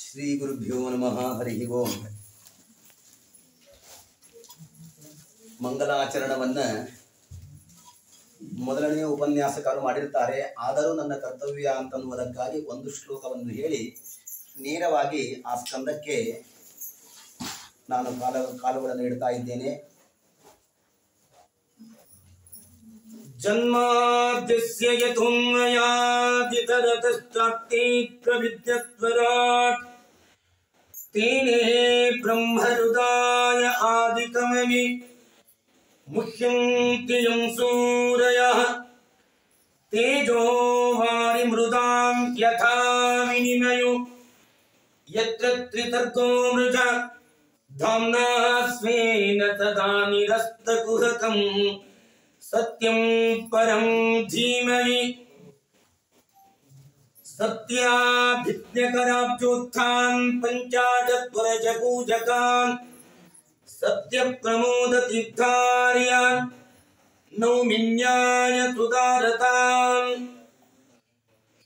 ಶ್ರೀ ಗುರುಭ್ಯೋ ನಮಃ. ಹರಿ ಓಂ. ಮಂಗಲಾಚರಣವನ್ನು ಮೊದಲನೆಯ ಉಪನ್ಯಾಸಕರು ಮಾಡಿರ್ತಾರೆ. ಆದರೂ ನನ್ನ ಕರ್ತವ್ಯ ಅಂತನ್ನುವುದಕ್ಕಾಗಿ ಒಂದು ಶ್ಲೋಕವನ್ನು ಹೇಳಿ ನೇರವಾಗಿ ಆ ಸ್ಕಂದಕ್ಕೆ ನಾನು ಕಾಲುಗಳನ್ನು ಇಡ್ತಾ ಇದ್ದೇನೆ. ಜನ್ಮಾದ್ಯಸ್ಯ ಯತೋನ್ಮಯಾದಿತರತಶ್ಚಾಪ್ತೇತ್ವವಿದ್ಯತ್ವರಾಟ್ ತೇನೇ ಬ್ರಹ್ಮಹೃದಾಯ ಆದಿಕಮನಿ ಮುಹ್ಯಂತಿ ಯಂ ಸೂರಯಃ ತೇಜೋ ವಾರಿಮೃದಾಂ ಯಥಾ ವಿನಿಮಯೋ ಯತ್ರ ತ್ರಿಸರ್ಗೋ ಮೃಜ ಧಾಮ್ನಾ ಸ್ವೇನ ತದಾ ನಿರಸ್ತಕುಹಕಂ ಸತ್ಯಂ ಪರಂ ಧೀಮಹಿ. ಸತ್ಯಾಭಿಜ್ಞಕರಾಬ್ಜೋತ್ಥಾನ್ ಪಂಚಾಚತ್ವರಜಪೂಜಕಾನ್ ಸತ್ಯಪ್ರಮೋದತೀರ್ಥಾರ್ಯಾನ್ ನೌಮಿನ್ಯಾಯ ಸುಧಾರತಾನ್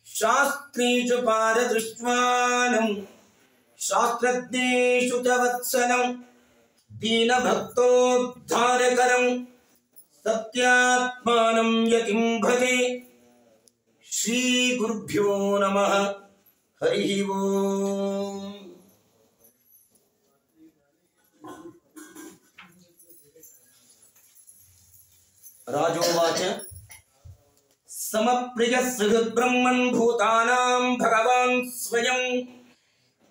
ಶಾಸ್ತ್ರೀಷು ಪಾರದೃಷ್ಟ್ವಾನಂ ಶಾಸ್ತ್ರಜ್ಞೇಷು ಚ ವತ್ಸಲಂ ದೀನಭಕ್ತೋದ್ಧಾರಕರಂ ಸತ್ಯಾತ್ಮಾನಂ ಯತಿಂ ಭಜೆ. ಶ್ರೀ ಗುರುಭ್ಯೋ ನಮಃ. ಹರಿ ಓಂ. ರಾಜೋವಾಚ ಸಮಪ್ರಿಯ ಸೃಹೃದ್ಬ್ರಹ್ಮನ್ ಭೂತಾನಾಂ ಭಗವಾನ್ ಸ್ವಯಂ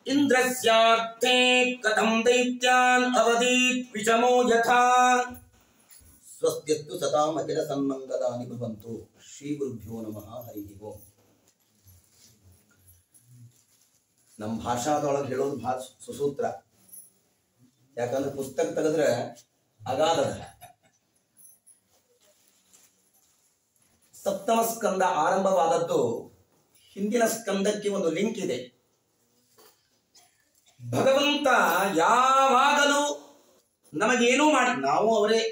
ಇಂದ್ರಸ್ಯಾರ್ಥೇ ಕಥಂ ದೈತ್ಯಾನ್ ಅವಧೀತ್ ವಿಷಮೋ ಯಥಾ ಸ್ವಸ್ತ್ಯತ್ತು ಸತಾಂ ಅಖಿಲ ಸನ್ಮಂಗಲಾನಿ ಭವಂತು. ಶ್ರೀ ಗುರುಭ್ಯೋ ನಮಃ. ಹರಿ ಓಂ. ನಮ್ಮ ಭಾಷಾದೊಳಗೆ ಹೇಳೋದು ಭಾಳ ಸುಸೂತ್ರ. ಯಾಕಂದ್ರೆ ಪುಸ್ತಕ ತೆಗೆದ್ರೆ ಅಗಾಧ. ಸಪ್ತಮ ಸ್ಕಂದ ಆರಂಭವಾದದ್ದು ಹಿಂದಿನ ಸ್ಕಂದಕ್ಕೆ ಒಂದು ಲಿಂಕ್ ಇದೆ. ಭಗವಂತ ಯಾವಾಗಲೂ ನಮಗೇನೂ ಮಾಡಿ, ನಾವು ಅವರೇ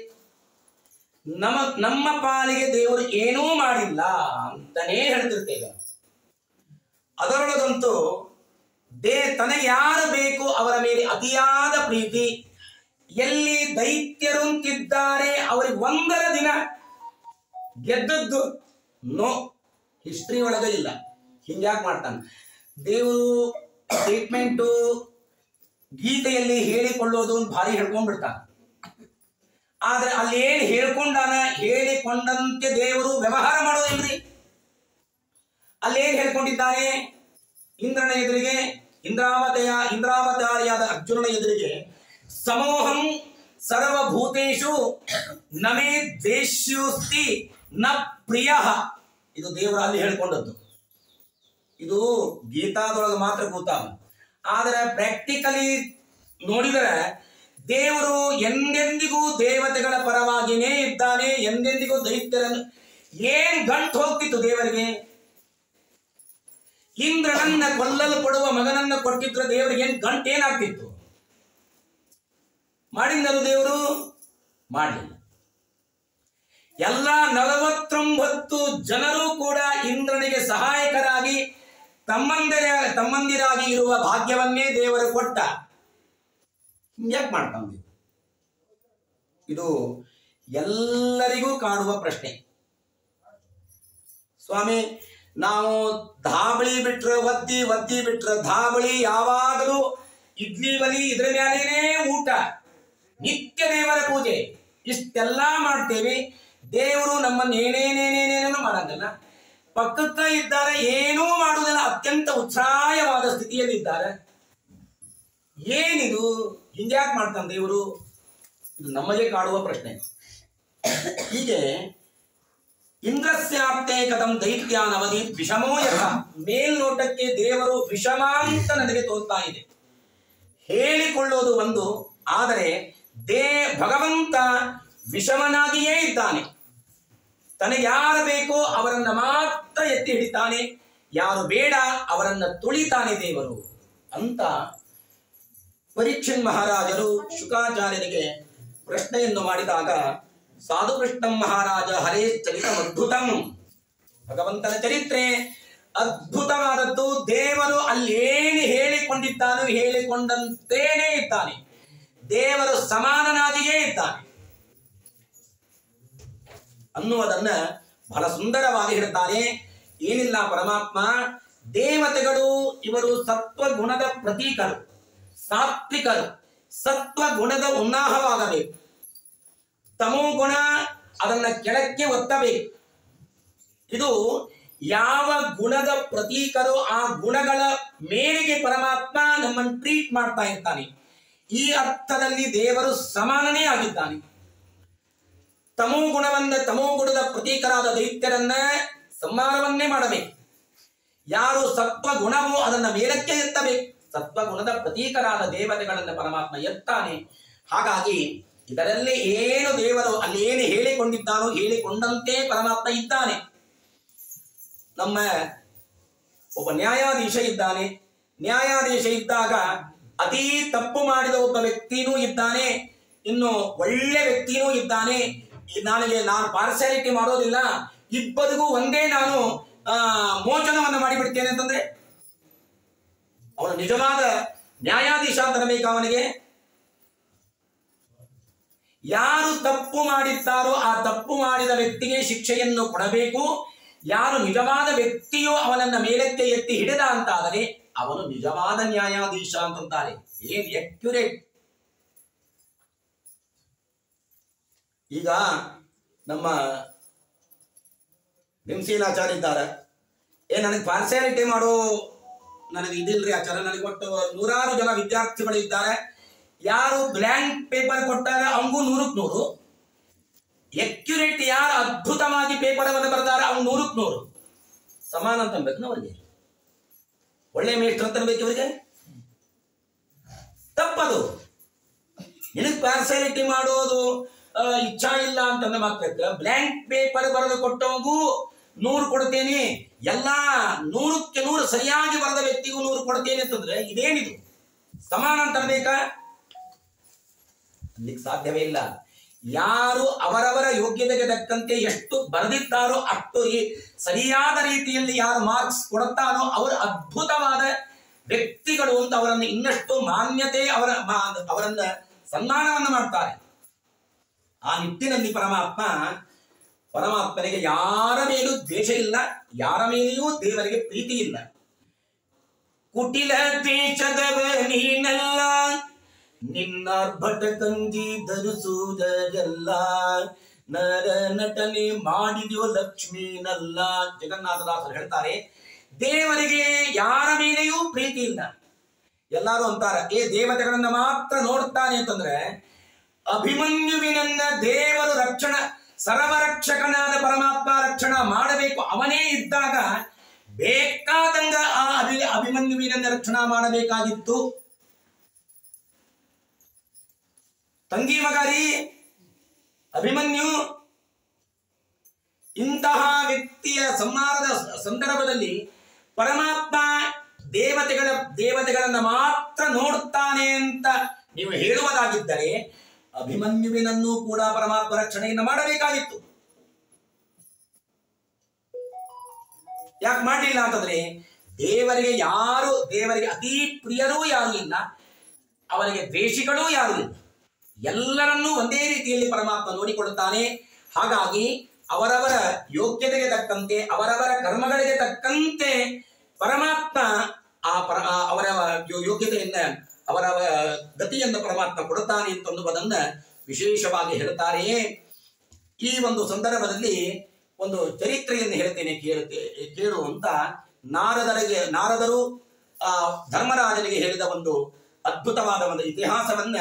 ನಮ್ಮ ಪಾಲಿಗೆ ದೇವರು ಏನೂ ಮಾಡಿಲ್ಲ ಅಂತಾನೇ ಹೇಳ್ತಿರ್ತೇವೆ. ಅದರೊಳಗಂತೂ ತನಗೆ ಯಾರು ಬೇಕು ಅವರ ಮೇಲೆ ಅತಿಯಾದ ಪ್ರೀತಿ. ಎಲ್ಲಿ ದೈತ್ಯರುಂತಿದ್ದಾರೆ ಅವರಿಗೆ ಒಂದರ ದಿನ ಗೆದ್ದದ್ದು ನೋ ಹಿಸ್ಟ್ರಿ ಒಳಗೆ ಇಲ್ಲ. ಹಿಂಗ್ಯಾಕೆ ಮಾಡ್ತಾನೆ ದೇವರು? ಸ್ಟೇಟ್ಮೆಂಟು ಗೀತೆಯಲ್ಲಿ ಹೇಳಿಕೊಳ್ಳೋದು ಭಾರಿ ಹೇಳ್ಕೊಂಡ್ಬಿಡ್ತಾನೆ. ಆದ್ರೆ ಅಲ್ಲಿ ಏನ್ ಹೇಳ್ಕೊಂಡಾನ, ಹೇಳಿಕೊಂಡಂತೆ ದೇವರು ವ್ಯವಹಾರ ಮಾಡೋದಿಲ್ರಿ. ಅಲ್ಲಿ ಏನ್ ಹೇಳ್ಕೊಂಡಿದ್ದಾನೆ? ಇಂದ್ರನ ಎದುರಿಗೆ, ಇಂದ್ರಾವತಾರಿಯಾದ ಅರ್ಜುನನ ಎದುರಿಗೆ ಸಮೋಹಂ ಸರ್ವಭೂತೇಷು ನಮೇ ದ್ವೇಷ್ಯೋಸ್ತಿ ನ ಪ್ರಿಯ. ಇದು ದೇವರು ಅಲ್ಲಿ ಹೇಳ್ಕೊಂಡದ್ದು. ಇದು ಗೀತಾದೊಳಗೆ ಮಾತ್ರ ಕೂತಾವ. ಆದರೆ ಪ್ರಾಕ್ಟಿಕಲಿ ನೋಡಿದರೆ ದೇವರು ಎಂದೆಂದಿಗೂ ದೇವತೆಗಳ ಪರವಾಗಿಯೇ ಇದ್ದಾನೆ. ಎಂದೆಂದಿಗೂ ದೈತ್ಯರನ್ನು ಏನ್ ಗಂಟು ಹೋಗ್ತಿತ್ತು ದೇವರಿಗೆ? ಇಂದ್ರನನ್ನ ಕೊಲ್ಲಲ್ಪಡುವ ಮಗನನ್ನ ಕೊಟ್ಟಿದ್ರೆ ದೇವರಿಗೆ ಏನ್ ಗಂಟು ಏನಾಗ್ತಿತ್ತು? ಮಾಡಿದ್ದರು ದೇವರು? ಮಾಡಲಿಲ್ಲ. ಎಲ್ಲ 49 ಜನರು ಕೂಡ ಇಂದ್ರನಿಗೆ ಸಹಾಯಕರಾಗಿ ತಮ್ಮಂದಿರಾಗಿ ಇರುವ ಭಾಗ್ಯವನ್ನೇ ದೇವರು ಕೊಟ್ಟ. ಹಿಂಗ್ಯಾಕೆ ಮಾಡ್ತಾನೆ? ಇದು ಎಲ್ಲರಿಗೂ ಕಾಡುವ ಪ್ರಶ್ನೆ. ಸ್ವಾಮಿ, ನಾವು ಧಾಬಳಿ ಬಿಟ್ರೆ ಒದ್ದಿ ಬಿಟ್ರೆ ಧಾಬಳಿ, ಯಾವಾಗಲೂ ಇಡ್ಲಿ ಬಲಿ ಇದ್ರ ಮೇಲೇನೇ ಊಟ, ನಿತ್ಯ ದೇವರ ಪೂಜೆ, ಇಷ್ಟೆಲ್ಲ ಮಾಡ್ತೇವೆ. ದೇವರು ನಮ್ಮನ್ನು ಏನೇನೇನೇನೇನೇನು ಮಾಡಂಗಿಲ್ಲ. ಪಕ್ಕಕ್ಕ ಇದ್ದಾರೆ, ಏನೂ ಮಾಡುವುದಿಲ್ಲ, ಅತ್ಯಂತ ಉತ್ಸಾಹವಾದ ಸ್ಥಿತಿಯಲ್ಲಿದ್ದಾರೆ. ಏನಿದು? ಹಿಂಗ್ಯಾಕೆ ಮಾಡ್ತಾನೆ ದೇವರು? ಇದು ನಮಗೆ ಕಾಡುವ ಪ್ರಶ್ನೆ. ಹೀಗೆ ಇಂದ್ರಸ್ಯಾಪ್ತೆ ಕಥಂ ದೈತ್ಯಾನ್ ಅವಧೀತ್ ವಿಷಮೋ ಯಥ. ಮೇಲ್ನೋಟಕ್ಕೆ ದೇವರು ವಿಷಮ ಅಂತ ನನಗೆ ತೋರ್ತಾ ಇದೆ. ಹೇಳಿಕೊಳ್ಳೋದು ಒಂದು, ಆದರೆ ಭಗವಂತ ವಿಷಮನಾಗಿಯೇ ಇದ್ದಾನೆ. ತನಗೆ ಯಾರು ಬೇಕೋ ಅವರನ್ನ ಮಾತ್ರ ಎತ್ತಿ ಹಿಡಿತಾನೆ, ಯಾರು ಬೇಡ ಅವರನ್ನ ತುಳಿತಾನೆ ದೇವರು ಅಂತ ಪರೀಕ್ಷನ್ ಮಹಾರಾಜರು ಶುಕಾಚಾರ್ಯರಿಗೆ ಪ್ರಶ್ನೆಯನ್ನು ಮಾಡಿದಾಗ ಸಾಧುಕೃಷ್ಣ ಮಹಾರಾಜ ಹರೇ ಚರಿತಂ ಅದ್ಭುತಂ, ಭಗವಂತನ ಚರಿತ್ರೆ ಅದ್ಭುತವಾದ ಹೊರತು ದೇವರು ಅಲ್ಲೇನು ಹೇಳಿಕೊಂಡಿದ್ದಾನೋ ಹೇಳಿಕೊಂಡಂತೇನೇ ಇದ್ದಾನೆ. ದೇವರು ಸಮಾನನಾಗಿಯೇ ಇದ್ದಾನೆ ಅನ್ನುವುದನ್ನ ಬಹಳ ಸುಂದರವಾಗಿ ಹೇಳ್ತಾರೆ. ಏನಿಲ್ಲ, ಪರಮಾತ್ಮ ದೇವತೆಗಳು ಇವರು ಸತ್ವಗುಣದ ಪ್ರತೀಕರು, ಸಾತ್ವಿಕರು. ಸತ್ವಗುಣದ ಉನ್ನಾಹವಾಗಬೇಕು, ತಮೋಗುಣ ಅದನ್ನ ಕೆಳಕ್ಕೆ ಒತ್ತಬೇಕು. ಇದು ಯಾವ ಗುಣದ ಪ್ರತೀಕರು ಆ ಗುಣಗಳ ಮೇರೆಗೆ ಪರಮಾತ್ಮ ನಮ್ಮನ್ನು ಟ್ರೀಟ್ ಮಾಡ್ತಾ ಇರ್ತಾನೆ. ಈ ಅರ್ಥದಲ್ಲಿ ದೇವರು ಸಮಾನನೇ ಆಗಿದ್ದಾನೆ. ತಮೋಗುಣದ ಪ್ರತೀಕರಾದ ದೈತ್ಯರನ್ನ ಸಂಹಾರವನ್ನೇ ಮಾಡಬೇಕು. ಯಾರು ಸತ್ವಗುಣವೋ ಅದನ್ನ ಮೇಲಕ್ಕೆ ಎತ್ತಬೇಕು. ಸತ್ವಗುಣದ ಪ್ರತೀಕರಾದ ದೇವತೆಗಳನ್ನ ಪರಮಾತ್ಮ ಎತ್ತಾನೆ. ಹಾಗಾಗಿ ಇದರಲ್ಲಿ ಏನು ದೇವರು ಅಲ್ಲಿ ಏನು ಹೇಳಿಕೊಂಡಿದ್ದಾನೋ ಹೇಳಿಕೊಂಡಂತೆ ಪರಮಾತ್ಮ ಇದ್ದಾನೆ. ನಮ್ಮ ಒಬ್ಬ ನ್ಯಾಯಾಧೀಶ ಇದ್ದಾನೆ. ನ್ಯಾಯಾಧೀಶ ಇದ್ದಾಗ ಅತೀ ತಪ್ಪು ಮಾಡಿದ ಒಬ್ಬ ವ್ಯಕ್ತಿನೂ ಇದ್ದಾನೆ, ಇನ್ನು ಒಳ್ಳೆ ವ್ಯಕ್ತಿನೂ ಇದ್ದಾನೆ. ನಾನು ಪಾರ್ಶಾಲಿಟಿ ಮಾಡೋದಿಲ್ಲ, ಇಬ್ಬರಿಗೂ ಒಂದೇ ನಾನು ಮೋಚನವನ್ನು ಮಾಡಿಬಿಡ್ತೇನೆ ಅಂತಂದ್ರೆ ಅವನು ನಿಜವಾದ ನ್ಯಾಯಾಧೀಶ ಅಂತರಬೇಕು. ಅವನಿಗೆ ಯಾರು ತಪ್ಪು ಮಾಡಿದ್ದಾರೋ ಆ ತಪ್ಪು ಮಾಡಿದ ವ್ಯಕ್ತಿಗೆ ಶಿಕ್ಷೆಯನ್ನು ಕೊಡಬೇಕು. ಯಾರು ನಿಜವಾದ ವ್ಯಕ್ತಿಯೋ ಅವನನ್ನ ಮೇಲಕ್ಕೆ ಎತ್ತಿ ಹಿಡಿದ ಅಂತಾದರೆ ಅವನು ನಿಜವಾದ ನ್ಯಾಯಾಧೀಶ ಅಂತಾರೆ. ಏನ್ ಅಕ್ಯುರೇಟ್. ಈಗ ನಮ್ಮ ಭೀಮಸೇನಾಚಾರ್ಯ ಇದ್ದಾರೆ. ನನಗೆ ಪಾರ್ಶಾಲಿಟಿ ಮಾಡೋ ನನಗೆ ಇದಿಲ್ರಿ ಆಚಾರ. ನನಗೆ ಒಟ್ಟು 100 ಜನ ವಿದ್ಯಾರ್ಥಿಗಳು ಇದ್ದಾರೆ. ಯಾರು ಬ್ಲ್ಯಾಂಕ್ ಪೇಪರ್ ಕೊಟ್ಟಾರೆ ಅವನಿಗೂ 100ಕ್ಕೆ 100. ಅಕ್ಯುರೇಟ್ ಯಾರು ಅದ್ಭುತವಾಗಿ ಪೇಪರ್ ಅನ್ನು ಬರ್ತಾರೆ ಅವ್ನು 100ಕ್ಕೆ 100 ಸಮಾನ ಅಂತ ಅನ್ಬೇಕು. ಅವರಿಗೆ ಒಳ್ಳೆ ಮೇಷ್ಟ್ರ ಅಂತ ಅನ್ಬೇಕು. ಇವರಿಗೆ ತಪ್ಪದು. ನಿನಗೆ ಪಾರ್ಶಾಲಿಟಿ ಮಾಡೋದು ಇಚ್ಛಾ ಇಲ್ಲ ಅಂತಂದ ಮಾತ್ರ ಬ್ಲ್ಯಾಂಕ್ ಪೇಪರ್ ಬರೆದು ಕೊಟ್ಟವಗೂ 100 ಕೊಡ್ತೇನೆ, ಎಲ್ಲಾ 100ಕ್ಕೆ 100 ಸರಿಯಾಗಿ ಬರೆದ ವ್ಯಕ್ತಿಗೂ 100 ಕೊಡ್ತೇನೆ ಅಂತಂದ್ರೆ ಇದೇನಿದು ಸಮಾನ ಅಂತ ಅನ್ಬೇಕಾ? ಅಲ್ಲಿಗೆ ಸಾಧ್ಯವೇ ಇಲ್ಲ. ಯಾರು ಅವರವರ ಯೋಗ್ಯತೆಗೆ ತಕ್ಕಂತೆ ಎಷ್ಟು ಬರೆದಿದ್ದಾರೋ ಅಷ್ಟು ಸರಿಯಾದ ರೀತಿಯಲ್ಲಿ ಯಾರು ಮಾರ್ಕ್ಸ್ ಕೊಡುತ್ತಾರೋ ಅವರು ಅದ್ಭುತವಾದ ವ್ಯಕ್ತಿಗಳು ಅಂತ ಅವರನ್ನು ಇನ್ನಷ್ಟು ಮಾನ್ಯತೆ ಅವರನ್ನ ಸನ್ಮಾನವನ್ನು ಮಾಡ್ತಾರೆ. ಆ ನಿಟ್ಟಿನಲ್ಲಿ ಪರಮಾತ್ಮನಿಗೆ ಯಾರ ಮೇಲೂ ದ್ವೇಷ ಇಲ್ಲ, ಯಾರ ಮೇಲೆಯೂ ದೇವರಿಗೆ ಪ್ರೀತಿ ಇಲ್ಲ. ಕುಟಿಲ ದ್ವೇಷದವ ನೀನಲ್ಲ, ನಿನ್ನಾರ್ಭಟ ಕಂಗಿ ಧರಿಸುವುದಲ್ಲ, ನರ ನಟನೆ ಮಾಡಿದ್ಯೋ ಲಕ್ಷ್ಮೀನಲ್ಲ. ಜಗನ್ನಾಥದಾಸರು ಹೇಳ್ತಾರೆ, ದೇವರಿಗೆ ಯಾರ ಮೇಲೆಯೂ ಪ್ರೀತಿ ಇಲ್ಲ. ಎಲ್ಲರೂ ಅಂತಾರೆ ದೇವತೆಗಳನ್ನ ಮಾತ್ರ ನೋಡ್ತಾನೆ ಅಂತಂದ್ರೆ, ಅಭಿಮನ್ಯುವಿನನ್ನ ದೇವರು ಸರ್ವರಕ್ಷಕನಾದ ಪರಮಾತ್ಮ ರಕ್ಷಣಾ ಮಾಡಬೇಕು. ಅವನೇ ಇದ್ದಾಗ ಬೇಕಾದಂಗ ಆ ಅಭಿಮನ್ಯುವಿನನ್ನ ರಕ್ಷಣಾ ಮಾಡಬೇಕಾಗಿತ್ತು. ತಂಗಿ ಮಗರಿ ಅಭಿಮನ್ಯು ಇಂತಹ ವ್ಯಕ್ತಿಯ ಸಂಹಾರದ ಸಂದರ್ಭದಲ್ಲಿ ಪರಮಾತ್ಮ ದೇವತೆಗಳನ್ನ ಮಾತ್ರ ನೋಡುತ್ತಾನೆ ಅಂತ ನೀವು ಹೇಳುವುದಾಗಿದ್ದರೆ ಅಭಿಮನ್ಯುವಿನನ್ನು ಕೂಡ ಪರಮಾತ್ಮ ರಕ್ಷಣೆಯನ್ನು ಮಾಡಬೇಕಾಗಿತ್ತು. ಯಾಕೆ ಮಾಡಲಿಲ್ಲ ಅಂತಂದ್ರೆ ದೇವರಿಗೆ ಅತಿ ಪ್ರಿಯರೂ ಯಾರು ಇಲ್ಲ, ಅವರಿಗೆ ದ್ವೇಷಿಗಳೂ ಯಾರು ಇಲ್ಲ. ಎಲ್ಲರನ್ನೂ ಒಂದೇ ರೀತಿಯಲ್ಲಿ ಪರಮಾತ್ಮ ನೋಡಿಕೊಳ್ಳುತ್ತಾನೆ. ಹಾಗಾಗಿ ಅವರವರ ಯೋಗ್ಯತೆಗೆ ತಕ್ಕಂತೆ ಅವರವರ ಕರ್ಮಗಳಿಗೆ ತಕ್ಕಂತೆ ಪರಮಾತ್ಮ ಅವರ ಯೋಗ್ಯತೆಯನ್ನ ಅವರ ಗತಿಯನ್ನು ಪರಮಾತ್ಮ ಕೊಡುತ್ತಾನೆ ಅಂತನ್ನುವುದನ್ನ ವಿಶೇಷವಾಗಿ ಹೇಳ್ತಾರೆ. ಈ ಒಂದು ಸಂದರ್ಭದಲ್ಲಿ ಒಂದು ಚರಿತ್ರೆಯನ್ನು ಹೇಳ್ತೇನೆ, ಕೇಳುವಂತ ನಾರದರು ಧರ್ಮರಾಜನಿಗೆ ಹೇಳಿದ ಒಂದು ಅದ್ಭುತವಾದ ಒಂದು ಇತಿಹಾಸವನ್ನ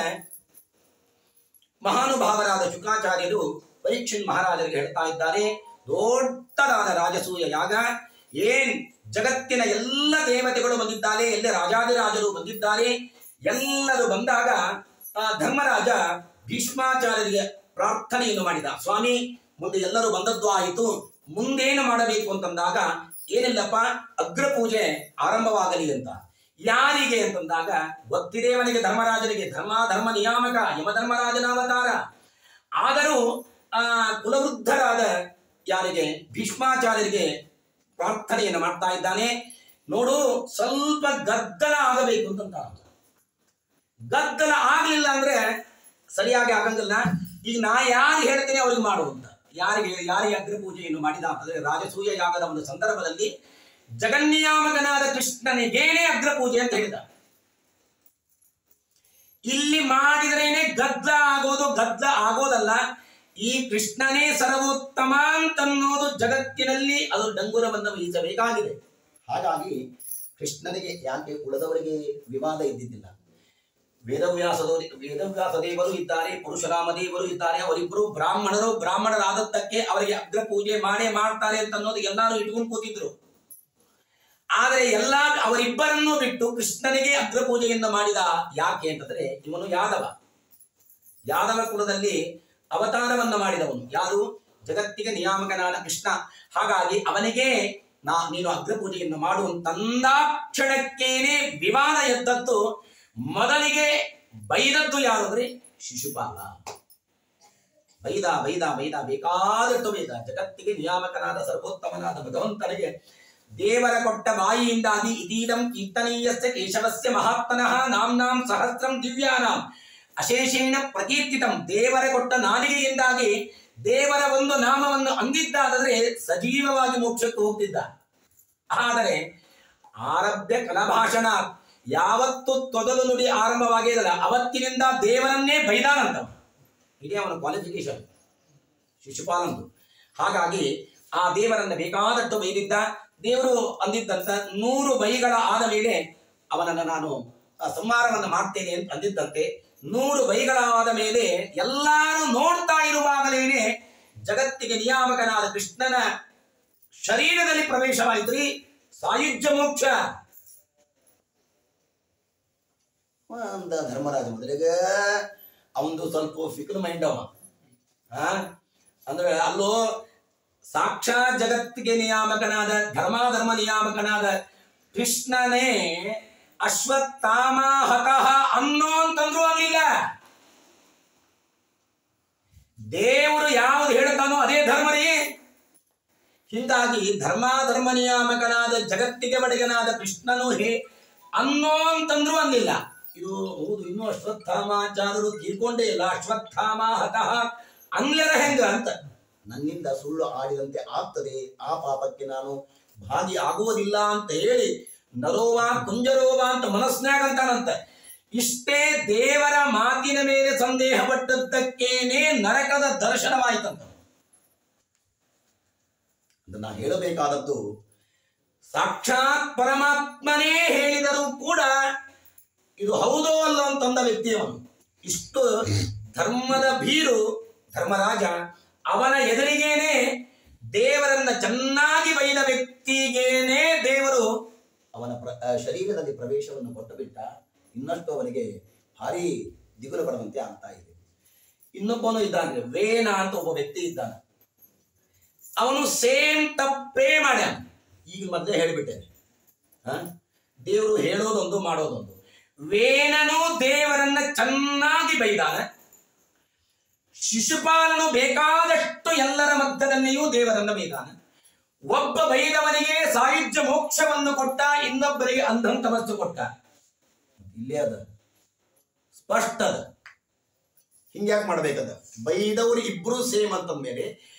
ಮಹಾನುಭಾವರಾದ ಶುಕ್ರಾಚಾರ್ಯರು ಪರೀಕ್ಷಿತ್ ಮಹಾರಾಜರಿಗೆ ಹೇಳ್ತಾ ಇದ್ದಾರೆ. ದೊಡ್ಡದಾದ ರಾಜಸೂಯ ಯಾಗ, ಜಗತ್ತಿನ ಎಲ್ಲ ದೇವತೆಗಳು ಬಂದಿದ್ದಾರೆ, ಎಲ್ಲ ರಾಜಾದಿರಾಜರು ಬಂದಿದ್ದಾರೆ. ಎಲ್ಲರೂ ಬಂದಾಗ ಧರ್ಮರಾಜ ಭೀಷ್ಮಾಚಾರ್ಯರಿಗೆ ಪ್ರಾರ್ಥನೆಯನ್ನು ಮಾಡಿದ. ಸ್ವಾಮಿ, ಮುಂದೆ ಎಲ್ಲರೂ ಬಂದದ್ದು ಆಯಿತು, ಮುಂದೇನು ಮಾಡಬೇಕು ಅಂತಂದಾಗ, ಏನಿಲ್ಲಪ್ಪ ಅಗ್ರ ಪೂಜೆ ಆರಂಭವಾಗಲಿ ಅಂತ. ಯಾರಿಗೆ ಅಂತಂದಾಗ ಗೊತ್ತಿದೇವನಿಗೆ ಧರ್ಮರಾಜನಿಗೆ ಧರ್ಮ ನಿಯಾಮಕ ಯಮಧರ್ಮರಾಜನ ಅವತಾರ. ಆದರೂ ಕುಲವೃದ್ಧರಾದ ಯಾರಿಗೆ ಭೀಷ್ಮಾಚಾರ್ಯರಿಗೆ ಪ್ರಾರ್ಥನೆಯನ್ನು ಮಾಡ್ತಾ ಇದ್ದಾನೆ. ನೋಡು ಸ್ವಲ್ಪ ಗದ್ದಲ ಆಗಬೇಕು ಅಂತ. ಗದ್ದಲ ಆಗ್ಲಿಲ್ಲ ಅಂದ್ರೆ ಸರಿಯಾಗಿ ಆಗಂಗಿಲ್ಲ. ಈಗ ನಾ ಯಾರು ಹೇಳ್ತೇನೆ ಅವ್ರಿಗೆ ಮಾಡುವಂತ, ಯಾರಿಗೆ ಅಗ್ರ ಪೂಜೆಯನ್ನು ಮಾಡಿದ ಅಂತಂದ್ರೆ ರಾಜಸೂಯ ಯಾಗದ ಒಂದು ಸಂದರ್ಭದಲ್ಲಿ ಜಗನ್ನಿಯಾಮಕನಾದ ಕೃಷ್ಣನಿಗೇನೆ ಅಗ್ರ ಪೂಜೆ ಅಂತ ಹೇಳಿದ. ಇಲ್ಲಿ ಮಾಡಿದ್ರೇನೆ ಗದ್ದಲ ಆಗೋದು, ಗದ್ದಲ ಆಗೋದಲ್ಲ. ಈ ಕೃಷ್ಣನೇ ಸರ್ವೋತ್ತಮ ಅಂತನ್ನೋದು ಜಗತ್ತಿನಲ್ಲಿ ಅದು ಡಂಗುರವನ್ನು ವಹಿಸಬೇಕಾಗಿದೆ. ಹಾಗಾಗಿ ಕೃಷ್ಣನಿಗೆ ಯಾಕೆ ಉಳಿದವರಿಗೆ ವಿವಾದ ಇದ್ದಿದ್ದಿಲ್ಲ. ವೇದವ್ಯಾಸ ದೇವರು ಇದ್ದಾರೆ, ಪರಶುರಾಮ ದೇವರು ಇದ್ದಾರೆ, ಅವರಿಬ್ಬರು ಬ್ರಾಹ್ಮಣರು. ಬ್ರಾಹ್ಮಣರಾದದ್ದಕ್ಕೆ ಅವರಿಗೆ ಅಗ್ರ ಪೂಜೆ ಮಾಡೇ ಮಾಡ್ತಾರೆ ಅಂತ ಅನ್ನೋದು ಎಲ್ಲರೂ ಇಟ್ಕೊಂಡು ಕೂತಿದ್ರು. ಆದರೆ ಎಲ್ಲ ಅವರಿಬ್ಬರನ್ನು ಬಿಟ್ಟು ಕೃಷ್ಣನಿಗೆ ಅಗ್ರ ಪೂಜೆಯಿಂದ ಮಾಡಿದ. ಯಾಕೆ ಅಂತಂದ್ರೆ ಇವನು ಯಾದವ ಕುಲದಲ್ಲಿ ಅವತಾರವನ್ನ ಮಾಡಿದವನು. ಯಾರು? ಜಗತ್ತಿಗೆ ನಿಯಾಮಕನಾದ ಕೃಷ್ಣ. ಹಾಗಾಗಿ ಅವನಿಗೆ ನೀನು ಅಗ್ರ ಪೂಜೆಯನ್ನು ಮಾಡುವಂತಂದಾಕ್ಷಣಕ್ಕೇನೆ ವಿವಾದ ಎದ್ದದ್ದು. ಮೊದಲಿಗೆ ಬೈದದ್ದು ಯಾರು ಅಂದ್ರೆ ಶಿಶುಪಾಲ. ಬೈದ ಬೇಕಾದಷ್ಟು ಬೈದ. ಜಗತ್ತಿಗೆ ನಿಯಾಮಕನಾದ ಸರ್ವೋತ್ತಮನಾದ ಭಗವಂತನಿಗೆ ದೇವರ ಕೊಟ್ಟ ಬಾಯಿಯಿಂದಾಗಿ ಇದೀದಂ ಕೀರ್ತನೀಯಸ್ಯ ಕೇಶವಸ್ಯ ಮಹಾತ್ಮನಃ ನಾಮ್ನಾಂ ಸಹಸ್ರಂ ದಿವ್ಯಾನಾಂ ಅಶೇಷೇಣ ಪ್ರಕೀರ್ತಿತಂ. ದೇವರ ಕೊಟ್ಟ ನಾಲಿಗೆಯಿಂದಾಗಿ ದೇವರ ಒಂದು ನಾಮವನ್ನು ಅಂದಿದ್ದಾದರೆ ಸಜೀವವಾಗಿ ಮೋಕ್ಷಕ್ಕೆ ಹೋಗ್ತಿದ್ದ. ಆದರೆ ಆರಭ್ಯ ಕಲಭಾಷಣ, ಯಾವತ್ತು ತೊದಲು ನುಡಿ ಆರಂಭವಾಗಿದಲ್ಲ ಅವತ್ತಿನಿಂದ ದೇವರನ್ನೇ ಬೈದಾನಂತ. ಇದೇ ಅವನ ಕ್ವಾಲಿಫಿಕೇಶನ್ ಶಿಶುಪಾಲಂದು. ಹಾಗಾಗಿ ಆ ದೇವರನ್ನ ಬೇಕಾದಷ್ಟು ಬೈದಿದ್ದ. ದೇವರು ಅಂದಿದ್ದಂತ 100 ಬೈಗಳ ಆದ ಮೇಲೆ ಅವನನ್ನು ನಾನು ಸಂಹಾರವನ್ನು ಮಾಡ್ತೇನೆ ಅಂತ ಅಂದಿದ್ದಂತೆ 100 ಬೈಗಳಾದ ಮೇಲೆ ಎಲ್ಲರೂ ನೋಡ್ತಾ ಇರುವಾಗಲೇನೆ ಜಗತ್ತಿಗೆ ನಿಯಾಮಕನಾದ ಕೃಷ್ಣನ ಶರೀರದಲ್ಲಿ ಪ್ರವೇಶವಾಯಿತು ರೀ ಸಾಯುಜ್ಯ ಮೋಕ್ಷ. ಅಂದ ಧರ್ಮರಾಜ ಮೊದಲಿಗೆ ಅವಂದು ಸ್ವಲ್ಪ ಫಿಕ್ರ್ ಮೈಂಡ್ ಅವ. ಅಂದ್ರೆ ಅಲ್ಲೋ ಸಾಕ್ಷಾತ್ ಜಗತ್ತಿಗೆ ನಿಯಾಮಕನಾದ ಧರ್ಮ ನಿಯಾಮಕನಾದ ಕೃಷ್ಣನೇ ಅಶ್ವತ್ಥಾಮ ಹತಃ ಅನ್ನೋ ಅಂತಂದ್ರು ಅನ್ನಿಲ್ಲ. ದೇವರು ಯಾವುದು ಹೇಳ್ತಾನೋ ಅದೇ ಧರ್ಮ ರೀ. ಹೀಗಾಗಿ ಧರ್ಮ ನಿಯಾಮಕನಾದ ಜಗತ್ತಿಗೆ ಒಡೆಗನಾದ ಕೃಷ್ಣನು ಅನ್ನೋ ಅಂತಂದ್ರು ಅನ್ನಿಲ್ಲ. ಇದು ಹೌದು, ಇನ್ನೂ ಅಶ್ವತ್ಥಾಮಾಚಾರ್ಯರು ತೀರ್ಕೊಂಡೇ ಇಲ್ಲ. ಅಶ್ವತ್ಥಾಮ ಹತಃ ಅಂಗ್ಲರ ಹೆಂಗ ಅಂತ. ನನ್ನಿಂದ ಸುಳ್ಳು ಆಡಿದಂತೆ ಆಗ್ತದೆ, ಆ ಪಾಪಕ್ಕೆ ನಾನು ಭಾಗಿ ಆಗುವುದಿಲ್ಲ ಅಂತ ಹೇಳಿ ನರೋವ ಕುಂಜರೋವ ಅಂತ ಮನಸ್ಸಿನಾಗ ಅಂತಾನಂತ. ಇಷ್ಟೇ ದೇವರ ಮಾತಿನ ಮೇಲೆ ಸಂದೇಹ ಪಟ್ಟದ್ದಕ್ಕೇನೆ ನರಕದ ದರ್ಶನವಾಯಿತಂತ. ಅದನ್ನ ಹೇಳಬೇಕಾದದ್ದು ಸಾಕ್ಷಾತ್ ಪರಮಾತ್ಮನೇ ಹೇಳಿದರೂ ಕೂಡ ಇದು ಹೌದೋ ಅಲ್ಲ ಅಂತಂದ ವ್ಯಕ್ತಿಯವನು. ಇಷ್ಟು ಧರ್ಮದ ಭೀರು ಧರ್ಮರಾಜ. ಅವನ ಎದುರಿಗೇನೆ ದೇವರನ್ನ ಚೆನ್ನಾಗಿ ಬೈದ ವ್ಯಕ್ತಿಗೇನೆ ದೇವರು ಅವನ ಶರೀರದಲ್ಲಿ ಪ್ರವೇಶವನ್ನು ಕೊಟ್ಟು ಬಿಟ್ಟ. ಇನ್ನಷ್ಟು ಅವನಿಗೆ ಭಾರಿ ದಿಗುಲು ಪಡುವಂತೆ ಆಗ್ತಾ ಇದೆ. ಇನ್ನೊಬ್ಬನು ಇದ್ದಾನೆ, ವೇನ ಅಂತ ಒಬ್ಬ ವ್ಯಕ್ತಿ ಇದ್ದಾನೆ. ಅವನು ಸೇಮ್ ತಪ್ಪೇ ಮಾಡ್ಯಾನ. ಈಗ ಮೊದಲೇ ಹೇಳಿಬಿಟ್ಟೇನೆ, ದೇವರು ಹೇಳೋದೊಂದು ಮಾಡೋದೊಂದು. ವೇನನು ದೇವರನ್ನ ಚೆನ್ನಾಗಿ ಬೈದಾನ. ಶಿಶುಪಾಲನು ಬೇಕಾದಷ್ಟು ಎಲ್ಲರ ಮಧ್ಯದಲ್ಲಿಯೂ ದೇವರನ್ನ ಬೈದಾನ. ಒಬ್ಬ ಬೈದವನಿಗೆ ಸಾಯುಜ್ಯ ಮೋಕ್ಷವನ್ನು ಕೊಟ್ಟ, ಇನ್ನೊಬ್ಬರಿಗೆ ಅಂಧಂತಮಸ್ಸು ಕೊಟ್ಟ. ಇಲ್ಲೇ ಅದ ಸ್ಪಷ್ಟ ಅದ. ಹಿಂಗ್ಯಾಕೆ ಮಾಡ್ಬೇಕದ? ಬೈದವರು ಇಬ್ರು ಸೇಮ್ ಅಂತಂದ ಮೇಲೆ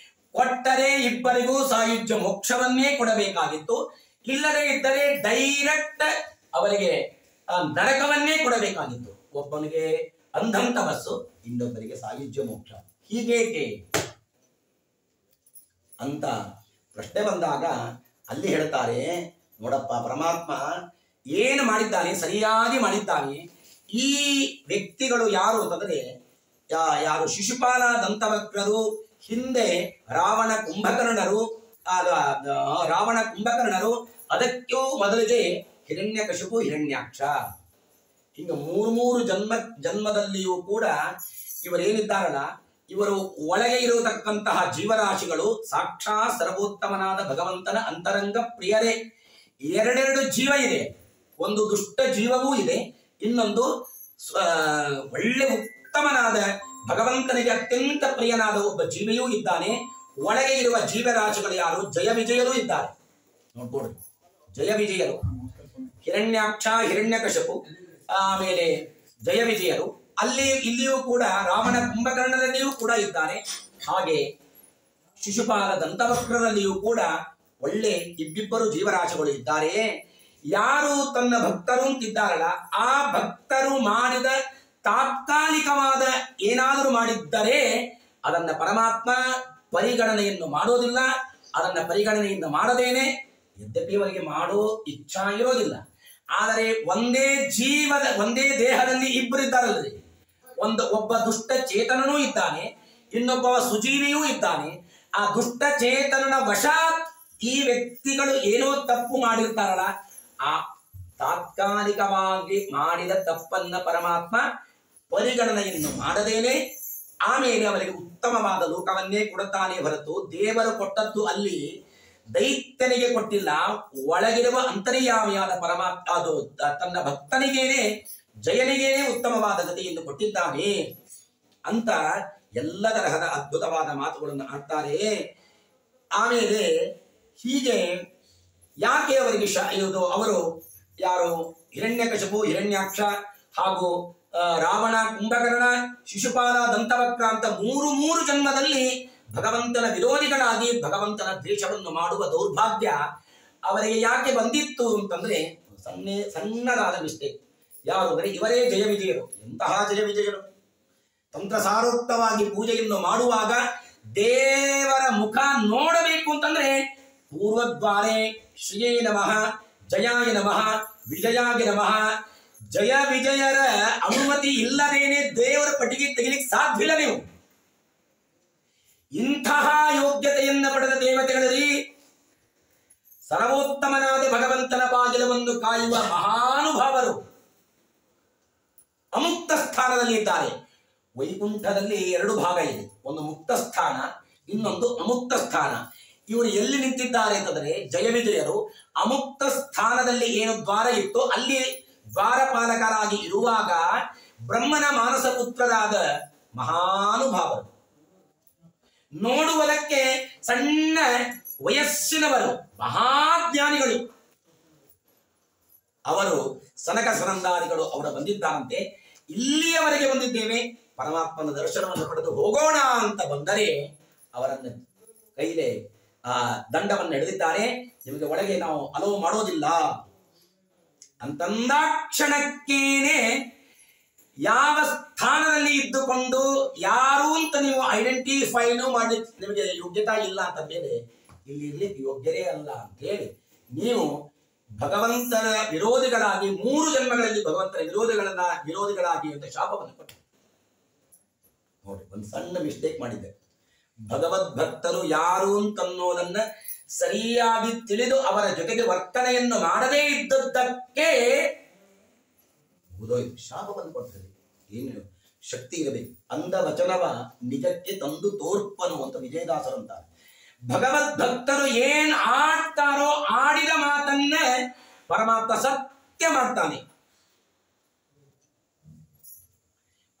ಕೊಟ್ಟರೆ ಇಬ್ಬರಿಗೂ ಸಾಯುಜ್ಯ ಮೋಕ್ಷವನ್ನೇ ಕೊಡಬೇಕಾಗಿತ್ತು. ಇಲ್ಲದೆ ಇದ್ದರೆ ಡೈರೆಕ್ಟ್ ಅವರಿಗೆ ನರಕವನ್ನೇ ಕೊಡಬೇಕಾಗಿತ್ತು. ಒಬ್ಬನಿಗೆ ಅಂಧಂತಮಸ್ಸು, ಇನ್ನೊಬ್ಬರಿಗೆ ಸಾಯುಜ್ಯ ಮೋಕ್ಷ. ಹೀಗೇಕೆ ಅಂತ ಪ್ರಶ್ನೆ ಬಂದಾಗ ಅಲ್ಲಿ ಹೇಳ್ತಾರೆ, ನೋಡಪ್ಪ ಪರಮಾತ್ಮ ಏನು ಮಾಡಿದ್ದಾನೆ ಸರಿಯಾಗಿ ಮಾಡಿದ್ದಾನೆ. ಈ ವ್ಯಕ್ತಿಗಳು ಯಾರು ಅಂತಂದ್ರೆ ಯಾರು ಶಿಶುಪಾಲ ದಂತವಕ್ರರು, ಹಿಂದೆ ರಾವಣ ಕುಂಭಕರ್ಣರು, ಅದಕ್ಕೂ ಮೊದಲಿಗೆ ಹಿರಣ್ಯಕಶಿಪು, ಹಿರಣ್ಯಾಕ್ಷ. ಹಿಂಗ ಮೂರು ಜನ್ಮದಲ್ಲಿಯೂ ಕೂಡ ಇವರೇನಿದ್ದಾರಲ್ಲ, ಇವರು ಒಳಗೆ ಇರತಕ್ಕಂತಹ ಜೀವರಾಶಿಗಳು ಸಾಕ್ಷಾತ್ ಸರ್ವೋತ್ತಮನಾದ ಭಗವಂತನ ಅಂತರಂಗ ಪ್ರಿಯರೇ. ಎರಡೆರಡು ಜೀವ ಇದೆ. ಒಂದು ದುಷ್ಟ ಜೀವವೂ ಇದೆ, ಇನ್ನೊಂದು ಒಳ್ಳೆ ಉತ್ತಮನಾದ ಭಗವಂತನಿಗೆ ಅತ್ಯಂತ ಪ್ರಿಯನಾದ ಒಬ್ಬ ಜೀವಿಯೂ ಇದ್ದಾನೆ. ಒಳಗೆ ಇರುವ ಜೀವರಾಶಿಗಳು ಯಾರು? ಜಯ ವಿಜಯರು ಇದ್ದಾರೆ. ನೋಡ್ಕೊಡ್ರಿ, ಜಯ ವಿಜಯರು ಹಿರಣ್ಯಾಕ್ಷ, ಹಿರಣ್ಯಕಶಪು, ಆಮೇಲೆ ಜಯ ವಿಜಯರು, ಇಲ್ಲಿಯೂ ಕೂಡ ರಾವಣ ಕುಂಭಕರ್ಣದಲ್ಲಿಯೂ ಕೂಡ ಇದ್ದಾರೆ. ಹಾಗೆ ಶಿಶುಪಾಲ ದಂತವಕ್ರದಲ್ಲಿಯೂ ಕೂಡ ಒಳ್ಳೆ ಇಬ್ಬಿಬ್ಬರು ಜೀವರಾಶಿಗಳು ಇದ್ದಾರೆ. ಯಾರು ತನ್ನ ಭಕ್ತರು ಅಂತಿದ್ದಾರಲ್ಲ, ಆ ಭಕ್ತರು ಮಾಡಿದ ತಾತ್ಕಾಲಿಕವಾದ ಏನಾದರೂ ಮಾಡಿದ್ದರೆ ಅದನ್ನ ಪರಮಾತ್ಮ ಪರಿಗಣನೆಯನ್ನು ಮಾಡೋದಿಲ್ಲ. ಅದನ್ನ ಪರಿಗಣನೆಯಿಂದ ಮಾಡದೇನೆ, ಯದ್ಯಪಿ ಅವರಿಗೆ ಮಾಡೋ ಇಚ್ಛಾ ಇರೋದಿಲ್ಲ, ಆದರೆ ಒಂದೇ ದೇಹದಲ್ಲಿ ಇಬ್ಬರು ಇದ್ದಾರಲ್ಲದೆ, ಒಬ್ಬ ದುಷ್ಟ ಚೇತನನೂ ಇದ್ದಾನೆ, ಇನ್ನೊಬ್ಬ ಸುಜೀವಿಯೂ ಇದ್ದಾನೆ. ಆ ದುಷ್ಟ ಚೇತನನ ವಶಾತ್ ಈ ವ್ಯಕ್ತಿಗಳು ಏನೋ ತಪ್ಪು ಮಾಡಿರ್ತಾರಲ್ಲ, ಆ ತಾತ್ಕಾಲಿಕವಾಗಿ ಮಾಡಿದ ತಪ್ಪನ್ನ ಪರಮಾತ್ಮ ಪರಿಗಣನೆಯನ್ನು ಮಾಡದೇನೆ ಆಮೇಲೆ ಅವರಿಗೆ ಉತ್ತಮವಾದ ಲೋಕವನ್ನೇ ಕೊಡುತ್ತಾನೆ ಹೊರತು ದೇವರು ಕೊಟ್ಟದ್ದು ಅಲ್ಲಿ ದೈತ್ಯನಿಗೆ ಕೊಟ್ಟಿಲ್ಲ, ಒಳಗಿರುವ ಅಂತರ್ಯಾಮಿಯಾದ ಪರಮಾತ್ಮ ಅದು ತನ್ನ ಭಕ್ತನಿಗೇನೆ ಜಯನಿಗೇನೆ ಉತ್ತಮವಾದ ಗತಿಯನ್ನು ಕೊಟ್ಟಿದ್ದಾನೆ ಅಂತ ಎಲ್ಲ ತರಹದ ಅದ್ಭುತವಾದ ಮಾತುಗಳನ್ನು ಆಡ್ತಾರೆ. ಆಮೇಲೆ ಹೀಗೆ ಯಾಕೆ ಅವರಿಗೆ ಅವರು ಯಾರು ಹಿರಣ್ಯಕಶಪು, ಹಿರಣ್ಯಾಕ್ಷ ಹಾಗೂ ರಾವಣ, ಕುಂಭಕರ್ಣ, ಶಿಶುಪಾಲ, ದಂತವಕ್ರ ಅಂತ ಮೂರು ಜನ್ಮದಲ್ಲಿ ಭಗವಂತನ ವಿರೋಧಿಗಳಾಗಿ ಭಗವಂತನ ದ್ವೇಷವನ್ನು ಮಾಡುವ ದೌರ್ಭಾಗ್ಯ ಅವರಿಗೆ ಯಾಕೆ ಬಂದಿತ್ತು ಅಂತಂದ್ರೆ ಸಣ್ಣದಾದ ಮಿಸ್ಟೇಕ್. ಯಾರು ಅಂದರೆ ಇವರೇ ಜಯ ವಿಜಯರು. ಎಂತಹ ಜಯ ವಿಜಯರು! ತಂತ್ರಸಾರೋಕ್ತವಾಗಿ ಪೂಜೆಯನ್ನು ಮಾಡುವಾಗ ದೇವರ ಮುಖ ನೋಡಬೇಕು ಅಂತಂದ್ರೆ ಪೂರ್ವದ್ವಾರೆ ಶ್ರೀಯೇ ನಮಃ, ಜಯಾಯ ನಮಃ, ವಿಜಯಾಯ ನಮಃ. ಜಯ ವಿಜಯರ ಅನುಮತಿ ಇಲ್ಲದೇನೆ ದೇವರ ಪಟ್ಟಿಗೆ ತೆಗಿಲಿಕ್ಕೆ ಸಾಧ್ಯವಿಲ್ಲ. ನೀವು ಇಂತಹ ಯೋಗ್ಯತೆಯನ್ನು ಪಡೆದ ದೇವತೆಗಳಲ್ಲಿ ಸರ್ವೋತ್ತಮನಾದ ಭಗವಂತನ ಬಾಗಿಲವನ್ನು ಕಾಯುವ ಮಹಾನುಭಾವರು ಅಮುಕ್ತ ಸ್ಥಾನದಲ್ಲಿ ಇದ್ದಾರೆ. ವೈಕುಂಠದಲ್ಲಿ 2 ಭಾಗ ಇದೆ, ಒಂದು ಮುಕ್ತ ಸ್ಥಾನ, ಇನ್ನೊಂದು ಅಮುಕ್ತ ಸ್ಥಾನ. ಇವರು ಎಲ್ಲಿ ನಿಂತಿದ್ದಾರೆ ಅಂತಂದ್ರೆ ಜಯ ವಿಜಯರು ಅಮುಕ್ತ ಸ್ಥಾನದಲ್ಲಿ ಏನು ದ್ವಾರ ಇತ್ತು ಅಲ್ಲಿ ದ್ವಾರಪಾಲಕರಾಗಿ ಇರುವಾಗ ಬ್ರಹ್ಮನ ಮಾನಸ ಪುತ್ರರಾದ ಮಹಾನುಭಾವರು, ನೋಡುವುದಕ್ಕೆ ಸಣ್ಣ ವಯಸ್ಸಿನವರು, ಮಹಾಜ್ಞಾನಿಗಳು, ಅವರು ಸನಕ ಸನಂದಾದಿಗಳು ಅವರು ಬಂದಿದ್ದಾರಂತೆ. ಇಲ್ಲಿಯವರೆಗೆ ಬಂದಿದ್ದೇವೆ, ಪರಮಾತ್ಮನ ದರ್ಶನವನ್ನು ಪಡೆದು ಹೋಗೋಣ ಅಂತ ಬಂದರೆ ಅವರನ್ನು ಕೈಲೇ ಆ ದಂಡವನ್ನು ಹಿಡಿದಿದ್ದಾರೆ. ನಿಮಗೆ ಒಳಗೆ ನಾವು ಅಲೋ ಮಾಡೋದಿಲ್ಲ ಅಂತಂದಾಕ್ಷಣಕ್ಕೇನೆ ಯಾವ ಸ್ಥಾನದಲ್ಲಿ ಇದ್ದುಕೊಂಡು ಯಾರು ಅಂತ ನೀವು ಐಡೆಂಟಿಫೈನು ಮಾಡಿ ನಿಮಗೆ ಯೋಗ್ಯತಾ ಇಲ್ಲ ಅಂತ ಮೇಲೆ ಇಲ್ಲಿ ಇರ್ಲಿಕ್ಕೆ ಯೋಗ್ಯರೇ ಅಲ್ಲ ಅಂತ ಹೇಳಿ ನೀವು ಭಗವಂತನ ವಿರೋಧಿಗಳಾಗಿ 3 ಜನ್ಮಗಳಲ್ಲಿ ಭಗವಂತನ ವಿರೋಧಿಗಳಾಗಿ ಅಂತ ಶಾಪವನ್ನು ಕೊಟ್ಟರು. ನೋಡಿ, ಒಂದು ಸಣ್ಣ ಮಿಸ್ಟೇಕ್ ಮಾಡಿದ್ದೆ. ಭಗವದ್ ಭಕ್ತರು ಯಾರು ಅಂತನ್ನೋದನ್ನ ಸರಿಯಾಗಿ ತಿಳಿದು ಅವರ ಜೊತೆಗೆ ವರ್ತನೆಯನ್ನು ಮಾಡದೇ ಇದ್ದದ್ದಕ್ಕೆ ಶಾಪವನ್ನು ಕೊಡ್ತದೆ. ಏನು ಶಕ್ತಿ ಇರಬೇಕು, ಅಂದ ವಚನವ ನಿಜಕ್ಕೆ ತಂದು ತೋರ್ಪನು ಅಂತ ವಿಜಯದಾಸರು ಅಂತಾರೆ. ಭಗವದ್ ಭಕ್ತರು ಏನ್ ಆಡ್ತಾರೋ ಆಡಿದ ಮಾತನ್ನ ಪರಮಾತ್ಮ ಸತ್ಯ ಮಾಡ್ತಾನೆ.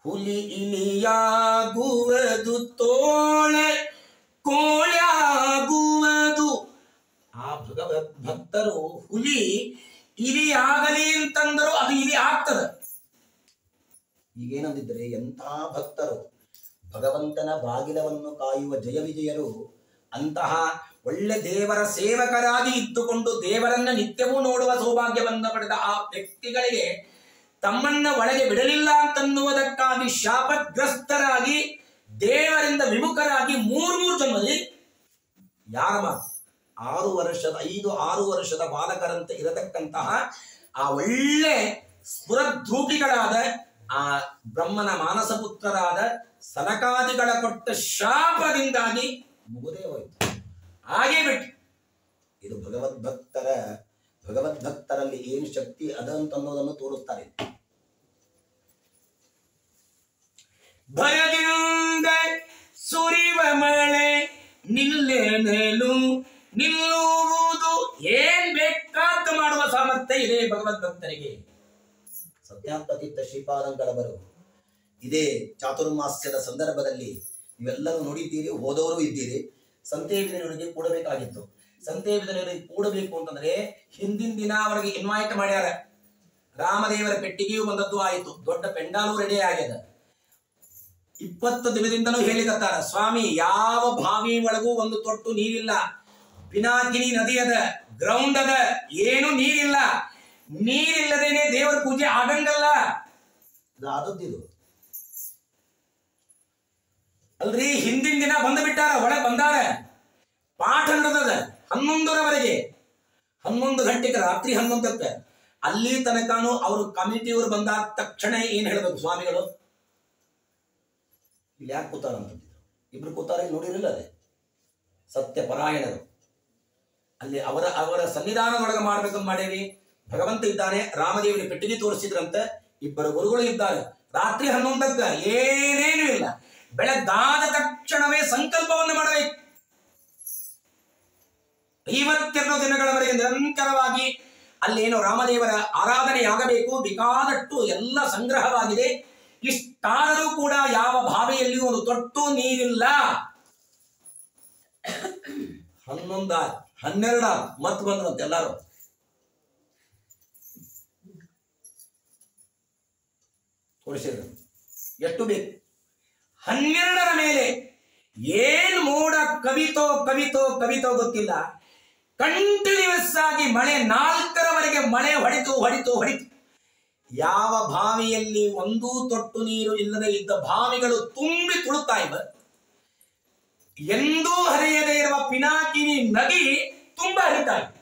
ಹುಲಿ ಇಲಿಯಾಗುವುದು, ತೋಳೆ ಕೋಳ್ಯಾಗುವುದು. ಆ ಭಗವದ್ ಭಕ್ತರು ಹುಲಿ ಇಲಿಯಾಗಲಿ ಅಂತಂದರು, ಅದು ಇಲಿ ಆಗ್ತದ. ಈಗೇನಂದಿದ್ರೆ ಎಂಥ ಭಕ್ತರು, ಭಗವಂತನ ಬಾಗಿಲವನ್ನು ಕಾಯುವ ಜಯ ವಿಜಯರು ಅಂತಹ ಒಳ್ಳೆ ದೇವರ ಸೇವಕರಾಗಿ ಇದ್ದುಕೊಂಡು ದೇವರನ್ನ ನಿತ್ಯವೂ ನೋಡುವ ಸೌಭಾಗ್ಯವನ್ನು ಪಡೆದ ಆ ವ್ಯಕ್ತಿಗಳಿಗೆ ತಮ್ಮನ್ನ ಒಳಗೆ ಬಿಡಲಿಲ್ಲ ಅಂತನ್ನುವುದಕ್ಕಾಗಿ ಶಾಪಗ್ರಸ್ತರಾಗಿ ದೇವರಿಂದ ವಿಮುಖರಾಗಿ 3 ಜನ್ಮದಲ್ಲಿ ಯಾರ ಮಾತು 5-6 ವರ್ಷದ ಬಾಲಕರಂತೆ ಇರತಕ್ಕಂತಹ ಆ ಒಳ್ಳೆ ಸ್ಫುರದ್ರೂಪಿಗಳಾದ ಆ ಬ್ರಹ್ಮನ ಮಾನಸ ಪುತ್ರರಾದ ಸನಕಾದಿಗಳ ಕೊಟ್ಟ ಶಾಪದಿಂದಾಗಿ ಮುಗುದೇ ಹೋಯಿತು. ಹಾಗೇ ಬಿಟ್ಟು ಇದು ಭಗವದ್ಭಕ್ತರಲ್ಲಿ ಏನು ಶಕ್ತಿ ಅದಂತನ್ನೋದನ್ನು ತೋರುತ್ತಾರೆ. ಭಯದಿಂದ ಸುರಿವ ಮಳೆ ನಿಲ್ಲುವುದು, ಏನ್ ಬೇಕಾದ ಮಾಡುವ ಸಾಮರ್ಥ್ಯ ಇದೆ ಭಗವದ್ಭಕ್ತರಿಗೆ. ಸತ್ಯಾಂತತೀರ್ಥ ಶ್ರೀಪಾದಂಗಳವರು ಇದೇ ಚಾತುರ್ಮಾಸ್ಯದ ಸಂದರ್ಭದಲ್ಲಿ ನೀವೆಲ್ಲರೂ ನೋಡಿದ್ದೀರಿ, ಹೋದವರು ಇದ್ದೀರಿ. ಸಂತೆಯವರಿಗೆ ಕೊಡಬೇಕಾಗಿತ್ತು. ಸಂತೆ ಬೀದಿನಲ್ಲಿ ಕೂಡಬೇಕು ಅಂತಂದ್ರೆ ಹಿಂದಿನ ದಿನ ಅವರಿಗೆ ಇನ್ವೈಟ್ ಮಾಡ್ಯಾರ. ರಾಮದೇವರ ಪೆಟ್ಟಿಗೆಯೂ ಬಂದದ್ದು ಆಯಿತು, ದೊಡ್ಡ ಪೆಂಡಾಲು ರೆಡಿ ಆಗ್ಯದ. 20 ದಿನದಿಂದನೂ ಹೇಳಿಕತ್ತಾರ, ಸ್ವಾಮಿ ಯಾವ ಬಾವಿ ಒಳಗೂ ಒಂದು ತೊಟ್ಟು ನೀರಿಲ್ಲ, ಪಿನಾಕಿನಿ ನದಿ ಅದ, ಗ್ರೌಂಡ್ ಅದ, ಏನು ನೀರಿಲ್ಲ, ನೀರಿಲ್ಲದೇನೆ ದೇವರ ಪೂಜೆ ಆಗಂಗಲ್ಲ. ಆದದ್ದಿದು ಅಲ್ರಿ, ಹಿಂದಿನ ದಿನ ಬಂದು ಬಿಟ್ಟಾರ, ಒಳಗೆ ಬಂದಾರ, ಪಾಠ ನಡೆದದ 11ರವರೆಗೆ, 11 ಗಂಟೆಗೆ, ರಾತ್ರಿ 11ಕ್ಕೆ. ಅಲ್ಲಿ ತನಕನೂ ಅವರು ಕಮಿಟಿಯವರು ಬಂದಾದ ತಕ್ಷಣ ಏನ್ ಹೇಳ್ಬೇಕು ಸ್ವಾಮಿಗಳು, ಇಲ್ಲಿ ಯಾಕೆ ಕೂತಾರ ಅಂತಿದ್ರು. ಇಬ್ರು ಕೂತಾರ, ನೋಡಿರಲಿಲ್ಲ, ಅದೇ ಸತ್ಯಪರಾಯಣರು. ಅಲ್ಲಿ ಅವರ ಸನ್ನಿಧಾನದೊಳಗೆ ಮಾಡ್ಬೇಕಂತ ಮಾಡೇವಿ. ಭಗವಂತ ಇದ್ದಾನೆ, ರಾಮದೇವನ ಪೆಟ್ಟಿಗೆ ತೋರಿಸಿದ್ರಂತೆ, ಇಬ್ಬರು ಗುರುಗಳು ಇದ್ದಾರೆ. ರಾತ್ರಿ 11ಕ್ಕೆ ಏನೇನು ಇಲ್ಲ, ಬೆಳಗಾದ ತಕ್ಷಣವೇ ಸಂಕಲ್ಪವನ್ನು ಮಾಡಬೇಕು. 52 ದಿನಗಳವರೆಗೆ ನಿರಂತರವಾಗಿ ಅಲ್ಲೇನೋ ರಾಮದೇವರ ಆರಾಧನೆ ಆಗಬೇಕು. ಬೇಕಾದಷ್ಟು ಎಲ್ಲ ಸಂಗ್ರಹವಾಗಿದೆ. ಇಷ್ಟಾದರೂ ಕೂಡ ಯಾವ ಬಾವಿಯಲ್ಲಿಯೂ ಒಂದು ತೊಟ್ಟು ನೀರಿಲ್ಲ. 11 12 ಮತ್ ಬಂದ್ರಂತೆ ಎಲ್ಲರೂ. ತೋರಿಸಿದ್ರು ಎಷ್ಟು ಬೇಕು. 12ರ ಮೇಲೆ ಏನ್ ಮೋಡ ಕವಿತೋ ಗೊತ್ತಿಲ್ಲ, ಕಂಟಿನ್ಯೂಸ್ ಆಗಿ ಮಳೆ 4ರವರೆಗೆ ಮಳೆ ಹೊಡಿತು. ಯಾವ ಬಾವಿಯಲ್ಲಿ ಒಂದೂ ತೊಟ್ಟು ನೀರು ಇಲ್ಲದೆ ಇದ್ದ ಬಾವಿಗಳು ತುಂಬಿ ತುಳುತ್ತಾ ಇವೆ. ಎಂದೂ ಹರಿಯದೇ ಇರುವ ಪಿನಾಕಿನಿ ನದಿ ತುಂಬಾ ಹರಿತಾ ಇದೆ.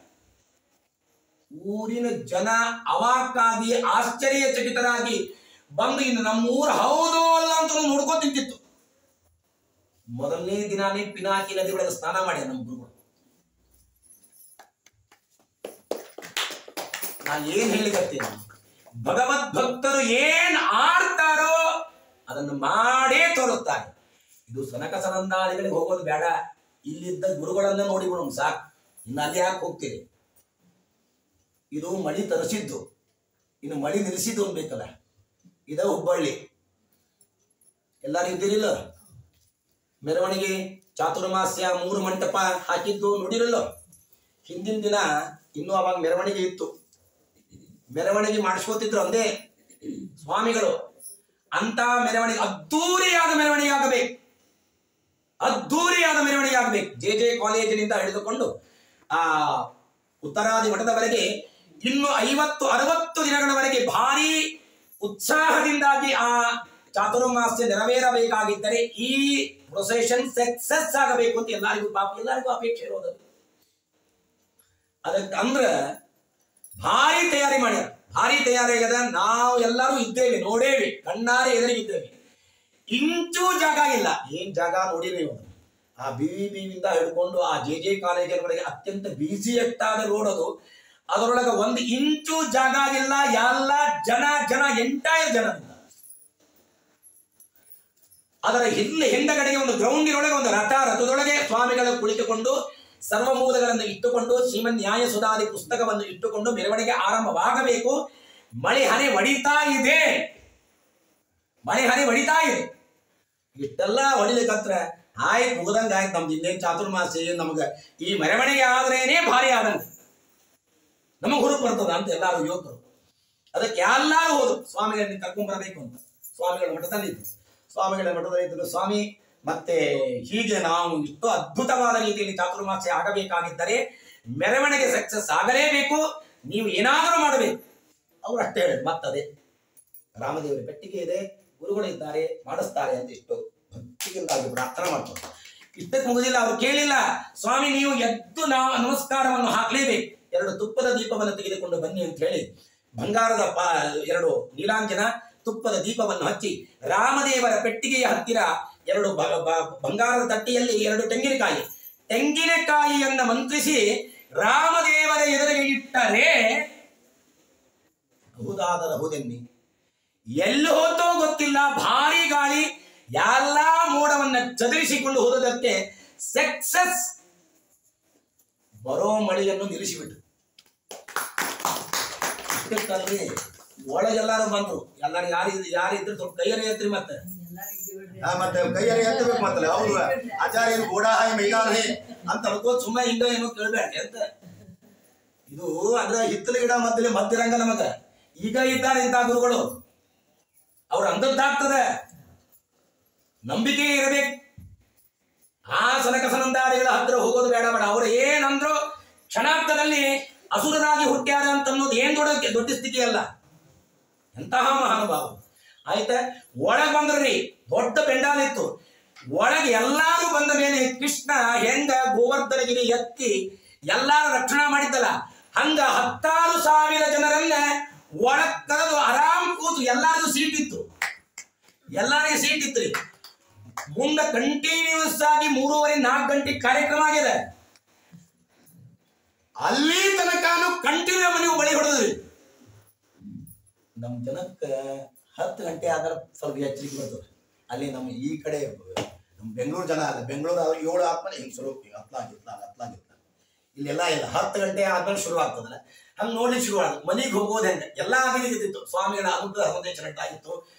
ಊರಿನ ಜನ ಅವಾಕ್ಕಾಗಿ ಆಶ್ಚರ್ಯಚಕಿತರಾಗಿ ಬಂದು ಇನ್ನು ನಮ್ಮೂರು ಹೌದು ಅಲ್ಲ ಅಂತ ನೋಡ್ಕೊ ತಿಂತಿತ್ತು. ಮೊದಲನೇ ದಿನಾನೇ ಪಿನಾಕಿ ನದಿ ಒಳಗೆ ಸ್ನಾನ ಮಾಡ್ಯಾರ ನಮ್ಮ ಗುರುಗಳು. ನಾ ಏನ್ ಹೇಳಿಕತ್ತೀನಿ, ಭಗವದ್ ಭಕ್ತರು ಏನ್ ಆಡ್ತಾರೋ ಅದನ್ನು ಮಾಡೇ ತೋರುತ್ತಾರೆ. ಇದು ಸನಕ ಸನಂದಾದಿಗಳಿಗೆ ಹೋಗೋದು ಬೇಡ, ಇಲ್ಲಿದ್ದ ಗುರುಗಳನ್ನ ನೋಡಿಬಿಡೋಣ ಸಾಕು. ಇನ್ನು ಅಲ್ಲಿ ಯಾಕೆ ಹೋಗ್ತೀರಿ? ಇದು ಮಳಿ ತರಿಸಿದ್ದು, ಇನ್ನು ಮಳಿ ನಿಲ್ಲಿಸಿದ್ದು ಅನ್ಬೇಕಲ್ಲ. ಇದ ಹುಬ್ಬಳ್ಳಿ, ಎಲ್ಲಾರು ಇದ್ದೀರಿಲ್ಲ? ಮೆರವಣಿಗೆ ಚಾತುರ್ಮಾಸ್ಯ 3 ಮಂಟಪ ಹಾಕಿದ್ದು ನೋಡಿರಲ್ಲ? ಹಿಂದಿನ ದಿನ ಇನ್ನೂ ಅವಾಗ ಮೆರವಣಿಗೆ ಇತ್ತು. ಮೆರವಣಿಗೆ ಮಾಡಿಸ್ಕೋತಿದ್ರು ಅಂದೇ ಸ್ವಾಮಿಗಳು. ಅಂತ ಮೆರವಣಿಗೆ ಅದ್ದೂರಿಯಾದ ಮೆರವಣಿಗೆ ಆಗಬೇಕು, ಅದ್ದೂರಿಯಾದ ಮೆರವಣಿಗೆ ಆಗಬೇಕು. ಜೆ ಕಾಲೇಜಿನಿಂದ ಹಿಡಿದುಕೊಂಡು ಆ ಉತ್ತರಾದಿ ಮಠದವರೆಗೆ ಇನ್ನು 50-60 ದಿನಗಳವರೆಗೆ ಭಾರಿ ಉತ್ಸಾಹದಿಂದಾಗಿ ಆ ಚಾತುರ್ಮಾಸ್ಯ ನೆರವೇರಬೇಕಾಗಿದ್ದರೆ ಈ ಪ್ರೊಸೆಷನ್ ಸಕ್ಸಸ್ ಆಗಬೇಕು ಅಂತ ಎಲ್ಲರಿಗೂ ಅಪೇಕ್ಷೆ ಇರೋದು. ಅದಕ್ಕೆ ಅಂದ್ರ ಭಾರಿ ತಯಾರಿ ಮಾಡ್ಯಾರ, ಭಾರಿ ತಯಾರಿ ಆಗ್ಯದ. ನಾವು ಎಲ್ಲರೂ ಇದ್ದೇವೆ, ನೋಡೇವಿ, ಕಣ್ಣಾರೆ ಎದುರಿಗಿದ್ದೇವೆ. ಇಂಚೂ ಜಾಗ ಇಲ್ಲ. ಏನ್ ಜಾಗ ನೋಡಿರಿ ನೀವು, ಆ ಬಿವಿಬಿಯಿಂದ ಹಿಡ್ಕೊಂಡು ಆ ಜೆ ಕಾಲೇಜಿನವರೆಗೆ ಅತ್ಯಂತ ಬಿಸಿಯಷ್ಟಾದ ರೋಡ್ ಅದು. ಅದರೊಳಗೆ 1 ಇಂಚು ಜಾಗ ಇಲ್ಲ. ಎಲ್ಲ ಜನ ಎಂಟೈರ್ ಜನ. ಅದರ ಹಿಂದಗಡೆಗೆ ಒಂದು ಗ್ರೌಂಡಿನೊಳಗೆ ಒಂದು ರಥದೊಳಗೆ ಸ್ವಾಮಿಗಳು ಕುಳಿತುಕೊಂಡು ಸರ್ವಮೂಲಗಳನ್ನು ಇಟ್ಟುಕೊಂಡು ಶ್ರೀಮನ್ ನ್ಯಾಯ ಸುಧಾದಿ ಪುಸ್ತಕವನ್ನು ಇಟ್ಟುಕೊಂಡು ಮೆರವಣಿಗೆ ಆರಂಭವಾಗಬೇಕು. ಮಳೆ ಹನಿ ಹೊಡಿತಾ ಇದೆ. ಇಷ್ಟೆಲ್ಲ ಹೊಡಿಲಿಕ್ಕತ್ರ ಆಯ್ತು, ಮುಗದಂಗ ಆಯ್ತು. ನಮ್ದು ಇನ್ನೇನ್ ಚಾತುರ್ಮಾಸಿ, ನಮ್ಗೆ ಈ ಮೆರವಣಿಗೆ ಆದ್ರೇನೆ ಭಾರಿ ಆದಂಗ ನಮಗ್ ಹುರುಪ್ ಬರ್ತದ ಅಂತ ಎಲ್ಲಾರು ಯುವಕರು. ಅದಕ್ಕೆ ಎಲ್ಲಾರು ಹೋದ್ರು ಸ್ವಾಮಿಗಳನ್ನ ಕರ್ಕೊಂಡ್ ಬರಬೇಕು ಅಂತ. ಸ್ವಾಮಿಗಳ ಮಠದಲ್ಲಿದ್ದರು. ಸ್ವಾಮಿ ಮತ್ತೆ ಹೀಗೆ ನಾವು ಇಷ್ಟು ಅದ್ಭುತವಾದ ರೀತಿಯಲ್ಲಿ ಚಾತುರ್ಮಾಸ್ಯ ಆಗಬೇಕಾಗಿದ್ದರೆ ಮೆರವಣಿಗೆ ಸಕ್ಸಸ್ ಆಗಲೇಬೇಕು, ನೀವು ಏನಾದರೂ ಮಾಡಬೇಕು. ಅವ್ರು ಅಷ್ಟೇ ಹೇಳಿ ಮತ್ತದೇ ರಾಮದೇವರ ಪೆಟ್ಟಿಗೆ ಇದೆ, ಗುರುಗಳಿದ್ದಾರೆ, ಮಾಡಿಸ್ತಾರೆ ಅಂತ ಇಷ್ಟು ಭಕ್ತಿಯಿಂದಾಗಿ ಪ್ರಾರ್ಥನೆ ಮಾಡ್ತಾರೆ. ಇಷ್ಟಕ್ಕೆ ಮುಗಿದಿಲ್ಲ, ಅವ್ರು ಕೇಳಿಲ್ಲ. ಸ್ವಾಮಿ ನೀವು ಎದ್ದು ನಾವು ನಮಸ್ಕಾರವನ್ನು ಹಾಕ್ಲೇಬೇಕು, 2 ತುಪ್ಪದ ದೀಪವನ್ನು ತೆಗೆದುಕೊಂಡು ಬನ್ನಿ ಅಂತ ಹೇಳಿ ಬಂಗಾರದ 2 ನೀಲಾಂಜನ ತುಪ್ಪದ ದೀಪವನ್ನು ಹಚ್ಚಿ ರಾಮದೇವರ ಪೆಟ್ಟಿಗೆಯ ಹತ್ತಿರ 2 ಬಂಗಾರದ ತಟ್ಟೆಯಲ್ಲಿ 2 ತೆಂಗಿನಕಾಯಿಯನ್ನ ಮಂತ್ರಿಸಿ ರಾಮದೇವರ ಎದುರಿಗೆ ಇಟ್ಟರೆ ಹೌದೆನ್ನಿ. ಎಲ್ಲಿ ಹೋತೋ ಗೊತ್ತಿಲ್ಲ, ಭಾರಿ ಗಾಳಿ ಎಲ್ಲಾ ಮೋಡವನ್ನ ಚದುರಿಸಿಕೊಂಡು ಹೋದದಕ್ಕೆ ಸಕ್ಸಸ್. ಬರೋ ಮಳೆಯನ್ನು ನಿಲ್ಲಿಸಿಬಿಟ್ಟು ಒಳಗೆಲ್ಲಾರು ಬಂದ್ರು. ಎಲ್ಲರೂ ಯಾರಿದ್ರು ಸ್ವಲ್ಪ ಕೈಯಲ್ಲಿ ಎತ್ರಿ ಮತ್ತೆ ಮತ್ತೆ ಕೈಯಲ್ಲಿ ಎತ್ತಬೇಕು ಮತ್ತಲ್ಲ ಹೌದು ಆಚಾರ್ಯ ಗೋಡಾ ಹೈ ಮೈದಾನ ಹೈ ಅಂತ ಅನ್ಕೋದ್ ಸುಮ್ಮನೆ ಹಿಂಗ ಏನೋ ಕೇಳ್ಬೇಡ್ರಿ ಅಂತ. ಇದು ಅದ್ರ ಹಿತ್ತಲ ಗಿಡ ಮಧ್ಯೆ ಮಧ್ಯರಂಗ ನಮಗ ಈಗ ಇದ್ದಾರೆ ಇಂಥ ಗುರುಗಳು, ಅವ್ರು ಅಂದದ್ದಾಗ್ತದೆ, ನಂಬಿಕೆ ಇರಬೇಕು. ಆ ಸನಕ ಸನಂದಾದಿಗಳ ಹತ್ರ ಹೋಗೋದು ಬೇಡ ಬೇಡ. ಅವ್ರು ಏನಂದ್ರು ಕ್ಷಣಾರ್ಥದಲ್ಲಿ ಅಸುರರಾಗಿ ಹುಟ್ಟ್ಯಾರ ಅಂತ ಅನ್ನೋದು ಏನ್ ದೊಡ್ಡ ಸ್ಥಿತಿ ಅಲ್ಲ. ಎಂತಹ ಮಹಾನುಭಾವ. ಆಯ್ತಾ, ಒಳಗ್ ಬಂದ್ರಿ, ದೊಡ್ಡ ಪೆಂಡಾಲಿತ್ತು. ಒಳಗೆ ಎಲ್ಲಾರು ಬಂದ ಮೇಲೆ ಕೃಷ್ಣ ಹೆಂಗ ಗೋವರ್ಧನಗಿರಿ ಎತ್ತಿ ಎಲ್ಲಾರು ರಕ್ಷಣಾ ಮಾಡಿದ್ದಲ್ಲ, ಹಂಗ 10,000 ಜನರನ್ನ ಒಳಗ್ ಕರೆದು ಆರಾಮ್ ಕೂತು ಎಲ್ಲಾರಿಗೂ ಸೀಟ್ ಇತ್ತು, ಎಲ್ಲಾರಿಗೆ ಸೀಟ್ ಇತ್ತು. ಮುಂದೆ ಕಂಟಿನ್ಯೂಸ್ ಆಗಿ 3-4 ಗಂಟೆ ಕಾರ್ಯಕ್ರಮ ಆಗಿದೆ. ಅಲ್ಲಿ ತನಕನು ಕಂಟಿನ್ಯೂ ನೀವು ಬಳಿ ಹೊಡೆದ್ರಿ. ನಮ್ ಜನಕ್ಕೆ 10 ಗಂಟೆ ಆದ್ರೆ ಸ್ವಲ್ಪ ಎಚ್ಚರಿಕೆ ಬರ್ತದೆ. ಅಲ್ಲಿ ನಮ್ಮ ಈ ಕಡೆ ನಮ್ಮ ಬೆಂಗಳೂರು ಜನ ಅಲ್ಲ, ಬೆಂಗಳೂರು ಅವ್ರು 7 ಆದ್ಮೇಲೆ ಹಿಂಗೆ ಶುರು ಹತ್ಲಾಗಿತ್ತ ಇಲ್ಲೆಲ್ಲ ಇಲ್ಲ 10 ಗಂಟೆ ಆದ್ಮೇಲೆ ಶುರು ಆಗ್ತದಲ್ಲ. ಹಂಗೆ ನೋಡ್ಲಿಕ್ಕೆ ಶುರು ಆಗ ಮನೆಗೆ ಹೋಗೋದು ಹೆಂಗೆ ಎಲ್ಲ ಆಗಿತ್ತು. ಸ್ವಾಮಿಗಳ ಅನುಗ್ರಹ ಸಂದೇಶ ಆಯ್ತು,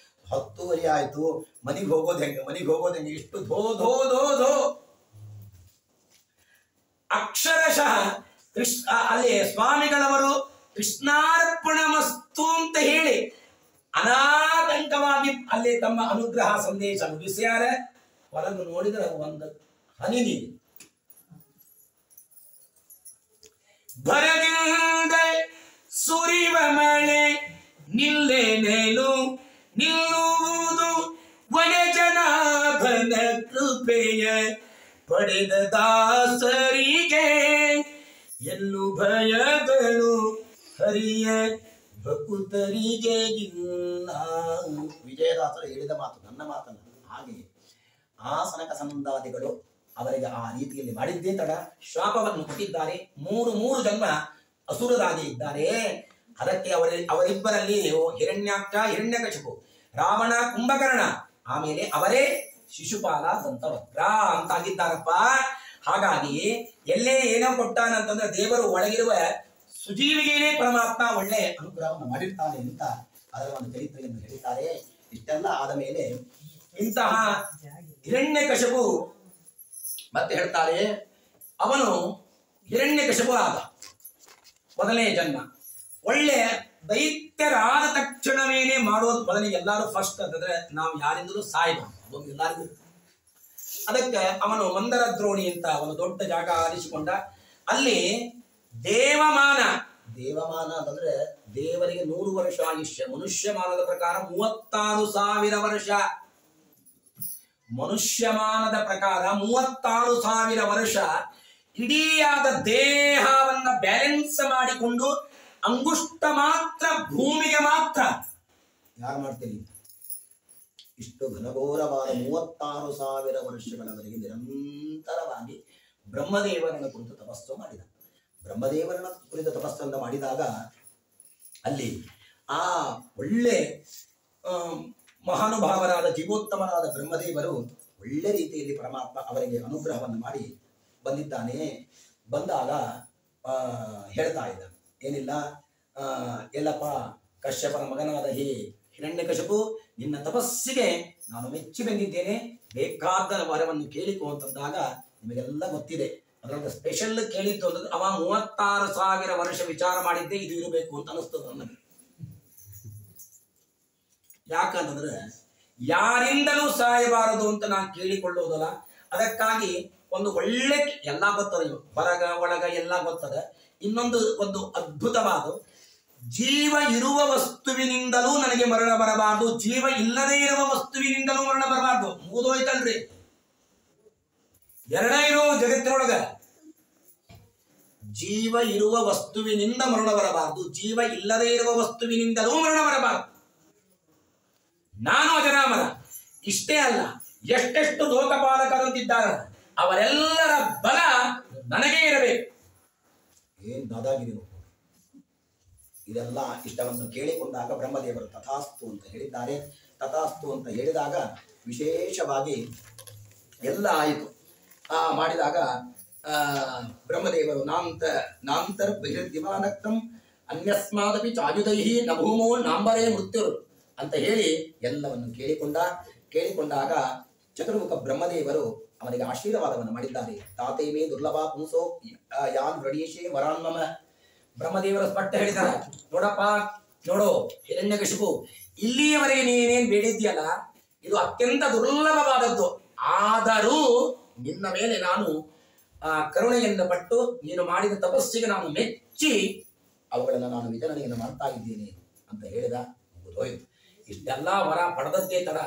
10:30 ಆಯ್ತು. ಮನೆಗೆ ಹೋಗೋದು ಹೆಂಗೆ ಇಷ್ಟು ಧೋ ಧೋ ಧೋ ಧೋ ಅಕ್ಷರಶಃ ಕೃಷ್ಣ ಅಲ್ಲಿ ಸ್ವಾಮಿಗಳವರು ಕೃಷ್ಣಾರ್ಪಣ ಮಸ್ತು ಅಂತ ಹೇಳಿ ಅನಾತಂಕವಾಗಿ ಅಲ್ಲಿ ತಮ್ಮ ಅನುಗ್ರಹ ಸಂದೇಶ ಮುಗಿಸ್ಯಾರೆ. ಹೊರಗೆ ನೋಡಿದ್ರೆ ಒಂದು ಹನಿ ನೀರು ಭರದಿಂದ ಸುರಿವ ಮಳೆ ನಿಲ್ಲೆನೆಲು ನಿಲ್ಲುವುದು ವನಜನಾಭನ ಕೃಪೆಯ ಪಡೆದ ದಾಸರಿಗೆ ಎಲ್ಲೂ ಭಯಗಳು ಹರಿಯ ಭಕುತರಿಗೆ ಇಲ್ಲ. ವಿಜಯದಾಸರು ಹೇಳಿದ ಮಾತು, ನನ್ನ ಮಾತಲ್ಲ. ಹಾಗೆಯೇ ಆ ಸನಕ ಸಂದಾದಿಗಳು ಅವರಿಗೆ ಆ ರೀತಿಯಲ್ಲಿ ಮಾಡಿದ್ದೇ ತಡ ಶಾಪವನ್ನು ಕೊಟ್ಟಿದ್ದಾರೆ. 3 ಜನ್ಮ ಅಸುರರಾಗಿ ಇದ್ದಾರೆ. ಅದಕ್ಕೆ ಅವರಿಬ್ಬರಲ್ಲಿ ಹಿರಣ್ಯಾಕ್ಷ ಹಿರಣ್ಯಕಶಿಪು, ರಾವಣ ಕುಂಭಕರ್ಣ, ಆಮೇಲೆ ಅವರೇ ಶಿಶುಪಾಲ ದಂತವಕ್ರ ಅಂತಾಗಿದ್ದಾರಪ್ಪ. ಹಾಗಾಗಿ ಎಲ್ಲೇ ಏನೋ ಕೊಟ್ಟಾನಂತಂದ್ರೆ ದೇವರು ಒಳಗಿರುವ ಸುಜೀವಿಗೇನೆ ಪರಮಾತ್ಮ ಒಳ್ಳೆ ಅನುಗ್ರಹವನ್ನು ಮಾಡಿರ್ತಾನೆ ಅಂತ ಅದರ ಒಂದು ಚರಿತ್ರೆಯನ್ನು ಹೇಳಿದ್ದಾರೆ. ಇಷ್ಟೆಲ್ಲ ಆದ ಮೇಲೆ ಇಂತಹ ಹಿರಣ್ಯಕಶಿಪು ಮತ್ತೆ ಹೇಳ್ತಾರೆ, ಅವನು ಹಿರಣ್ಯಕಶಿಪು ಆದ ಮೊದಲನೇ ಜನ್ಮ. ಒಳ್ಳೆ ದೈತ್ಯರಾದ ತಕ್ಷಣವೇನೆ ಮಾಡೋದು ಮೊದಲಿಗೆ ಎಲ್ಲರೂ ಫಸ್ಟ್ ಅಂತಂದ್ರೆ ನಾವು ಯಾರಿಂದಲೂ ಸಾಯಬಹುದು, ಎಲ್ಲರಿಗೂ. ಅದಕ್ಕೆ ಅವನು ಮಂದರ ದ್ರೋಣಿ ಅಂತ ಒಂದು ದೊಡ್ಡ ಜಾಗ ಆರಿಸಿಕೊಂಡ. ಅಲ್ಲಿ ದೇವಮಾನ ಅಂತಂದ್ರೆ ದೇವರಿಗೆ 100 ವರ್ಷ ಆಯುಷ್ಯ. ಮನುಷ್ಯಮಾನದ ಪ್ರಕಾರ 36,000 ವರ್ಷ. ಮನುಷ್ಯಮಾನದ ಪ್ರಕಾರ 36,000 ವರ್ಷ ಇಡೀಯಾದ ದೇಹವನ್ನ ಬ್ಯಾಲೆನ್ಸ್ ಮಾಡಿಕೊಂಡು ಅಂಗುಷ್ಟ ಮಾತ್ರ ಭೂಮಿಗೆ ಮಾತ್ರ ಯಾರು ಮಾಡ್ತೀರಿ? ಇಷ್ಟು ಘನಘೋರವಾದ 36,000 ವರ್ಷಗಳವರೆಗೆ ನಿರಂತರವಾಗಿ ಬ್ರಹ್ಮದೇವರನ್ನು ಕುರಿತು ತಪಸ್ಸು ಮಾಡಿದ. ಬ್ರಹ್ಮದೇವರನ್ನ ಕುರಿತು ತಪಸ್ಸನ್ನು ಮಾಡಿದಾಗ ಅಲ್ಲಿ ಆ ಒಳ್ಳೆ ಮಹಾನುಭಾವರಾದ ಜೀವೋತ್ತಮರಾದ ಬ್ರಹ್ಮದೇವರು ಒಳ್ಳೆ ರೀತಿಯಲ್ಲಿ ಪರಮಾತ್ಮ ಅವರಿಗೆ ಅನುಗ್ರಹವನ್ನು ಮಾಡಿ ಬಂದಿದ್ದಾನೆ. ಬಂದಾಗ ಹೇಳ್ತಾ ಇದ್ದಾನೆ, ಏನಿಲ್ಲ ಎಲ್ಲಪ್ಪ ಕಶ್ಯಪನ ಮಗನಾದ ಹೇ ಹಿರಣ್ಯಕಶಿಪು, ನಿನ್ನ ತಪಸ್ಸಿಗೆ ನಾನು ಮೆಚ್ಚಿ ಬಂದಿದ್ದೇನೆ, ಬೇಕಾದ ವರವನ್ನು ಕೇಳಿಕೋ ಅಂತಂದಾಗ ನಿಮಗೆಲ್ಲ ಗೊತ್ತಿದೆ. ಅದರೊಂದು ಸ್ಪೆಷಲ್ ಕೇಳಿದ್ದು ಅಂದ್ರೆ ಅವ 36,000 ವರ್ಷ ವಿಚಾರ ಮಾಡಿದ್ದೆ ಇದು ಇರಬೇಕು ಅಂತ ಅನಿಸ್ತದೆ ನನಗೆ. ಯಾಕಂತಂದ್ರೆ ಯಾರಿಂದಲೂ ಸಾಯಬಾರದು ಅಂತ ನಾನು ಕೇಳಿಕೊಳ್ಳುವುದಲ್ಲ. ಅದಕ್ಕಾಗಿ ಒಂದು ಒಳ್ಳೆ ಎಲ್ಲ ಗೊತ್ತದ, ಹೊರಗ ಒಳಗ ಎಲ್ಲ ಗೊತ್ತದ. ಇನ್ನೊಂದು ಒಂದು ಅದ್ಭುತವಾದ ಜೀವ ಇರುವ ವಸ್ತುವಿನಿಂದಲೂ ನನಗೆ ಮರಣ ಬರಬಾರದು, ಜೀವ ಇಲ್ಲದೇ ಇರುವ ವಸ್ತುವಿನಿಂದಲೂ ಮರಣ ಬರಬಾರ್ದು. ಮುಗಿದೋಯ್ತಲ್ರಿ, ಎರಡೇ ಇರೋ ಜಗತ್ತಿನೊಳಗ. ಜೀವ ಇರುವ ವಸ್ತುವಿನಿಂದ ಮರಣ ಬರಬಾರದು, ಜೀವ ಇಲ್ಲದೇ ಇರುವ ವಸ್ತುವಿನಿಂದಲೂ ಮರಣ ಬರಬಾರದು. ನಾನು ಅಜರಾಮರ. ಇಷ್ಟೇ ಅಲ್ಲ, ಎಷ್ಟೆಷ್ಟು ಲೋಕಪಾಲಕರು ಅಂತಿದ್ದಾರೆ ಅವರೆಲ್ಲರ ಬಲ ನನಗೇ ಇರಬೇಕು. ಏನ್ ದಾದಾಗಿರಿ ನೋಡು. ಇದೆಲ್ಲ ಇಷ್ಟವನ್ನು ಕೇಳಿಕೊಂಡಾಗ ಬ್ರಹ್ಮದೇವರು ತಥಾಸ್ತು ಅಂತ ಹೇಳಿದ್ದಾರೆ. ತಥಾಸ್ತು ಅಂತ ಹೇಳಿದಾಗ ವಿಶೇಷವಾಗಿ ಎಲ್ಲ ಆಯಿತು. ಮಾಡಿದಾಗ ಬ್ರಹ್ಮದೇವರು ನಾಂತರ ಬಹಿರ್ದಿವಾನಕ್ತಂ ಅನ್ಯಸ್ಮಾದಪಿ ಚಾಯುಧೈಹಿ ನ ಭೂಮೋ ನಾಂಬರೇ ಮೃತ್ಯುರು ಅಂತ ಹೇಳಿ ಎಲ್ಲವನ್ನು ಕೇಳಿಕೊಂಡಾಗ ಚತುರ್ಮುಖ ಬ್ರಹ್ಮದೇವರು ಅವನಿಗೆ ಆಶೀರ್ವಾದವನ್ನು ಮಾಡಿದ್ದಾರೆ. ತಾತೇಮೇ ದುರ್ಲಭ ಪುಂಸೋ ಯಾನ್ ವ್ರಣೀಶೇ ವರಾನ್ಮಮ. ಬ್ರಹ್ಮದೇವರು ಸ್ಪಷ್ಟ ಹೇಳಿದ್ದಾರೆ, ನೋಡಪ್ಪ ನೋಡು ಹಿರಣ್ಯಕಶಿಪು, ಇಲ್ಲಿಯವರೆಗೆ ನೀನೇನ್ ಬೇಡಿದ್ಯಲ್ಲ ಇದು ಅತ್ಯಂತ ದುರ್ಲಭವಾದದ್ದು. ಆದರೂ ನಿನ್ನ ಮೇಲೆ ನಾನು ಕರುಣೆಯಿಂದ ಪಟ್ಟು ನೀನು ಮಾಡಿದ ತಪಸ್ಸಿಗೆ ನಾನು ಮೆಚ್ಚಿ ಅವುಗಳನ್ನು ನಾನು ವಿತರಣೆಯನ್ನು ಮಾಡ್ತಾ ಇದ್ದೇನೆ ಅಂತ ಹೇಳಿದ. ಹೋಯ್ತು. ಇಷ್ಟೆಲ್ಲ ವರ ಪಡೆದದ್ದೇ ತರ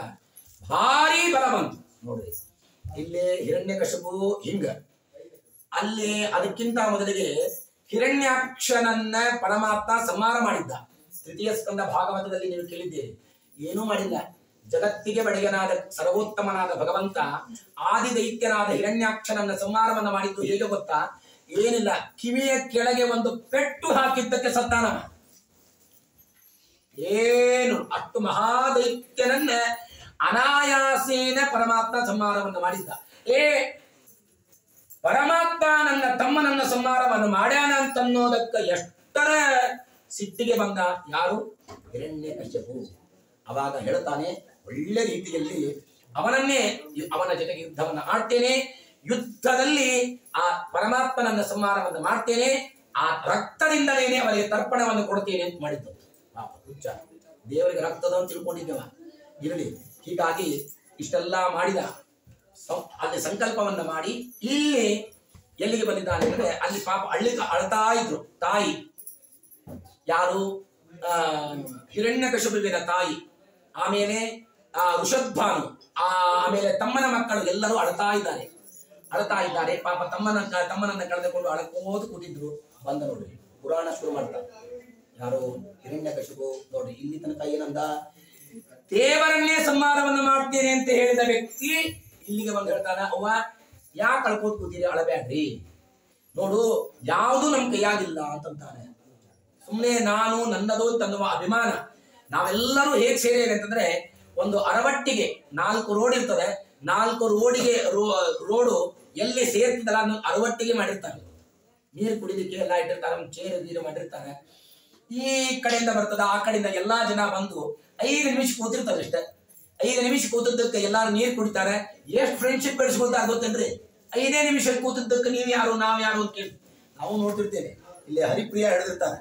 ಭಾರಿ ಬಲ ಬಂತು ನೋಡ್ರಿ. ಇಲ್ಲೇ ಹಿರಣ್ಯಕಶಿಪು ಹಿಂಗ, ಅಲ್ಲಿ ಅದಕ್ಕಿಂತ ಮೊದಲಿಗೆ ಹಿರಣ್ಯಾಕ್ಷನನ್ನ ಪರಮಾತ್ಮ ಸಂಹಾರ ಮಾಡಿದ್ದ. ತೃತೀಯ ಸ್ಕಂದ ಭಾಗವತದಲ್ಲಿ ನೀವು ಕೇಳಿದ್ದೀರಿ. ಏನೂ ಮಾಡಿಲ್ಲ. ಜಗತ್ತಿಗೆ ಬಡೆಯನಾದ ಸರ್ವೋತ್ತಮನಾದ ಭಗವಂತ ಆದಿ ದೈತ್ಯನಾದ ಹಿರಣ್ಯಾಕ್ಷನನ್ನ ಸಂಹಾರವನ್ನ ಮಾಡಿದ್ದು ಹೇಗೆ ಗೊತ್ತಾ? ಏನಿಲ್ಲ, ಕಿವಿಯ ಕೆಳಗೆ ಒಂದು ಪೆಟ್ಟು ಹಾಕಿದ್ದಕ್ಕೆ ಸತ್ತಾನ. ಏನು ಅಷ್ಟು ಮಹಾದೈತ್ಯನನ್ನ ಅನಾಯಾಸೇನ ಪರಮಾತ್ಮ ಸಂಹಾರವನ್ನು ಮಾಡಿದ್ದ. ಪರಮಾತ್ಮ ನನ್ನ ತಮ್ಮನನ್ನ ಸಂಹಾರವನ್ನು ಮಾಡ್ಯಾನ ಅಂತನ್ನೋದಕ್ಕ ಎಷ್ಟರ ಸಿಟ್ಟಿಗೆ ಬಂದ ಯಾರು? ಹಿರಣ್ಯಕಶಿಪು. ಅವಾಗ ಹೇಳ್ತಾನೆ, ಒಳ್ಳೆ ರೀತಿಯಲ್ಲಿ ಅವನನ್ನೇ ಅವನ ಜೊತೆಗೆ ಯುದ್ಧವನ್ನು ಆಡ್ತೇನೆ, ಯುದ್ಧದಲ್ಲಿ ಆ ಪರಮಾತ್ಮನನ್ನ ಸಂಹಾರವನ್ನು ಮಾಡ್ತೇನೆ, ಆ ರಕ್ತದಿಂದಲೇ ಅವರಿಗೆ ತರ್ಪಣವನ್ನು ಕೊಡ್ತೇನೆ ಅಂತ ಮಾಡಿದ್ದು. ಪಾಪ ಹುಚ್ಚ, ದೇವರಿಗೆ ರಕ್ತದ ಅಂತ ತಿಳ್ಕೊಂಡಿದ್ದೇವ, ಇರಲಿ. ಹೀಗಾಗಿ ಇಷ್ಟೆಲ್ಲ ಮಾಡಿದ, ಅಲ್ಲಿ ಸಂಕಲ್ಪವನ್ನ ಮಾಡಿ ಇಲ್ಲಿ ಎಲ್ಲಿಗೆ ಬಂದಿದ್ದಾನೆ ಅಂದ್ರೆ ಅಲ್ಲಿ ಪಾಪ ಅಳ್ತಾ ಇದ್ರು ತಾಯಿ. ಯಾರು? ಹಿರಣ್ಯಕಶಿಪುವಿನ ತಾಯಿ, ಆಮೇಲೆ ಋಷಭಾನು, ಆಮೇಲೆ ತಮ್ಮನ ಮಕ್ಕಳು ಎಲ್ಲರೂ ಅಳ್ತಾ ಇದ್ದಾರೆ. ಪಾಪ ತಮ್ಮನನ್ನ ಕಳೆದುಕೊಂಡು ಅಳ್ಕೋದು ಕೂತಿದ್ರು. ಬಂದ ನೋಡ್ರಿ, ಪುರಾಣ ಶುರು ಮಾಡ್ತಾರೆ. ಯಾರು? ಹಿರಣ್ಯಕಶಿಪು. ನೋಡ್ರಿ, ಇಲ್ಲಿ ತನಕ ಏನಂದ? ದೇವರನ್ನೇ ಸಂಹಾರವನ್ನು ಮಾಡ್ತೇನೆ ಅಂತ ಹೇಳಿದ ವ್ಯಕ್ತಿ ಇಲ್ಲಿಗೆ ಬಂದು ಹೇಳ್ತಾನ, ಅವ್ವ ಯಾಕೆ ಕಳ್ಕೋದ್ ಕೂತೀರಿ, ಅಳಬ್ಯಾಡ್ರಿ, ನೋಡು ಯಾವುದು ನಮ್ ಕೈಯಾಗಿಲ್ಲ ಅಂತಂತಾನೆ. ಸುಮ್ಮನೆ ನಾನು ನನ್ನದು ಅಂತನ್ನುವ ಅಭಿಮಾನ. ನಾವೆಲ್ಲರೂ ಹೇಗೆ ಸೇರಿದ್ದೇವೆ ಅಂತಂದ್ರೆ, ಒಂದು ಅರವಟ್ಟಿಗೆ 4 ರೋಡ್ ಇರ್ತದೆ, 4 ರೋಡಿಗೆ ರೋಡು ಎಲ್ಲಿ ಸೇರ್ತದಲ್ಲ ಅನ್ನೋ ಅರವಟ್ಟಿಗೆ ಮಾಡಿರ್ತಾರೆ. ನೀರು ಕುಡಿಲಿಕ್ಕೆ ಎಲ್ಲ ಇಟ್ಟಿರ್ತಾರೆ, ಒಂದು ಚೇರು ನೀರು ಮಾಡಿರ್ತಾರೆ. ಈ ಕಡೆಯಿಂದ ಬರ್ತದ, ಆ ಕಡೆಯಿಂದ ಎಲ್ಲಾ ಜನ ಬಂದು 5 ನಿಮಿಷ ಕೂತಿರ್ತಾರೆ. ಅಷ್ಟೇ 5 ನಿಮಿಷ ಕೂತಿದ್ದಕ್ಕೆ ಎಲ್ಲಾರು ನೀರು ಕುಡಿತಾರೆ. ಎಷ್ಟು ಫ್ರೆಂಡ್ಶಿಪ್ ಬೆಳೆಸ್ಕೊಳ್ತಾರೆ ಗೊತ್ತೇನ್ರಿ? 5 ನಿಮಿಷ ಕೂತಿದ್ದಕ್ಕೆ ನೀವು ಯಾರು ನಾವ್ ಯಾರು ಅಂತ ಕೇಳಿ ನಾವು ನೋಡ್ತಿರ್ತೇವೆ. ಇಲ್ಲಿ ಹರಿಪ್ರಿಯ ಹಿಡಿದಿರ್ತಾರೆ.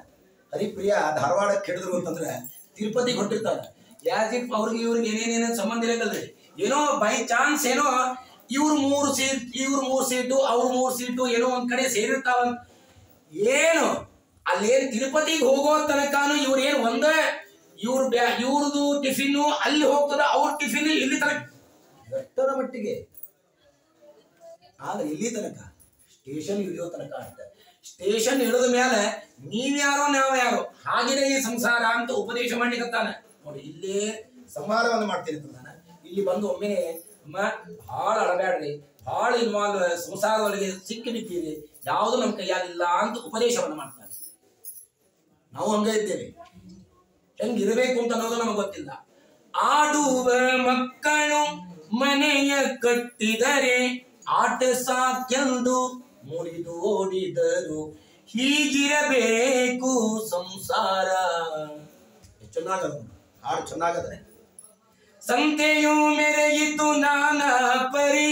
ಹರಿಪ್ರಿಯ ಧಾರವಾಡಕ್ಕೆ ಹಿಡಿದ್ರು ಅಂತಂದ್ರೆ ತಿರುಪತಿಗೆ ಹೊಂಟಿರ್ತಾರೆ. ಯಾಸ್ ಇಫ್ ಅವ್ರಿಗೆ ಇವ್ರಿಗೆ ಏನೇನೇನ ಸಂಬಂಧ ಇರಕಲ್ರಿ. ಏನೋ ಬೈ ಚಾನ್ಸ್ ಏನೋ ಇವ್ರು 3 ಸೀಟ್, ಇವ್ರು 3 ಸೀಟು, ಅವ್ರು 3 ಸೀಟು ಏನೋ ಒಂದ್ ಕಡೆ ಸೇರಿರ್ತಾವಂತ. ಏನು ಅಲ್ಲೇನು ತಿರುಪತಿಗೆ ಹೋಗೋ ತನಕನು ಇವ್ರು ಏನು ಒಂದೇ ಇವ್ರದ್ದು ಟಿಫಿನ್ ಅಲ್ಲಿ ಹೋಗ್ತದ, ಅವ್ರ ಟಿಫಿನ್ ಇಲ್ಲಿ ತನಕ, ಎಷ್ಟರ ಮಟ್ಟಿಗೆ. ಆದ್ರೆ ಇಲ್ಲಿ ತನಕ ಸ್ಟೇಷನ್ ಇಳಿಯೋ ತನಕ ಅಂತ. ಸ್ಟೇಷನ್ ಇಳಿದ ಮೇಲೆ ನೀವ್ಯಾರೋ ನಾವ್ ಯಾರೋ, ಹಾಗೆಯೇ ಈ ಸಂಸಾರ ಅಂತ ಉಪದೇಶ ಮಾಡ್ಲಿಕ್ಕತ್ತಾನೆ ನೋಡಿ. ಇಲ್ಲೇ ಸಂಹಾರವನ್ನು ಮಾಡ್ತೀನಿ ನಾನು. ಇಲ್ಲಿ ಬಂದು ಒಮ್ಮೆ ಬಹಳ ಅಳಬ್ಯಾಡ್ರಿ, ಬಹಳ ಇನ್ವಾಲ್ವ್, ಸಂಸಾರದೊಳಗೆ ಸಿಕ್ಕಿ ಬಿದ್ದೀರಿ, ಯಾವುದು ನಮ್ಮ ಕೈಯಾಗಿಲ್ಲ ಅಂತ ಉಪದೇಶವನ್ನು ಮಾಡ್ತಾನೆ. ನಾವು ಹಂಗ ಇದ್ದೇವೆ. ಹೆಂಗಿರಬೇಕು ಅಂತ ಅನ್ನೋದು ನಮಗೆ ಗೊತ್ತಿಲ್ಲ. ಆಡುವ ಮಕ್ಕಳು ಮನೆಯ ಕಟ್ಟಿದರೆ ಆಟ ಸಾಕೆಂದು ಮುರಿದು ಓಡಿದರು, ಹೀಗಿರಬೇಕು ಸಂಸಾರ. ಚೆನ್ನಾಗದ ಹಾಡು, ಚೆನ್ನಾಗದೆ. ಸಂತೆಯು ಮೆರೆಯಿತು ನಾನಾ ಪರಿ,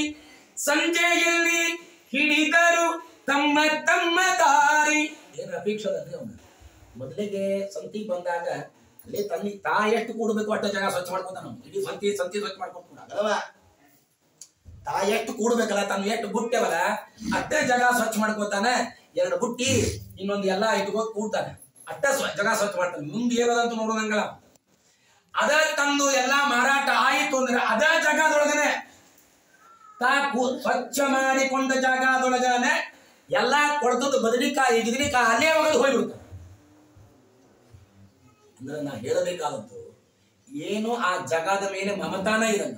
ಸಂಜೆಯಲ್ಲಿ ಹಿಡಿದರು ತಮ್ಮ ತಮ್ಮ ದಾರಿ. ಏನ್ ಅಪೇಕ್ಷೆ ಅವನ ಮೊದಲಿಗೆ ಸಂತಿಗೆ ಬಂದಾಗ ಅಲ್ಲೇ ತನ್ನ ತಾ ಎಷ್ಟು ಕೂಡಬೇಕು ಅಷ್ಟ ಜಾಗ ಸ್ವಚ್ಛ ಮಾಡ್ಕೊತಾನ. ಇಡೀ ಸಂತಿ ಸ್ವಚ್ಛ ಮಾಡ್ಕೊತಾನಲ್ವ. ತಾ ಎಷ್ಟು ಕೂಡ್ಬೇಕಲ್ಲ, ತನ್ನ ಎಷ್ಟು ಬುಟ್ಟೆವಲ್ಲ ಅಷ್ಟೇ ಜಾಗ ಸ್ವಚ್ಛ ಮಾಡ್ಕೊತಾನೆ. 2 ಬುಟ್ಟಿ ಇನ್ನೊಂದು ಎಲ್ಲ ಇಟ್ಕೊಂಡು ಕೂಡ್ತಾನೆ, ಅಷ್ಟೇ ಜಾಗ ಸ್ವಚ್ಛ ಮಾಡ್ತಾನೆ. ಮುಂದೆ ಏನದಂತ ನೋಡೋದಂಗಲ್ಲ. ಅದ ತಂದು ಎಲ್ಲಾ ಮಾರಾಟ ಆಯಿತು ಅಂದ್ರೆ ಅದ ಜಾಗದೊಳಗನೆ ತಾ ಸ್ವಚ್ಛ ಮಾಡಿಕೊಂಡ ಜಾಗದೊಳಗನೆ ಎಲ್ಲಾ ಕೊಡ್ತದ್ದು ಬದಲಿಕಾಯಿ ಗಿದಲಿಕಾಯಿ ಅಲ್ಲೇ ಹೋಗೋದು ಹೋಗ್ಬಿಡ್ತಾನೆ. ಅಂದ್ರೆ ನಾ ಹೇಳಬೇಕಾದದ್ದು ಏನು, ಆ ಜಗದ ಮೇಲೆ ಮಮತಾನ ಇರಲ್ಲ.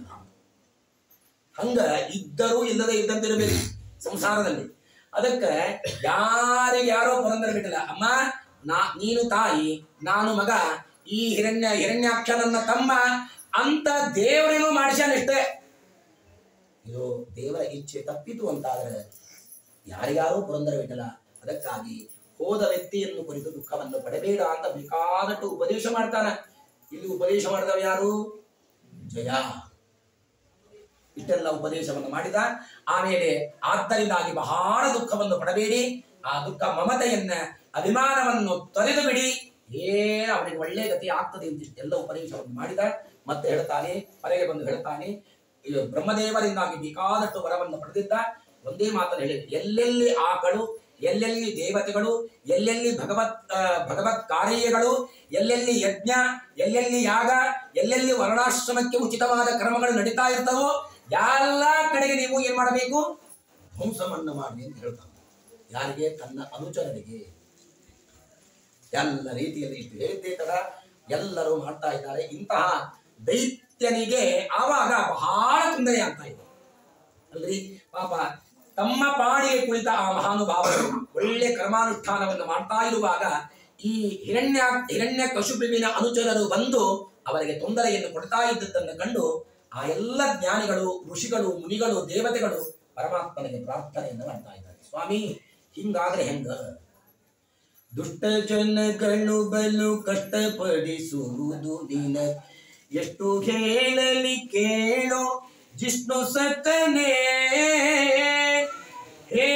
ಹಂಗ ಇದ್ದರೂ ಇಲ್ಲದೆ ಇದ್ದಂತಿರಬೇಕು ಸಂಸಾರದಲ್ಲಿ. ಅದಕ್ಕೆ ಯಾರಿಗ್ಯಾರೋ ಪುರಂದರ ಬಿಟ್ಟಿಲ್ಲ. ಅಮ್ಮ ನೀನು ತಾಯಿ, ನಾನು ಮಗ, ಈ ಹಿರಣ್ಯಾಕ್ಷನನ್ನ ತಮ್ಮ ಅಂತ ದೇವರೇನೋ ಮಾಡಿಸ್ಯಾನಷ್ಟೇ. ಇದು ದೇವರ ಇಚ್ಛೆ ತಪ್ಪಿತು ಅಂತಾದ್ರೆ ಯಾರಿಗಾರೋ ಪುರಂದರ ಬಿಟ್ಟಲ್ಲ. ಅದಕ್ಕಾಗಿ ಹೋದ ವ್ಯಕ್ತಿಯನ್ನು ಕುರಿತು ದುಃಖವನ್ನು ಪಡಬೇಡ ಅಂತ ಬೇಕಾದಟ್ಟು ಉಪದೇಶ ಮಾಡ್ತಾನ. ಇಲ್ಲಿ ಉಪದೇಶ ಮಾಡಿದವ ಯಾರು? ಜಯ. ಇಷ್ಟೆಲ್ಲ ಉಪದೇಶವನ್ನು ಮಾಡಿದ. ಆಮೇಲೆ ಆದ್ದರಿಂದಾಗಿ ಬಹಳ ದುಃಖವನ್ನು ಪಡಬೇಡಿ, ಆ ದುಃಖ ಮಮತೆಯನ್ನ ಅಭಿಮಾನವನ್ನು ತೊರೆದು ಬಿಡಿ, ಏನು ಅವನಿಗೆ ಒಳ್ಳೆ ಗತಿ ಆಗ್ತದೆ ಅಂತ ಇಷ್ಟೆಲ್ಲ ಉಪದೇಶವನ್ನು ಮಾಡಿದ. ಮತ್ತೆ ಹೇಳ್ತಾನೆ, ಹೊರಗೆ ಬಂದು ಹೇಳ್ತಾನೆ, ಬ್ರಹ್ಮದೇವರಿಂದಾಗಿ ಬೇಕಾದಷ್ಟು ವರವನ್ನು ಪಡೆದಿದ್ದ. ಒಂದೇ ಮಾತನ್ನು ಹೇಳಿ, ಎಲ್ಲೆಲ್ಲಿ ಆಕಳು, ಎಲ್ಲೆಲ್ಲಿ ದೇವತೆಗಳು, ಎಲ್ಲೆಲ್ಲಿ ಭಗವತ್ ಕಾರ್ಯಗಳು, ಎಲ್ಲೆಲ್ಲಿ ಯಜ್ಞ, ಎಲ್ಲೆಲ್ಲಿ ಯಾಗ, ಎಲ್ಲೆಲ್ಲಿ ವರ್ಣಾಶ್ರಮಕ್ಕೆ ಉಚಿತವಾದ ಕ್ರಮಗಳು ನಡೀತಾ ಇರ್ತವೋ ಎಲ್ಲ ಕಡೆಗೆ ನೀವು ಏನ್ ಮಾಡಬೇಕು, ಧ್ವಂಸವನ್ನು ಮಾಡಿ ಅಂತ ಹೇಳ್ತಾನೆ. ಯಾರಿಗೆ? ತನ್ನ ಅನುಚರರಿಗೆ. ಎಲ್ಲ ರೀತಿಯಲ್ಲಿ ಇಷ್ಟು ಹೇಳಿದ್ದೇ ತರ ಎಲ್ಲರೂ ಮಾಡ್ತಾ ಇದ್ದಾರೆ. ಇಂತಹ ದೈತ್ಯನಿಗೆ ಆವಾಗ ಬಹಳ ತೊಂದರೆ ಆಗ್ತಾ ಇದೆ ಅಲ್ರಿ. ಪಾಪ ತಮ್ಮ ಪಾಡಿಗೆ ಕುಳಿತ ಆ ಮಹಾನುಭಾವರು ಒಳ್ಳೆ ಕರ್ಮಾನುಷ್ಠಾನವನ್ನು ಮಾಡ್ತಾ ಇರುವಾಗ ಈ ಹಿರಣ್ಯ ಕಶುಪುವಿನ ಅನುಚರರು ಬಂದು ಅವರಿಗೆ ತೊಂದರೆಯನ್ನು ಕೊಡ್ತಾ ಇದ್ದದ್ದನ್ನು ಕಂಡು ಆ ಎಲ್ಲ ಜ್ಞಾನಿಗಳು, ಋಷಿಗಳು, ಮುನಿಗಳು, ದೇವತೆಗಳು ಪರಮಾತ್ಮನಿಗೆ ಪ್ರಾರ್ಥನೆಯನ್ನು ಮಾಡ್ತಾ ಇದ್ದಾರೆ. ಸ್ವಾಮಿ, ಹಿಂಗಾದ್ರೆ ಹೆಂಗ? ದುಷ್ಟ ಜನಗಳು ಬಲು ಕಷ್ಟಪಡಿಸುವುದು ನಿನ, ಎಷ್ಟು ಹೇಳಲಿ ಕೇಳೋ ಜಿಷ್ಣು ಸತನೇ. ಹೇ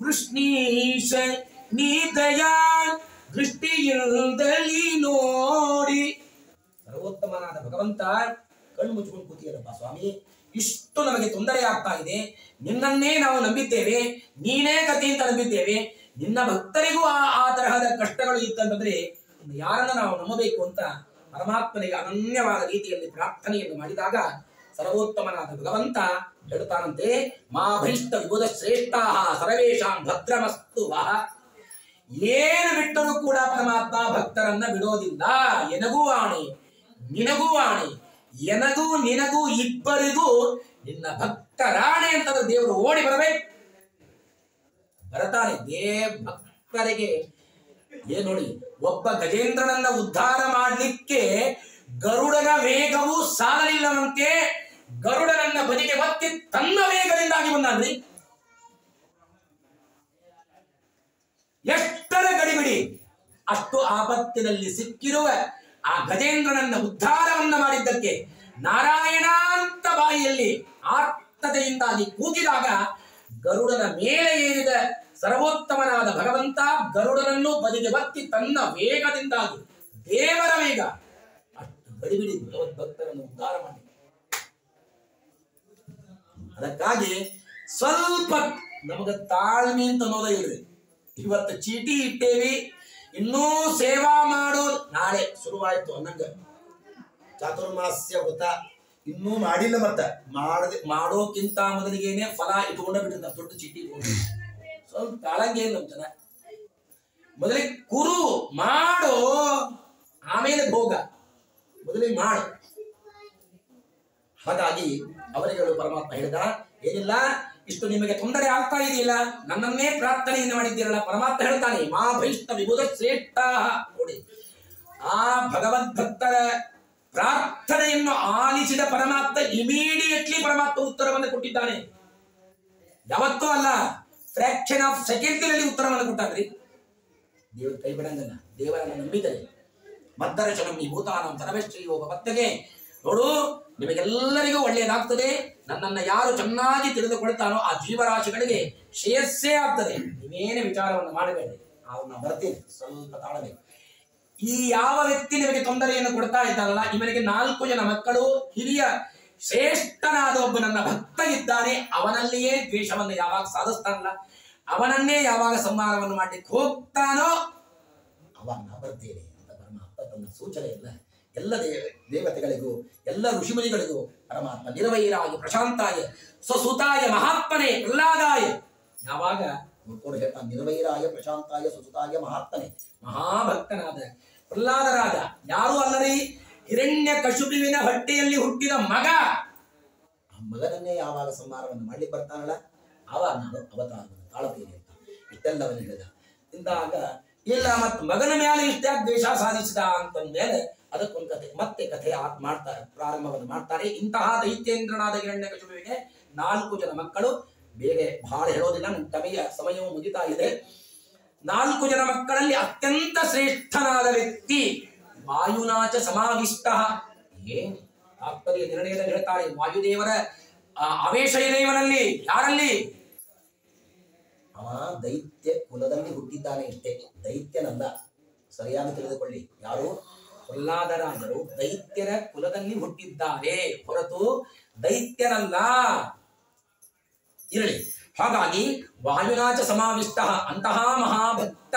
ಕೃಷ್ಣೀಶ ನೀ ದಯಾ ದೃಷ್ಟಿಯಿಂದಲಿ ನೋಡಿ. ಸರ್ವೋತ್ತಮನಾದ ಭಗವಂತ ಕಣ್ಣು ಮುಚ್ಚಿಕೊಂಡು ಕೂತಿಯಲ್ಲಪ್ಪ ಸ್ವಾಮಿ, ಇಷ್ಟು ನಮಗೆ ತೊಂದರೆ ಆಗ್ತಾ ಇದೆ, ನಿನ್ನನ್ನೇ ನಾವು ನಂಬಿದ್ದೇವೆ, ನೀನೇ ಗತಿ ಅಂತ ನಂಬಿದ್ದೇವೆ, ನಿನ್ನ ಭಕ್ತರಿಗೂ ಆ ತರಹದ ಕಷ್ಟಗಳು ಇತ್ತಂತಂದ್ರೆ ಯಾರನ್ನ ನಾವು ನಂಬಬೇಕು ಅಂತ ಪರಮಾತ್ಮನಿಗೆ ಅನನ್ಯವಾದ ರೀತಿಯಲ್ಲಿ ಪ್ರಾರ್ಥನೆಯನ್ನು ಮಾಡಿದಾಗ ಸರ್ವೋತ್ತಮನಾದ ಭಗವಂತ ಹೇಳ್ತಾನಂತೆ, ಮಾ ಭೈಷ್ಟ ವಿಬುಧ ಶ್ರೇಷ್ಠ ಸರ್ವೇಶಾಂ ಭದ್ರಮಸ್ತು ವಹ. ಏನು ಬಿಟ್ಟರೂ ಕೂಡ ಪರಮಾತ್ಮ ಭಕ್ತರನ್ನ ಬಿಡೋದಿಲ್ಲ. ಎನಗೂ ಆಣೆ, ನಿನಗೂ ಆಣೆ, ಎನಗೂ ನಿನಗೂ ಇಬ್ಬರಿಗೂ ನಿನ್ನ ಭಕ್ತರಾಣೆ ಅಂತಂದ್ರೆ ದೇವರು ಓಡಿ ಬರಬೇಕು. ಬರ್ತಾನೆ ಭಕ್ತರಿಗೆ. ಏನ್ ನೋಡಿ, ಒಬ್ಬ ಗಜೇಂದ್ರನನ್ನ ಉದ್ಧಾರ ಮಾಡಲಿಕ್ಕೆ ಗರುಡನ ವೇಗವು ಸಾಲಲಿಲ್ಲವಂತೆ, ಗರುಡನನ್ನ ಬದಿಗೆ ಒತ್ತಿ ತನ್ನ ವೇಗದಿಂದಾಗಿ ಬಂದಾನ್ರಿ. ಎಷ್ಟರ ಗಡಿಬಿಡಿ, ಅಷ್ಟು ಆಪತ್ತಿನಲ್ಲಿ ಸಿಕ್ಕಿರುವ ಆ ಗಜೇಂದ್ರನನ್ನ ಉದ್ಧಾರವನ್ನ ಮಾಡಿದ್ದಕ್ಕೆ ನಾರಾಯಣ ಅಂತ ಬಾಯಿಯಲ್ಲಿ ಆರ್ತತೆಯಿಂದಾಗಿ ಕೂಗಿದಾಗ ಗರುಡನ ಮೇಲೆ ಏರಿದ ಸರ್ವೋತ್ತಮನಾದ ಭಗವಂತ ಗರುಡನನ್ನು ಬದಿಗೆ ಒತ್ತಿ ತನ್ನ ವೇಗದಿಂದಾಗಿ, ದೇವರ ವೇಗ, ಅಷ್ಟು ಗಡಿಬಿಡಿ ಭಗವದ್ಭಕ್ತರನ್ನು ಉದ್ಧಾರ ಮಾಡಿ. ಅದಕ್ಕಾಗಿ ಸ್ವಲ್ಪ ನಮಗ ತಾಳ್ಮೆ ಅಂತ ಅನ್ನೋದೇ ಇಲ್ರಿ. ಇವತ್ತು ಚೀಟಿ ಇಟ್ಟೇವಿ, ಇನ್ನೂ ಸೇವಾ ಮಾಡೋದು ನಾಳೆ ಶುರುವಾಯ್ತು ಅನ್ನಂಗ. ಚಾತುರ್ಮಾಸ್ಯ ವ್ರತ ಇನ್ನೂ ಮಾಡಿಲ್ಲ, ಮತ್ತೆ ಮಾಡೋಕ್ಕಿಂತ ಮೊದಲಿಗೇನೆ ಫಲ ಇಟ್ಕೊಂಡ ಬಿಟ್ಟಿರ್ತ, ದೊಡ್ಡ ಚೀಟಿ ಇಟ್ಕೊಂಡು. ಸ್ವಲ್ಪ ತಾಳಂಗೆ ಇಲ್ಲ ಜನ. ಮೊದಲಿಗೆ ಕುರು ಮಾಡೋ, ಆಮೇಲೆ ಭೋಗ, ಮೊದಲಿಗೆ ಮಾಡು. ಹಾಗಾಗಿ ಅವರಿಗೆ ಪರಮಾತ್ಮ ಹೇಳಿದ, ಏನಿಲ್ಲ, ಇಷ್ಟು ನಿಮಗೆ ತೊಂದರೆ ಆಗ್ತಾ ಇದೆಯಲ್ಲ, ನನ್ನನ್ನೇ ಪ್ರಾರ್ಥನೆಯನ್ನು ಮಾಡಿದ್ದೀರಲ್ಲ. ಪರಮಾತ್ಮ ಹೇಳ್ತಾನೆ, ಮಾ ಭೈಷ್ಟ ವಿಬುಧ ಶ್ರೇಷ್ಠ. ನೋಡಿ, ಆ ಭಗವದ್ಭಕ್ತರ ಪ್ರಾರ್ಥನೆಯನ್ನು ಆಲಿಸಿದ ಪರಮಾತ್ಮ ಇಮಿಡಿಯೇಟ್ಲಿ ಪರಮಾತ್ಮ ಉತ್ತರವನ್ನು ಕೊಟ್ಟಿದ್ದಾನೆ. ಯಾವತ್ತೂ ಅಲ್ಲ, ಫ್ರಾಕ್ಷನ್ ಆಫ್ ಸೆಕೆಂಡ್ನಲ್ಲಿ ಉತ್ತರವನ್ನು ಕೊಟ್ಟಾನ್ರಿ. ದೇವರು ಕೈ ಬಿಡಂಗಲ್ಲ, ದೇವರನ್ನು ನಂಬಿದರೆ ಮದ್ದರಚನಂ ಈ ಭೂತಾನಂ ಸರ್ವಶ್ರೀ ಒಬ್ಬ ಭಕ್ತಗೆ ನೋಡು, ನಿಮಗೆಲ್ಲರಿಗೂ ಒಳ್ಳೆಯದಾಗ್ತದೆ. ನನ್ನನ್ನು ಯಾರು ಚೆನ್ನಾಗಿ ತಿಳಿದುಕೊಳ್ತಾನೋ ಆ ಜೀವರಾಶಿಗಳಿಗೆ ಶ್ರೇಯಸ್ಸೇ ಆಗ್ತದೆ. ನೀವೇನೇ ವಿಚಾರವನ್ನು ಮಾಡಬೇಡಿ, ಅವ್ರನ್ನ ಬರ್ತೀನಿ, ಸ್ವಲ್ಪ ತಾಳಬೇಕು. ಈ ಯಾವ ವ್ಯಕ್ತಿ ನಿಮಗೆ ತೊಂದರೆಯನ್ನು ಕೊಡ್ತಾ ಇದ್ದಾರಲ್ಲ, ಇವನಿಗೆ 4 ಜನ ಮಕ್ಕಳು, ಹಿರಿಯ ಶ್ರೇಷ್ಠನಾದ ಒಬ್ಬ ನನ್ನ ಭಕ್ತ ಇದ್ದಾನೆ, ಅವನಲ್ಲಿಯೇ ದ್ವೇಷವನ್ನು ಯಾವಾಗ ಸಾಧಿಸ್ತಾನಲ್ಲ, ಅವನನ್ನೇ ಯಾವಾಗ ಸಂಹಾರವನ್ನು ಮಾಡ್ಲಿಕ್ಕೆ ಹೋಗ್ತಾನೋ ಅವಾಗ ನಾ ಬರ್ತೇನೆ ಅಂತ ಪರಮಾತ್ಮ ತನ್ನ ಸೂಚನೆ ಇಲ್ಲ. ಎಲ್ಲ ದೇವತೆಗಳಿಗೂ ಎಲ್ಲ ಋಷಿಮುನಿಗಳಿಗೂ ಪರಮಾತ್ಮ ನಿರವೈರಾಯ ಪ್ರಶಾಂತಾಯ ಸ್ವಸುತಾಯ ಮಹಾತ್ಮನೆ ಪ್ರಹ್ಲಾದಾಯ ಯಾವಾಗ ನೋಡ್ಕೊಂಡು ಹೇಳ್ತಾನೆ. ನಿರವೈರಾಯ ಪ್ರಶಾಂತಾಯ ಸ್ವಸುತಾಯ ಮಹಾತ್ಮನೆ, ಮಹಾಭಕ್ತನಾದ ಪ್ರಹ್ಲಾದ ರಾಜ ಯಾರು ಅಲ್ಲರಿ, ಹಿರಣ್ಯ ಕಶುಪುವಿನ ಹೊಟ್ಟೆಯಲ್ಲಿ ಹುಟ್ಟಿದ ಮಗ. ಆ ಮಗನನ್ನೇ ಯಾವಾಗ ಸಂಹಾರವನ್ನು ಮಾಡ್ಲಿಕ್ಕೆ ಬರ್ತಾನಲ್ಲ, ಆವಾಗ ನಾನು ಅವತಾರವನ್ನು ತಾಳತೇನೆ ಅಂತ ಇಷ್ಟೆಲ್ಲವನ್ನು ಹೇಳಿದ. ಇಂದಾಗ ಇಲ್ಲ, ಮತ್ ಮಗನ ಮೇಲೆ ಇಷ್ಟ ದ್ವೇಷ ಸಾಧಿಸಿದ ಅಂತಂದ್ಮೇಲೆ ಅದಕ್ಕೊಂದು ಕಥೆ, ಮತ್ತೆ ಕಥೆ ಮಾಡ್ತಾರೆ, ಪ್ರಾರಂಭವನ್ನು ಮಾಡ್ತಾರೆ. ಇಂತಹ ದೈತ್ಯೇಂದ್ರನಾದ ಹಿರಣ್ಯಕಶಿಪುವಿಗೆ 4 ಜನ ಮಕ್ಕಳು. ಬೇರೆ ಬಹಳ ಹೇಳೋದಿಲ್ಲ, ನನ್ನ ಸಮಯವು ಮುಗಿತಾ ಇದೆ. 4 ಜನ ಮಕ್ಕಳಲ್ಲಿ ಅತ್ಯಂತ ಶ್ರೇಷ್ಠನಾದ ವ್ಯಕ್ತಿ ವಾಯುನಾಚ ಸಮಾವಿಷ್ಟ. ಏನು ತಾತ್ಪರ್ಯ ನಿರ್ಣಯದಲ್ಲಿ ಹೇಳ್ತಾರೆ, ವಾಯುದೇವರ ಆವೇಶ ಇದೆ ಇವನಲ್ಲಿ. ಯಾರಲ್ಲಿ? ಅವ ದೈತ್ಯ ಕುಲದಲ್ಲಿ ಹುಟ್ಟಿದ್ದಾನೆ ಇಷ್ಟೇ, ದೈತ್ಯನಲ್ಲ. ಸರಿಯಾಗಿ ತಿಳಿದುಕೊಳ್ಳಿ. ಯಾರು? ಪ್ರಹ್ಲಾದರಾಜರು ದೈತ್ಯರ ಕುಲದಲ್ಲಿ ಹುಟ್ಟಿದ್ದಾರೆ ಹೊರತು ದೈತ್ಯರಲ್ಲ. ಇರಲಿ. ಹಾಗಾಗಿ ವಾಯುನಾಚ ಸಮಾವಿಷ್ಟ ಅಂತಹ ಮಹಾಭಕ್ತ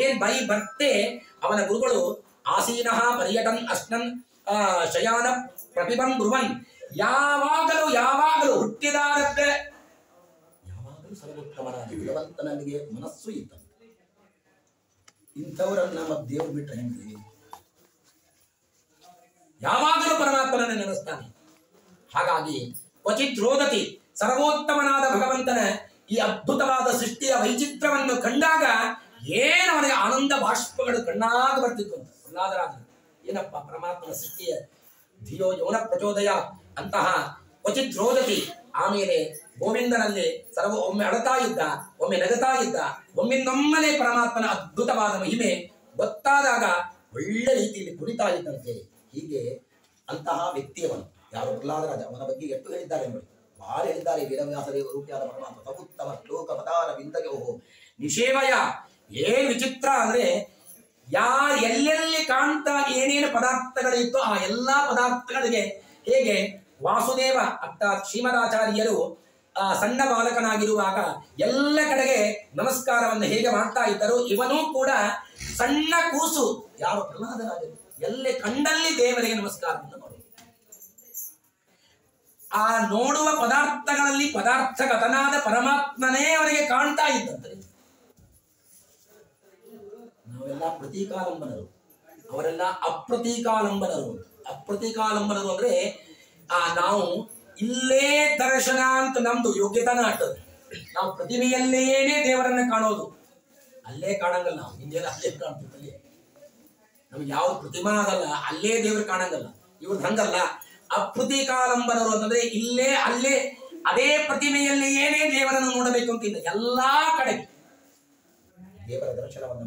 ಏನ್ ಬೈ ಬರ್ತೆ ಅವನ ಗುರುಗಳು ಆಸೀನಃ ಪರ್ಯಟನ್ ಅಶ್ನನ್ ಶಯಾನ ಪ್ರತಿಭಂ ಬ್ರುವನ್ ಯಾವಾಗಲೂ ಹುಟ್ಟಿದಾರಕ್ಕೆ ಯಾವಾಗಲೂ ಸರ್ವೋತ್ತಮನಾದ ಭಗವಂತನಿಗೆ ಮನಸ್ಸು ಇದ್ದಂತೆ. ಇಂಥವರನ್ನ ನಮ್ಮ ದೇವರು ಬಿಟ್ಟರೆ ಹೆಂಗ್ರಿ? ಯಾವಾಗಲೂ ಪರಮಾತ್ಮನನ್ನು ನೆನೆಸ್ತಾನೆ. ಹಾಗಾಗಿ ಕ್ವಚಿತ್ ರೋದತಿ ಸರ್ವೋತ್ತಮನಾದ ಭಗವಂತನ ಈ ಅದ್ಭುತವಾದ ಸೃಷ್ಟಿಯ ವೈಚಿತ್ರವನ್ನು ಕಂಡಾಗ ಏನವನಿಗೆ ಆನಂದ ಬಾಷ್ಪಗಳು ಕಣ್ಣಾಗ ಬರ್ತಿತ್ತು ಅಂತ ಪ್ರಹ್ಲಾದರಾಜರು. ಏನಪ್ಪ ಪರಮಾತ್ಮನ ಸೃಷ್ಟಿಯ ಧಿಯೋ ಯೌನ ಪ್ರಚೋದಯ ಅಂತಹ ಕ್ವಚಿತ್ ರೋದತಿ. ಆಮೇಲೆ ಗೋವಿಂದನಲ್ಲಿ ಒಮ್ಮೆ ಅಳತಾ ಇದ್ದ, ಒಮ್ಮೆ ನಗತಾ ಇದ್ದ, ಒಮ್ಮಿಂದೊಮ್ಮಲೆ ಪರಮಾತ್ಮನ ಅದ್ಭುತವಾದ ಮಹಿಮೆ ಗೊತ್ತಾದಾಗ ಒಳ್ಳೆ ರೀತಿಯಲ್ಲಿ ಕುರಿತಾ ಇದ್ದಂತೆ. ಹೀಗೆ ಅಂತಹ ವ್ಯಕ್ತಿಯವನು ಯಾರು? ಪ್ರಹ್ಲಾದರಾಜ. ಅವನ ಬಗ್ಗೆ ಎಷ್ಟು ಹೇಳಿದ್ದಾರೆ ನೋಡಿ, ಬಹಳ ಹೇಳಿದ್ದಾರೆ. ವೇದವ್ಯಾಸ ದೇವ ರೂಪಿಯಾದ ಪರಮಾತ್ಮ ಸಗುತ್ತಮ ಶ್ಲೋಕ ಪದಾರ ಬಿಂದಗೆ ಓಹೋ ನಿಷೇವಯ. ಏನ್ ವಿಚಿತ್ರ ಅಂದ್ರೆ ಎಲ್ಲೆಲ್ಲಿ ಕಾಣ್ತಾ ಏನೇನು ಪದಾರ್ಥಗಳಿತ್ತು ಆ ಎಲ್ಲಾ ಪದಾರ್ಥಗಳಿಗೆ ಹೇಗೆ ವಾಸುದೇವ ಅರ್ಥಾತ್ ಶ್ರೀಮದಾಚಾರ್ಯರು ಸಣ್ಣ ಬಾಲಕನಾಗಿರುವಾಗ ಎಲ್ಲ ಕಡೆಗೆ ನಮಸ್ಕಾರವನ್ನು ಹೇಗೆ ಮಾಡ್ತಾ ಇದ್ದರು, ಇವನೂ ಕೂಡ ಸಣ್ಣ ಕೂಸು ಯಾರು? ಪ್ರಹ್ಲಾದರಾಜರು ಎಲ್ಲೇ ಕಂಡಲ್ಲಿ ದೇವರಿಗೆ ನಮಸ್ಕಾರವನ್ನು ಮಾಡುವುದು. ಆ ನೋಡುವ ಪದಾರ್ಥಗಳಲ್ಲಿ ಪದಾರ್ಥಗತನಾದ ಪರಮಾತ್ಮನೇ ಅವರಿಗೆ ಕಾಣ್ತಾ ಇದ್ದಂತೆ. ನಾವೆಲ್ಲ ಪ್ರತೀಕಾಲಂಬನರು, ಅವರೆಲ್ಲ ಅಪ್ರತೀಕಾಲಂಬನರು. ಅಪ್ರತೀಕಾಲಂಬನರು ಅಂದ್ರೆ ನಾವು ಇಲ್ಲೇ ದರ್ಶನ ಅಂತ ನಮ್ದು ಯೋಗ್ಯತನ ಆಗ್ತದೆ. ನಾವು ಪ್ರತಿಮೆಯಲ್ಲೇನೇ ದೇವರನ್ನ ಕಾಣೋದು, ಅಲ್ಲೇ ಕಾಣಂಗಲ್ಲ ನಾವು. ಹಿಂದೆಲ್ಲ ಅಲ್ಲೇ ಕಾಣ್ತಿತ್ತಲ್ಲಿ, ನಮ್ಗೆ ಯಾವ ಪ್ರತಿಮಾ ಆಗಲ್ಲ, ಅಲ್ಲೇ ದೇವರು ಕಾಣಂಗಲ್ಲ. ಇವ್ರದ್ದು ಹಂಗಲ್ಲ. ಅಪ್ರತೀಕಾಲಂಬನರು ಅಂತಂದ್ರೆ ಇಲ್ಲೇ ಅಲ್ಲೇ ಅದೇ ಪ್ರತಿಮೆಯಲ್ಲಿ ಏನೇ ದೇವರನ್ನು ನೋಡಬೇಕು ಅಂತಿಲ್ಲ, ಎಲ್ಲಾ ಕಡೆಗೆ ದೇವರ ದರ್ಶನವನ್ನು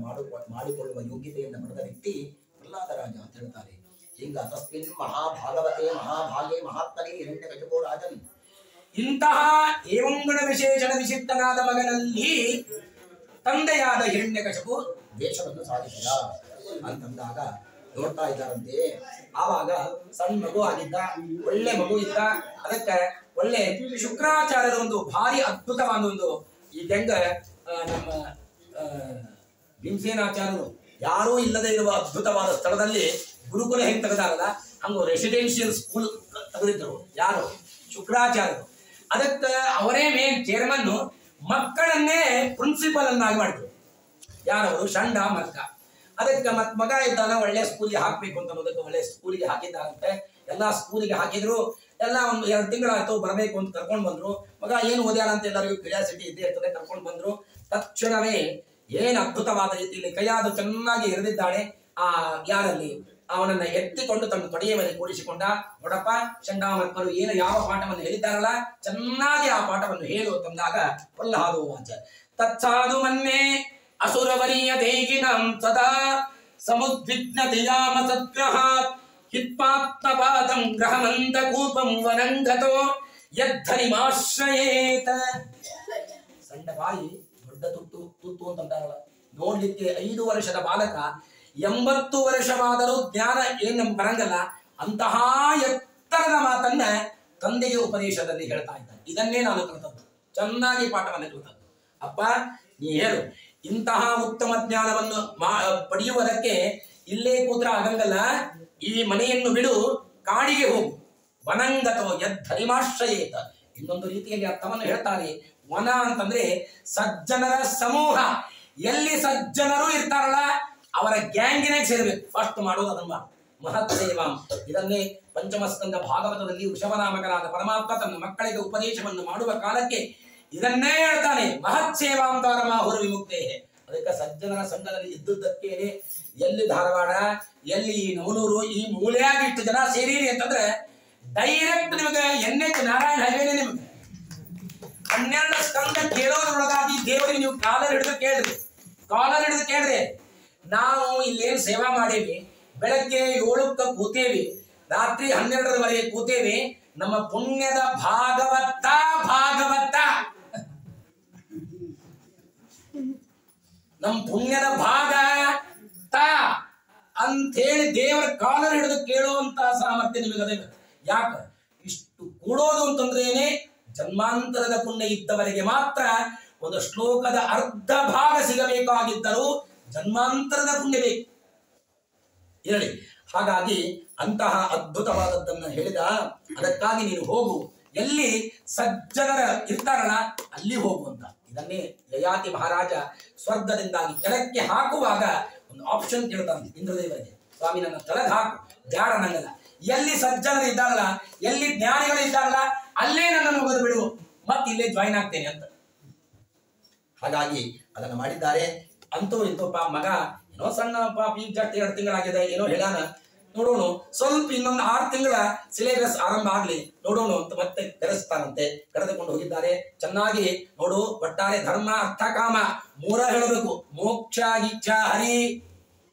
ಮಾಡಿಕೊಳ್ಳುವ ಯೋಗ್ಯತೆಯನ್ನು ಪಡೆದ ವ್ಯಕ್ತಿ ಪ್ರಹ್ಲಾದರಾಜ ಅಂತ ಹೇಳ್ತಾರೆ. ಹಿಂಗ ತಸ್ಮಿನ್ ಮಹಾಭಾಗವತೆ ಮಹಾಭಾಗೆ ಮಹಾತ್ಮನೇ ಹಿರಣ್ಯಕಶಿಪೋ ರಾಜನ್. ಇಂತಹ ಏವಂಗುಣ ವಿಶೇಷಣ ವಿಶಿಷ್ಟನಾದ ಮಗನಲ್ಲಿ ತಂದೆಯಾದ ಹಿರಣ್ಯಕಶಿಪು ದೇಶವನ್ನು ಸಾಧಿಸಿದ ಅಂತಂದಾಗ ನೋಡ್ತಾ ಇದ್ದಾರಂತೆ. ಆವಾಗ ಸಣ್ಣ ಮಗು ಆಗಿದ್ದ, ಒಳ್ಳೆ ಮಗು ಇದ್ದ. ಅದಕ್ಕೆ ಒಳ್ಳೆ ಶುಕ್ರಾಚಾರ್ಯರ ಒಂದು ಭಾರಿ ಅದ್ಭುತವಾದ ಒಂದು ಈ ಹೆಂಗ ನಮ್ಮ ಭೀಮಸೇನಾಚಾರ್ಯರು ಯಾರೂ ಇಲ್ಲದೆ ಇರುವ ಅದ್ಭುತವಾದ ಸ್ಥಳದಲ್ಲಿ ಗುರುಕುಲ ಹೆಂಗ್ ತೆಗೆದಾರಲ್ಲ ಹಂಗ ರೆಸಿಡೆನ್ಷಿಯಲ್ ಸ್ಕೂಲ್ ತೆಗೆದಿದ್ರು. ಯಾರು? ಶುಕ್ರಾಚಾರ್ಯರು. ಅದಕ್ಕೆ ಅವರೇ ಮೇನ್ ಚೇರ್ಮನ್. ಮಕ್ಕಳನ್ನೇ ಪ್ರಿನ್ಸಿಪಲ್ ಅನ್ನಾಗಿ ಮಾಡಿದ್ರು. ಯಾರವರು? ಷಂಡ ಮಕ್ಕ. ಅದಕ್ಕೆ ಮಗ ಇದ್ದಾನ, ಒಳ್ಳೆ ಸ್ಕೂಲಿಗೆ ಹಾಕ್ಬೇಕು ಅಂತ ಅನ್ನೋದಕ್ಕೆ ಒಳ್ಳೆ ಸ್ಕೂಲಿಗೆ ಹಾಕಿದ್ದಾರಂತೆ. ಎಲ್ಲಾ ಸ್ಕೂಲಿಗೆ ಹಾಕಿದ್ರು. ಎಲ್ಲ ಒಂದು 2 ತಿಂಗಳಾಯ್ತು, ಬರಬೇಕು ಅಂತ ಕರ್ಕೊಂಡು ಬಂದ್ರು. ಮಗ ಏನು ಓದ್ಯಾನ ಅಂತ ಎಲ್ಲರಿಗೂ ಕ್ಯೂರಿಯಾಸಿಟಿ ಇದ್ದೇ ಇರ್ತದೆ. ಕರ್ಕೊಂಡು ಬಂದ್ರು. ತಕ್ಷಣವೇ ಏನ್ ಅದ್ಭುತವಾದ ರೀತಿಯಲ್ಲಿ ಕೈಯಾದ ಚೆನ್ನಾಗಿ ಹಿಡಿದಿದ್ದಾಳೆ. ಯಾರಲ್ಲಿ ಅವನನ್ನ ಎತ್ತಿಕೊಂಡು ತನ್ನ ತೊಡೆಯ ಮೇಲೆ ಕೂಡಿಸಿಕೊಂಡ. ನೋಡಪ್ಪ ಚಂಡಾಮರ್ಕರು ಏನು ಯಾವ ಪಾಠವನ್ನು ಹೇಳಿದ್ದಾರಲ್ಲ, ಚೆನ್ನಾಗಿ ಆ ಪಾಠವನ್ನು ಹೇಳು ತಂದಾಗ ಪ್ರಹ್ಲಾದೋ ವಾಚ ತತ್ಸಾಧು ಮನ್ನೆ ಅಸುರವರಿಯ ದೇಹಿನಂ ಸದಾ ಸಮುದ್ವಿಗ್ನತೆಯಾಮ ಸದ್ಗ್ರಹಾತ್ ಹಿತ್ಪಾತ್ಮಪಾದಂ ಗ್ರಹಮಂತ ಕೂಪಂ ವನಂಗತೋ ಯದ್ಧರಿಮಾಶ್ರಯೇತ. ಸಣ್ಣ ಬಾಯಿ ದೊಡ್ಡ ತುತ್ತು ಅಂತಂತಾರಲ್ಲ, ನೋಡ್ಲಿಕ್ಕೆ 5 ವರ್ಷದ ಬಾಲಕ 80 ವರ್ಷವಾದರೂ ಜ್ಞಾನ ಏನು ಬರಂಗಲ್ಲ. ಅಂತಹ ಎತ್ತರದ ಮಾತನ್ನ ತಂದೆಗೆ ಉಪದೇಶದಲ್ಲಿ ಹೇಳ್ತಾ ಇದ್ದಾನೆ. ಇದನ್ನೇ ನಾನು ಕಲಿತದ್ದು, ಚೆನ್ನಾಗಿ ಪಾಠವನ್ನು ಕಲಿತದ್ದು. ಅಪ್ಪ ನೀ ಹೇಳು, ಇಂತಹ ಉತ್ತಮ ಜ್ಞಾನವನ್ನು ಪಡೆಯುವುದಕ್ಕೆ ಇಲ್ಲೇ ಕೂತ್ರ ಆಗಂಗಲ್ಲ. ಈ ಮನೆಯನ್ನು ಬಿಡು, ಕಾಡಿಗೆ ಹೋಗು. ವನಂಗತೋ ಯದ್ಧರಿಮಾಶ್ರಯೇತ. ಇನ್ನೊಂದು ರೀತಿಯಲ್ಲಿ ಅರ್ಥವನ್ನು ಹೇಳ್ತಾರೆ. ವನ ಅಂತಂದ್ರೆ ಸಜ್ಜನರ ಸಮೂಹ. ಎಲ್ಲಿ ಸಜ್ಜನರು ಇರ್ತಾರಲ್ಲ ಅವರ ಗ್ಯಾಂಗಿನಾಗ ಸೇರ್ಬೇಕು. ಫಸ್ಟ್ ಮಾಡೋದು ಅದನ್ನ ಮಹತ್ ಸೇವಾಂ. ಇದನ್ನೇ ಪಂಚಮಸ್ಕಂದ ಭಾಗವತದಲ್ಲಿ ವೃಷಭನಾಮಕನಾದ ಪರಮಾತ್ಮ ತನ್ನ ಮಕ್ಕಳಿಗೆ ಉಪದೇಶವನ್ನು ಮಾಡುವ ಕಾಲಕ್ಕೆ ಇದನ್ನೇ ಹೇಳ್ತಾನೆ. ಮಹತ್ ಸೇವಾಂ ದ್ವಾರಮಾಹುರ ವಿಮುಕ್ತೇ. ಅದಕ್ಕೆ ಸಜ್ಜನರ ಸಂಘದಲ್ಲಿ ಇದ್ದುದಕ್ಕೇನೆ ಎಲ್ಲಿ ಧಾರವಾಡ, ಎಲ್ಲಿ ನವಲೂರು, ಈ ಮೂಲೆಯಾಗಿ ಇಷ್ಟು ಜನ ಸೇರೀರಿ ಅಂತಂದ್ರೆ ಡೈರೆಕ್ಟ್ ನಿಮಗೆ NH ನಾರಾಯಣ ಹೈವೇನೆ. ನಿಮಗೆ 12 ಸ್ಕಂದ ಕೇಳೋದ್ರೊಳಗಾಗಿ ದೇವರಿಗೆ ನೀವು ಕಾಲರ್ ಹಿಡಿದು ಕೇಳ್ರಿ. ನಾವು ಇಲ್ಲೇನು ಸೇವಾ ಮಾಡೇವಿ, ಬೆಳಗ್ಗೆ 7ಕ್ಕೆ ಕೂತೇವಿ, ರಾತ್ರಿ 12ರವರೆಗೆ ಕೂತೇವಿ. ನಮ್ಮ ಪುಣ್ಯದ ಭಾಗವತ ಭಾಗವತ ನಮ್ಮ ಪುಣ್ಯದ ಭಾಗ ಅಂತೇಳಿ ದೇವರ ಕಾಲರ್ ಹಿಡಿದು ಕೇಳುವಂತ ಸಾಮರ್ಥ್ಯ ನಿಮಗದೆ. ಯಾಕ ಇಷ್ಟು ಕೂಡೋದು ಅಂತಂದ್ರೇನೆ ಜನ್ಮಾಂತರದ ಪುಣ್ಯ ಇದ್ದವರಿಗೆ ಮಾತ್ರ ಒಂದು ಶ್ಲೋಕದ ಅರ್ಧ ಭಾಗ ಸಿಗಬೇಕಾಗಿದ್ದರೂ ಜನ್ಮಾಂತರದ ಪುಣ್ಯ ಬೇಕು ಇರಲಿ. ಹಾಗಾಗಿ ಅಂತಹ ಅದ್ಭುತವಾದದ್ದನ್ನ ಹೇಳಿದ. ಅದಕ್ಕಾಗಿ ನೀನು ಹೋಗು, ಎಲ್ಲಿ ಸಜ್ಜನರ ಇರ್ತಾರಲ್ಲ ಅಲ್ಲಿ ಹೋಗುವಂತ. ಇದನ್ನೇ ಯಯಾತಿ ಮಹಾರಾಜ ಸ್ವರ್ಗದಿಂದಾಗಿ ಕೆಳಕ್ಕೆ ಹಾಕುವಾಗ ಒಂದು ಆಪ್ಷನ್ ಕೇಳ್ತಾನೆ ಇಂದ್ರದೇವರಿಗೆ, ಸ್ವಾಮಿ ನನ್ನ ಕೆಳಗೆ ಹಾಕು, ಬ್ಯಾಡ ನಂಗಲ್ಲ. ಎಲ್ಲಿ ಸಜ್ಜನರು ಇದ್ದಾರಲ್ಲ, ಎಲ್ಲಿ ಜ್ಞಾನಿಗಳು ಇದ್ದಾರಲ್ಲ ಅಲ್ಲೇ ನನ್ನನ್ನು ಹೋಗೋದು ಬಿಡು, ಮತ್ತೆ ಇಲ್ಲೇ ಜಾಯಿನ್ ಆಗ್ತೇನೆ ಅಂತ. ಹಾಗಾಗಿ ಅದನ್ನು ಮಾಡಿದ್ದಾರೆ. ಅಂತೂ ಇಂತೂ ಮಗ ಏನೋ ಸಣ್ಣ ಪಾಪ ಈಗ ಜಸ್ಟ್ 2 ತಿಂಗಳಾಗಿದೆ, ಏನೋ ಹೇಳಾನ, ನೋಡೋಣ ಸ್ವಲ್ಪ ಇನ್ನೊಂದು 6 ತಿಂಗಳ ಸಿಲೆಬಸ್ ಆರಂಭ ಆಗ್ಲಿ ನೋಡೋಣ ಅಂತ ಮತ್ತೆ ಕರೆಸ್ತಾನಂತೆ. ಕರೆದುಕೊಂಡು ಹೋಗಿದ್ದಾರೆ. ಚೆನ್ನಾಗಿ ನೋಡು, ಒಟ್ಟಾರೆ ಧರ್ಮ ಅರ್ಥ ಕಾಮ 3 ಹೇಳಬೇಕು. ಮೋಕ್ಷ ಇಚ್ಛಾ ಹರಿ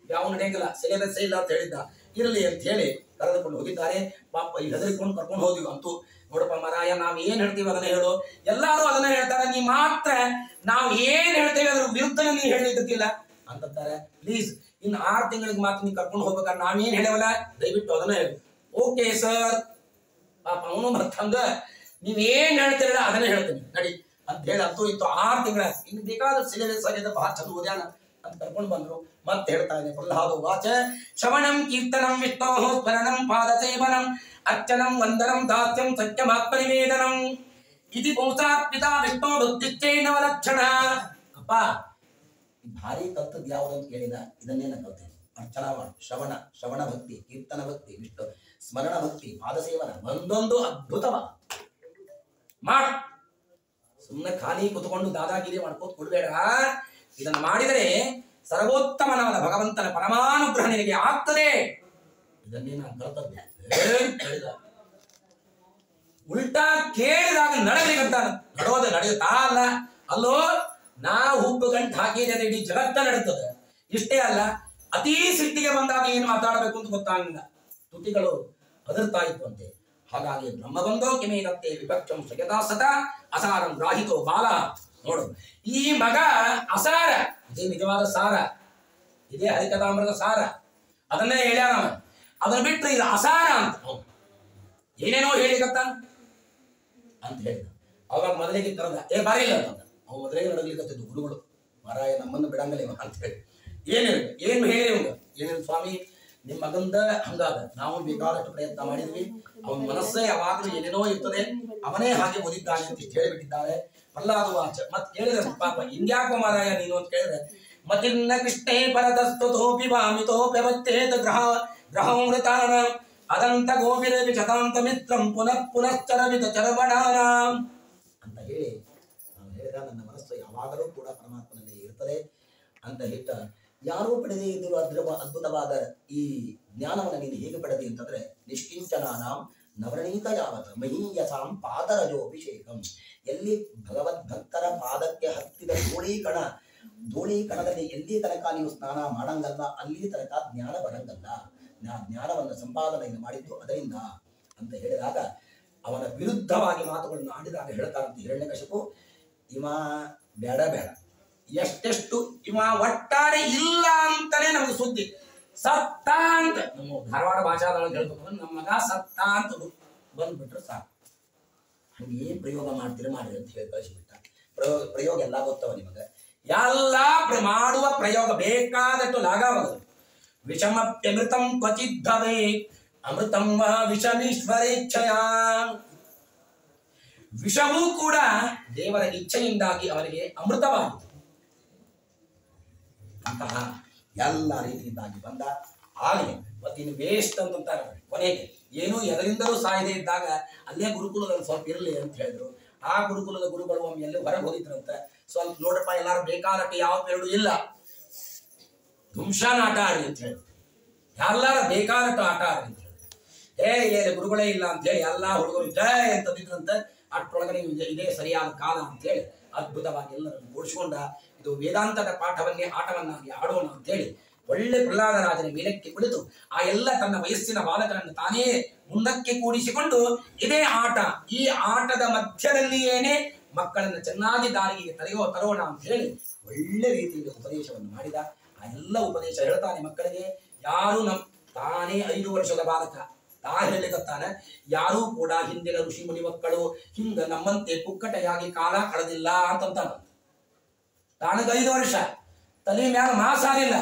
ಯಾವ ನಡೆಯಂಗಿಲ್ಲ, ಸಿಲೆಬಸ್ ಇಲ್ಲ ಅಂತ ಹೇಳಿದ್ದ. ಇರಲಿ ಅಂತ ಹೇಳಿ ಕರೆದುಕೊಂಡು ಹೋಗಿದ್ದಾರೆ. ಪಾಪ ಈ ಹೆದರಿಕೊಂಡು ಕರ್ಕೊಂಡು ಹೋದ್ವಿ. ಅಂತೂ ನೋಡಪ್ಪ ಮರಾಯ, ನಾವ್ ಏನ್ ಹೇಳ್ತೀವಿ ಅದನ್ನ ಹೇಳು. ಎಲ್ಲಾರು ಅದನ್ನ ಹೇಳ್ತಾರೆ, ನೀ ಮಾತ್ರ ನಾವ್ ಏನ್ ಹೇಳ್ತೇವೆ ಅದ್ರ ವಿರುದ್ಧ ನೀ ಹೇಳಿದ್ದಕ್ಕಿಲ್ಲ ಅಂತಾರೆ. ಪ್ಲೀಸ್ ಇನ್ನು 6 ತಿಂಗಳಿಗೆ ಮಾತ್ರ ನೀ ಕರ್ಕೊಂಡು ಹೋಗ್ಬೇಕಾದ್ರೆ ನಾವೇನ್ ಹೇಳವಲ್ಲ ದಯವಿಟ್ಟು ಅದನ್ನ ಹೇಳಿ. Okay sir. ಪಾಪ ಅವನು ಮತ್ತಂಗ ನೀವೇನ್ ಹೇಳ್ತೀರಲ್ಲ ಅದನ್ನ ಹೇಳ್ತೀನಿ ನಡಿ ಅಂತ ಹೇಳಿ ಅಂತೂ ಇತ್ತು 6 ತಿಂಗಳ ಇನ್ನು ಬೇಕಾದ ಸಿಲೆಬಸ್ ಆಗಿದೆ, ಬಹಳ ಚಂದ ಓದ್ಯಾನ ಅಂತ ಕರ್ಕೊಂಡು ಬಂದ್ರು. ಮತ್ತೆ ಹೇಳ್ತಾನೆ ಪ್ರಹ್ಲಾದ ವಾಚ ಶ್ರವಣಂ ಕೀರ್ತನಂ ವಿಷ್ಣೋ ಸ್ಮರಣಂ ಪಾದ ಸೇವನಂ ಅರ್ಚನಂ ವಂದನಂ ದಾಸ್ಯಂ ಸತ್ಯಮಾತ್ಮನಿವೇದನಂ ಇತಿ ಪುಂಸಾತ್ಪಿತಾ ವಿಷ್ಣು ಭಕ್ತಿಶ್ಚೈನವ ಲಕ್ಷಣ. ಅಪ್ಪ ಭಾರಿ ಕಲ್ತದ್ ಯಾವ್ದಂತ ಕೇಳಿದ, ಇದನ್ನೇ ನಾ ಕಲ್ತೇನೆ. ಅರ್ಚನಾ ಮಾಡು, ಶ್ರವಣ ಭಕ್ತಿ, ಕೀರ್ತನ ಭಕ್ತಿ, ವಿಷ್ಣು ಸ್ಮರಣ ಭಕ್ತಿ, ಪಾದ ಸೇವನ, ಒಂದೊಂದು ಅದ್ಭುತವ ಮಾಡ. ಸುಮ್ಮನೆ ಖಾಲಿ ಕುತ್ಕೊಂಡು ದಾದಾಗಿರಿ ಮಾಡ್ಕೋತ ಕೊಡ್ಬೇಡ. ಇದನ್ನು ಮಾಡಿದರೆ ಸರ್ವೋತ್ತಮನಾದ ಭಗವಂತನ ಪರಮಾನುಗ್ರಹ ನಿನಗೆ ಆಗ್ತದೆ. ಇದನ್ನೇ ನಾನು ಕಲ್ತದ್ದೆ. ಹೇಳಿದ ಉಲ್ಟಾ ಕೇಳಿದಾಗ ನಡೆಯಲಿಕ್ಕಂತಾನ, ನಡೋದು ನಡೆಯುತ್ತಾ ಅಲ್ಲ. ಅಲ್ಲೋ ನಾ ಹುಬ್ಬು ಗಂಟು ಹಾಕಿದ್ರೆ ಇಡೀ ಜಗತ್ತ ನಡೀತದೆ. ಇಷ್ಟೇ ಅಲ್ಲ, ಅತೀ ಸಿಟ್ಟಿಗೆ ಬಂದಾಗ ಏನು ಮಾತಾಡಬೇಕು ಅಂತ ಗೊತ್ತಾಗಿಲ್ಲ, ತುಟಿಗಳು ಅದರ್ತಾ ಇತ್ತು ಅಂತೆ. ಹಾಗಾಗಿ ಬ್ರಹ್ಮಬಂಧೋ ಕಿಮೇನಂತೆ ವಿಪಕ್ಷಂ ಸಯತಾ ಸತ ಅಸಾರಂ ಗ್ರಾಹಿತೋ ಬಾಲ. ನೋಡು, ಈ ಮಗ ಅಸಾರ, ಇದೇ ನಿಜವಾದ ಸಾರ, ಇದೇ ಹರಿಕಥಾಮೃತ ಸಾರ, ಅದನ್ನೇ ಹೇಳ್ಯಾರ. ಅದನ್ನ ಬಿಟ್ಟರೆ ಇದು ಅಸಾರ ಅಂತ ಏನೇನೋ ಹೇಳಿಕತ್ತ ಅಂತ ಹೇಳಿದ. ಅವಾಗ ಮೊದಲಿಗೆ ಕರೆದ, ಬಾರಿಲ್ಲ ಅಂತ. ಅವ್ ಮೊದಲಿಗೆ ನಡಗಲಿಕ್ಕತ್ತಿದ್ದು ಗುರುಗಳು, ಮಾರಾಯ ನಮ್ಮನ್ನು ಬಿಡಂಗಲ್ಲ ಅಂತ ಹೇಳಿ. ಏನು ಹೇಳಿ ಅವಂಗ, ಏನೇನು ಸ್ವಾಮಿ ನಿಮ್ಮ ಮಗಂದ ಹಂಗಾದ, ನಾವು ಬೇಕಾದಷ್ಟು ಪ್ರಯತ್ನ ಮಾಡಿದ್ವಿ, ಅವನ ಮನಸ್ಸೇ ಯಾವಾಗಲೂ ಏನೇನೋ ಇರ್ತದೆ, ಅವನೇ ಹಾಗೆ ಓದಿದ್ದಾನೆ ಅಂತ ಹೇಳಿಬಿಟ್ಟಿದ್ದಾರೆ. ಪ್ರಹ್ಲಾದ ವಾಚ ಮತ್ತೆ ಕೇಳಿದ್ರೆ ಪಾಪ ಇಂದ್ಯಾಕೋ ಮಾರಾಯ ನೀನು ಅಂತ ಕೇಳಿದ್ರೆ, ಮತಿನ್ನ ಕೃಷ್ಣೇ ಪರತಸ್ತೋಪಿ ವಾಮಿತೋಪ್ಯವತ್ತೇತ ಗ್ರಹಮೃತಾನ ಅದಂತ ಗೋಪಿರವಿ ಶತಾಂತ ಮಿತ್ರಂ ಪುನಃ ಪುನಶ್ಚರವಿತ ಚರವಣಾನ ಅಂತ ಹೇಳಿ ನಾವು ಹೇಳಿದ. ನನ್ನ ಮನಸ್ಸು ಯಾವಾಗಲೂ ಕೂಡ ಪರಮಾತ್ಮನಲ್ಲಿ ಇರ್ತದೆ ಅಂತ ಹೇಳ್ತ, ಯಾರೂ ಪಡೆದೇ ಇದ್ದರೂ ಅದ್ಭುತವಾದ ಈ ಜ್ಞಾನವನ್ನು ನೀನು ಹೇಗೆ ಪಡೆದಿ ಅಂತಂದ್ರೆ, ನಿಷ್ಕಿಂಚನಾನಾಂ ನವರಣೀತ ಯಾವತ ಮಹೀಯಸಾಂ ಪಾದರಜೋಭಿಷೇಕಂ. ಎಲ್ಲಿ ಭಗವದ್ಭಕ್ತರ ಪಾದಕ್ಕೆ ಹತ್ತಿದ ಧೂಳಿ ಕಣದಲ್ಲಿ ಎಲ್ಲಿ ತನಕ ನೀವು ಸ್ನಾನ ಮಾಡಂಗಲ್ಲ, ಅಲ್ಲಿ ತನಕ ಜ್ಞಾನ ಬರಂಗಲ್ಲ. ಜ್ಞಾನವನ್ನು ಸಂಪಾದನೆಯನ್ನು ಮಾಡಿದ್ದು ಅದರಿಂದ ಅಂತ ಹೇಳಿದಾಗ, ಅವನ ವಿರುದ್ಧವಾಗಿ ಮಾತುಗಳನ್ನು ಆಡಿದಾಗ ಹೇಳ್ತಾರಂತೆ ಹಿರಣ್ಯಕಶಿಪು, ಇವ ಬೇಡ ಎಷ್ಟೆಷ್ಟು ಇವ ಒಟ್ಟಾರೆ ಇಲ್ಲ ಅಂತಾನೆ ನಮಗೆ ಸುದ್ದಿ. ಸತ್ತ ಅಂತ ನಮ್ಮ ಧಾರವಾಡ ಭಾಷಾದೊಳಗೆ ಹೇಳ್ಬೇಕು, ನಮ್ಮ ಮಗ ಸತ್ತ ಅಂತ ಬಂದ್ಬಿಟ್ರೆ ಸಾಕು, ಹಂಗೆ ಪ್ರಯೋಗ ಮಾಡ್ತೀರಿ ಮಾಡ್ರಿ ಅಂತ ಹೇಳಿ ಕಳಿಸಿಬಿಟ್ಟ. ಪ್ರಯೋಗ ಎಲ್ಲ ಗೊತ್ತವ ನಿಮಗೆ, ಎಲ್ಲ ಮಾಡುವ ಪ್ರಯೋಗ ಬೇಕಾದಷ್ಟು ಲಾಗವಾಗದು. ವಿಷಮಪ್ಯಮೃತಂ ಕ್ವಚಿದ್ಧವೇ ಅಮೃತಂ ವಿಷಮೀಶ್ವರೇಚ್ಛಯ. ವಿಷವೂ ಕೂಡ ದೇವರ ಇಚ್ಛೆಯಿಂದಾಗಿ ಅವನಿಗೆ ಅಮೃತವಾಗಿದೆ. ಅಂತಹ ಎಲ್ಲ ರೀತಿಯಿಂದಾಗಿ ಬಂದ ಆಗಲಿ ಮತ್ತಿನ್ನು ವೇಸ್ಟ್ ಅಂತಾರೆ. ಕೊನೆಗೆ ಏನು ಎದರಿಂದಲೂ ಸಾಯದೆ ಇದ್ದಾಗ ಅಲ್ಲೇ ಗುರುಕುಲದಲ್ಲಿ ಸ್ವಲ್ಪ ಇರಲಿ ಅಂತ ಹೇಳಿದ್ರು. ಆ ಗುರುಕುಲದ ಗುರುಗಳು ಒಮ್ಮೆ ಎಲ್ಲಿ ಹೊರಗೆ ಹೋಗಿದ್ರಂತ, ಸ್ವಲ್ಪ ನೋಡ್ರಪ್ಪ ಎಲ್ಲಾರು ಬೇಕಾದಕ್ಕೆ ಯಾವ ಪೇರಡು ಇಲ್ಲ, ಧುಂಶಾನ ಆಟ ಆಡಿ ಅಂತ ಹೇಳಿ, ಎಲ್ಲಾರ ಬೇಕಾದಟ್ಟು ಆಟ ಆಡಿ ಅಂತ ಹೇಳಿ, ಗುರುಗಳೇ ಇಲ್ಲ ಅಂತ ಹೇಳಿ ಎಲ್ಲಾ ಹುಡುಗರು ಜಯ ಅಂತಂದಿದ್ರಂತ. ಅಷ್ಟೊಳಗಡೆ ಇದೇ ಸರಿಯಾದ ಕಾಲ ಅಂತ ಹೇಳಿ ಅದ್ಭುತವಾಗಿ ಎಲ್ಲರನ್ನು ಕೂಡಿಸಿಕೊಂಡ. ಇದು ವೇದಾಂತದ ಪಾಠವನ್ನೇ ಆಟವನ್ನಾಗಿ ಆಡೋಣ ಅಂತ ಹೇಳಿ ಒಳ್ಳೆ ಪ್ರಹ್ಲಾದರಾಜನ ಮೇಲಕ್ಕೆ ಕುಳಿತು ಆ ಎಲ್ಲ ತನ್ನ ವಯಸ್ಸಿನ ಬಾಲಕರನ್ನು ತಾನೇ ಮುಂದಕ್ಕೆ ಕೂಡಿಸಿಕೊಂಡು ಇದೇ ಆಟ, ಈ ಆಟದ ಮಧ್ಯದಲ್ಲಿಯೇನೆ ಮಕ್ಕಳನ್ನು ಚೆನ್ನಾಗಿ ದಾರಿಗೆ ತರೋಣ ಅಂತ ಹೇಳಿ ಒಳ್ಳೆ ರೀತಿಯಲ್ಲಿ ಉಪದೇಶವನ್ನು ಮಾಡಿದ. ಆ ಎಲ್ಲ ಉಪದೇಶ ಹೇಳ್ತಾನೆ ಮಕ್ಕಳಿಗೆ. ಯಾರು ತಾನೇ 5 ವರ್ಷದ ಬಾಲಕ ಹೇಳಿಕತ್ತಾನೆ, ಯಾರೂ ಕೂಡ ಹಿಂದಿನ ಋಷಿ ಮುನಿ ಮಕ್ಕಳು ಹಿಂಗ ನಮ್ಮಂತೆ ಕುಕ್ಕಟೆಯಾಗಿ ಕಾಲ ಕಳೆದಿಲ್ಲ ಅಂತಂತಾನ. ತಾನಗ 5 ವರ್ಷ ತಲೆ ಮ್ಯಾಲ ಮಾಸಾರಿಲ್ಲ.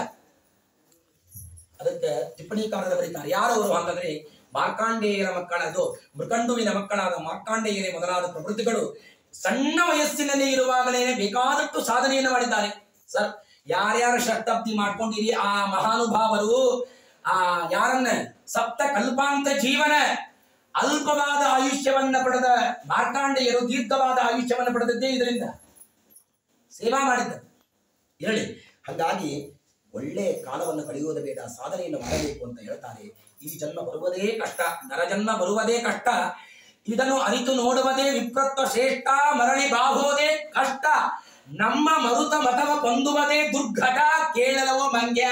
ಅದಕ್ಕೆ ಟಿಪ್ಪಣಿಕಾರರು ಬರೀತಾರೆ, ಯಾರವರು ಅಂತಂದ್ರೆ ಮಾರ್ಕಾಂಡೇಯರ ಮಕ್ಕಳದು, ಮೃಕಂಡುವಿನ ಮಕ್ಕಳಾದ ಮಾರ್ಕಾಂಡೇಯರೇ ಮೊದಲಾದ ಪ್ರವೃತ್ತಿಗಳು ಸಣ್ಣ ವಯಸ್ಸಿನಲ್ಲಿ ಇರುವಾಗಲೇ ಬೇಕಾದಷ್ಟು ಸಾಧನೆಯನ್ನು ಮಾಡಿದ್ದಾರೆ. ಸರ್, ಯಾರ್ಯಾರ ಶತಾಬ್ದಿ ಮಾಡ್ಕೊಂಡಿರಿ ಆ ಮಹಾನುಭಾವರು ಯಾರನ್ನ ಸಪ್ತ ಕಲ್ಪಾಂತ ಜೀವನ ಅಲ್ಪವಾದ ಆಯುಷ್ಯವನ್ನ ಪಡೆದ ಮಾರ್ಕಾಂಡೇಯರು ದೀರ್ಘವಾದ ಆಯುಷ್ಯವನ್ನ ಪಡೆದದ್ದೇ ಇದರಿಂದ ಸೇವಾ ಮಾಡಿದ್ದ ಹೇಳಿ. ಹಾಗಾಗಿ ಒಳ್ಳೆ ಕಾಲವನ್ನು ಕಳೆಯುವುದು ಬೇಡ, ಸಾಧನೆಯನ್ನು ಮಾಡಬೇಕು ಅಂತ ಹೇಳ್ತಾರೆ. ಈ ಜನ್ಮ ಬರುವುದೇ ಕಷ್ಟ, ನರಜನ್ಮ ಬರುವುದೇ ಕಷ್ಟ, ಇದನ್ನು ಅರಿತು ನೋಡುವುದೇ ವಿಪ್ರತ್ವ ಶ್ರೇಷ್ಠ, ಮರಳಿ ಬಾಗೋದೇ ಕಷ್ಟ, ನಮ್ಮ ಮರುತ ಮತವ ಕೊಂದುವುದೇ ದುರ್ಘಟ, ಕೇಳಲವೋ ಮಂಗ್ಯ.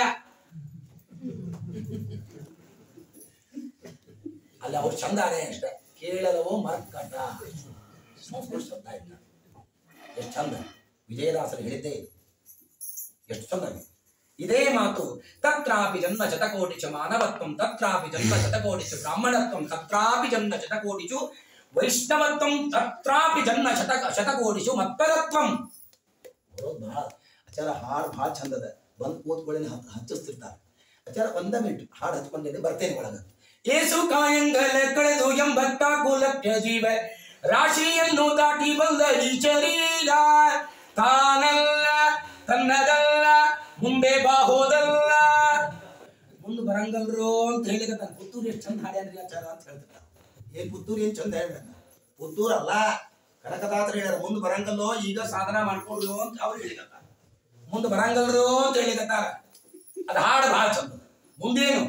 ಅಲ್ಲ ಅವ್ರು ಚಂದಾನೆ ಅಷ್ಟೇ, ಕೇಳಲವೋ ಮರ್ಕಟ. ಶಬ್ದ ಇಲ್ಲ, ಎಷ್ಟು ಚಂದ ವಿಜಯದಾಸರು ಹೇಳಿದ್ದೇ, ಎಷ್ಟು ಚಂದ ಇದೇ ಮಾತು. ತತ್ರಾಪಿ ಜನ್ಮ ಶತಕೋಟಿಚು ಮಾನವತ್ವಂ, ತತ್ರಾಪಿ ಜನ್ಮ ಶತಕೋಟಿಚು ಬ್ರಾಹ್ಮಣತ್ವಂ, ತತ್ರಾಪಿ ಜನ್ಮ ಶತಕೋಟಿಚು ವೈಷ್ಣವತ್ವಂ, ತತ್ರಾಪಿ ಜನ್ಮ ಶತಕೋಟಿಚು ಮತ್ಪರತ್ವಂ. ಆಚಾರ ಹಾಡು ಭಾಳ ಚಂದದ, ಬಂದ್ ಕೂತ್ಕೊಳ್ಳಿ ಹಚ್ಚಿಸ್ತಿರ್ತಾರೆ. ಆಚಾರ 1 ಮಿನಿಟ್ ಹಾಡು ಹಚ್ಕೊಂಡಿದ್ದೆ, ಬರ್ತೇನೆ ಒಳಗ. ಏಸು ಕಾಯಂಗಲ ಕಳೆದು 84 ಲಕ್ಷ ಜೀವ ರಾಶಿಯನ್ನು ದಾಟಿ ಬಂದ ಈ ಶರೀರ, ತಾನಲ್ಲ ತನ್ನದಲ್ಲ ಮುಂದೆ ಬಾಹೋದಲ್ಲ, ಮುಂದೆ ಬರಂಗಲ್ರು ಅಂತ ಹೇಳಿದ. ಪುತ್ತೂರು ಎಷ್ಟು ಚಂದ ಹಾಡ್ಯಾನ್ರಿ ಆಚಾರ ಅಂತ ಹೇಳ್ತಾರೆ. ಏನ್ ಪುತ್ತೂರು ಏನ್ ಚಂದ ಹೇಳ್ದ, ಪುತ್ತೂರಲ್ಲ ಕನಕದಾಸರು ಹೇಳ್ಯಾರ, ಮುಂದೆ ಬರಂಗಲ್ಲೋ ಈಗ ಸಾಧನ ಮಾಡ್ಕೊಡ್ರು ಅಂತ ಅವ್ರು ಹೇಳಿಕತ್ತಾರ. ಮುಂದೆ ಬರಂಗಲ್ರು ಅಂತ ಹೇಳಿಕತ್ತಾರ. ಅದು ಹಾಡು ಬಹಳ ಚಂದ. ಮುಂದೇನು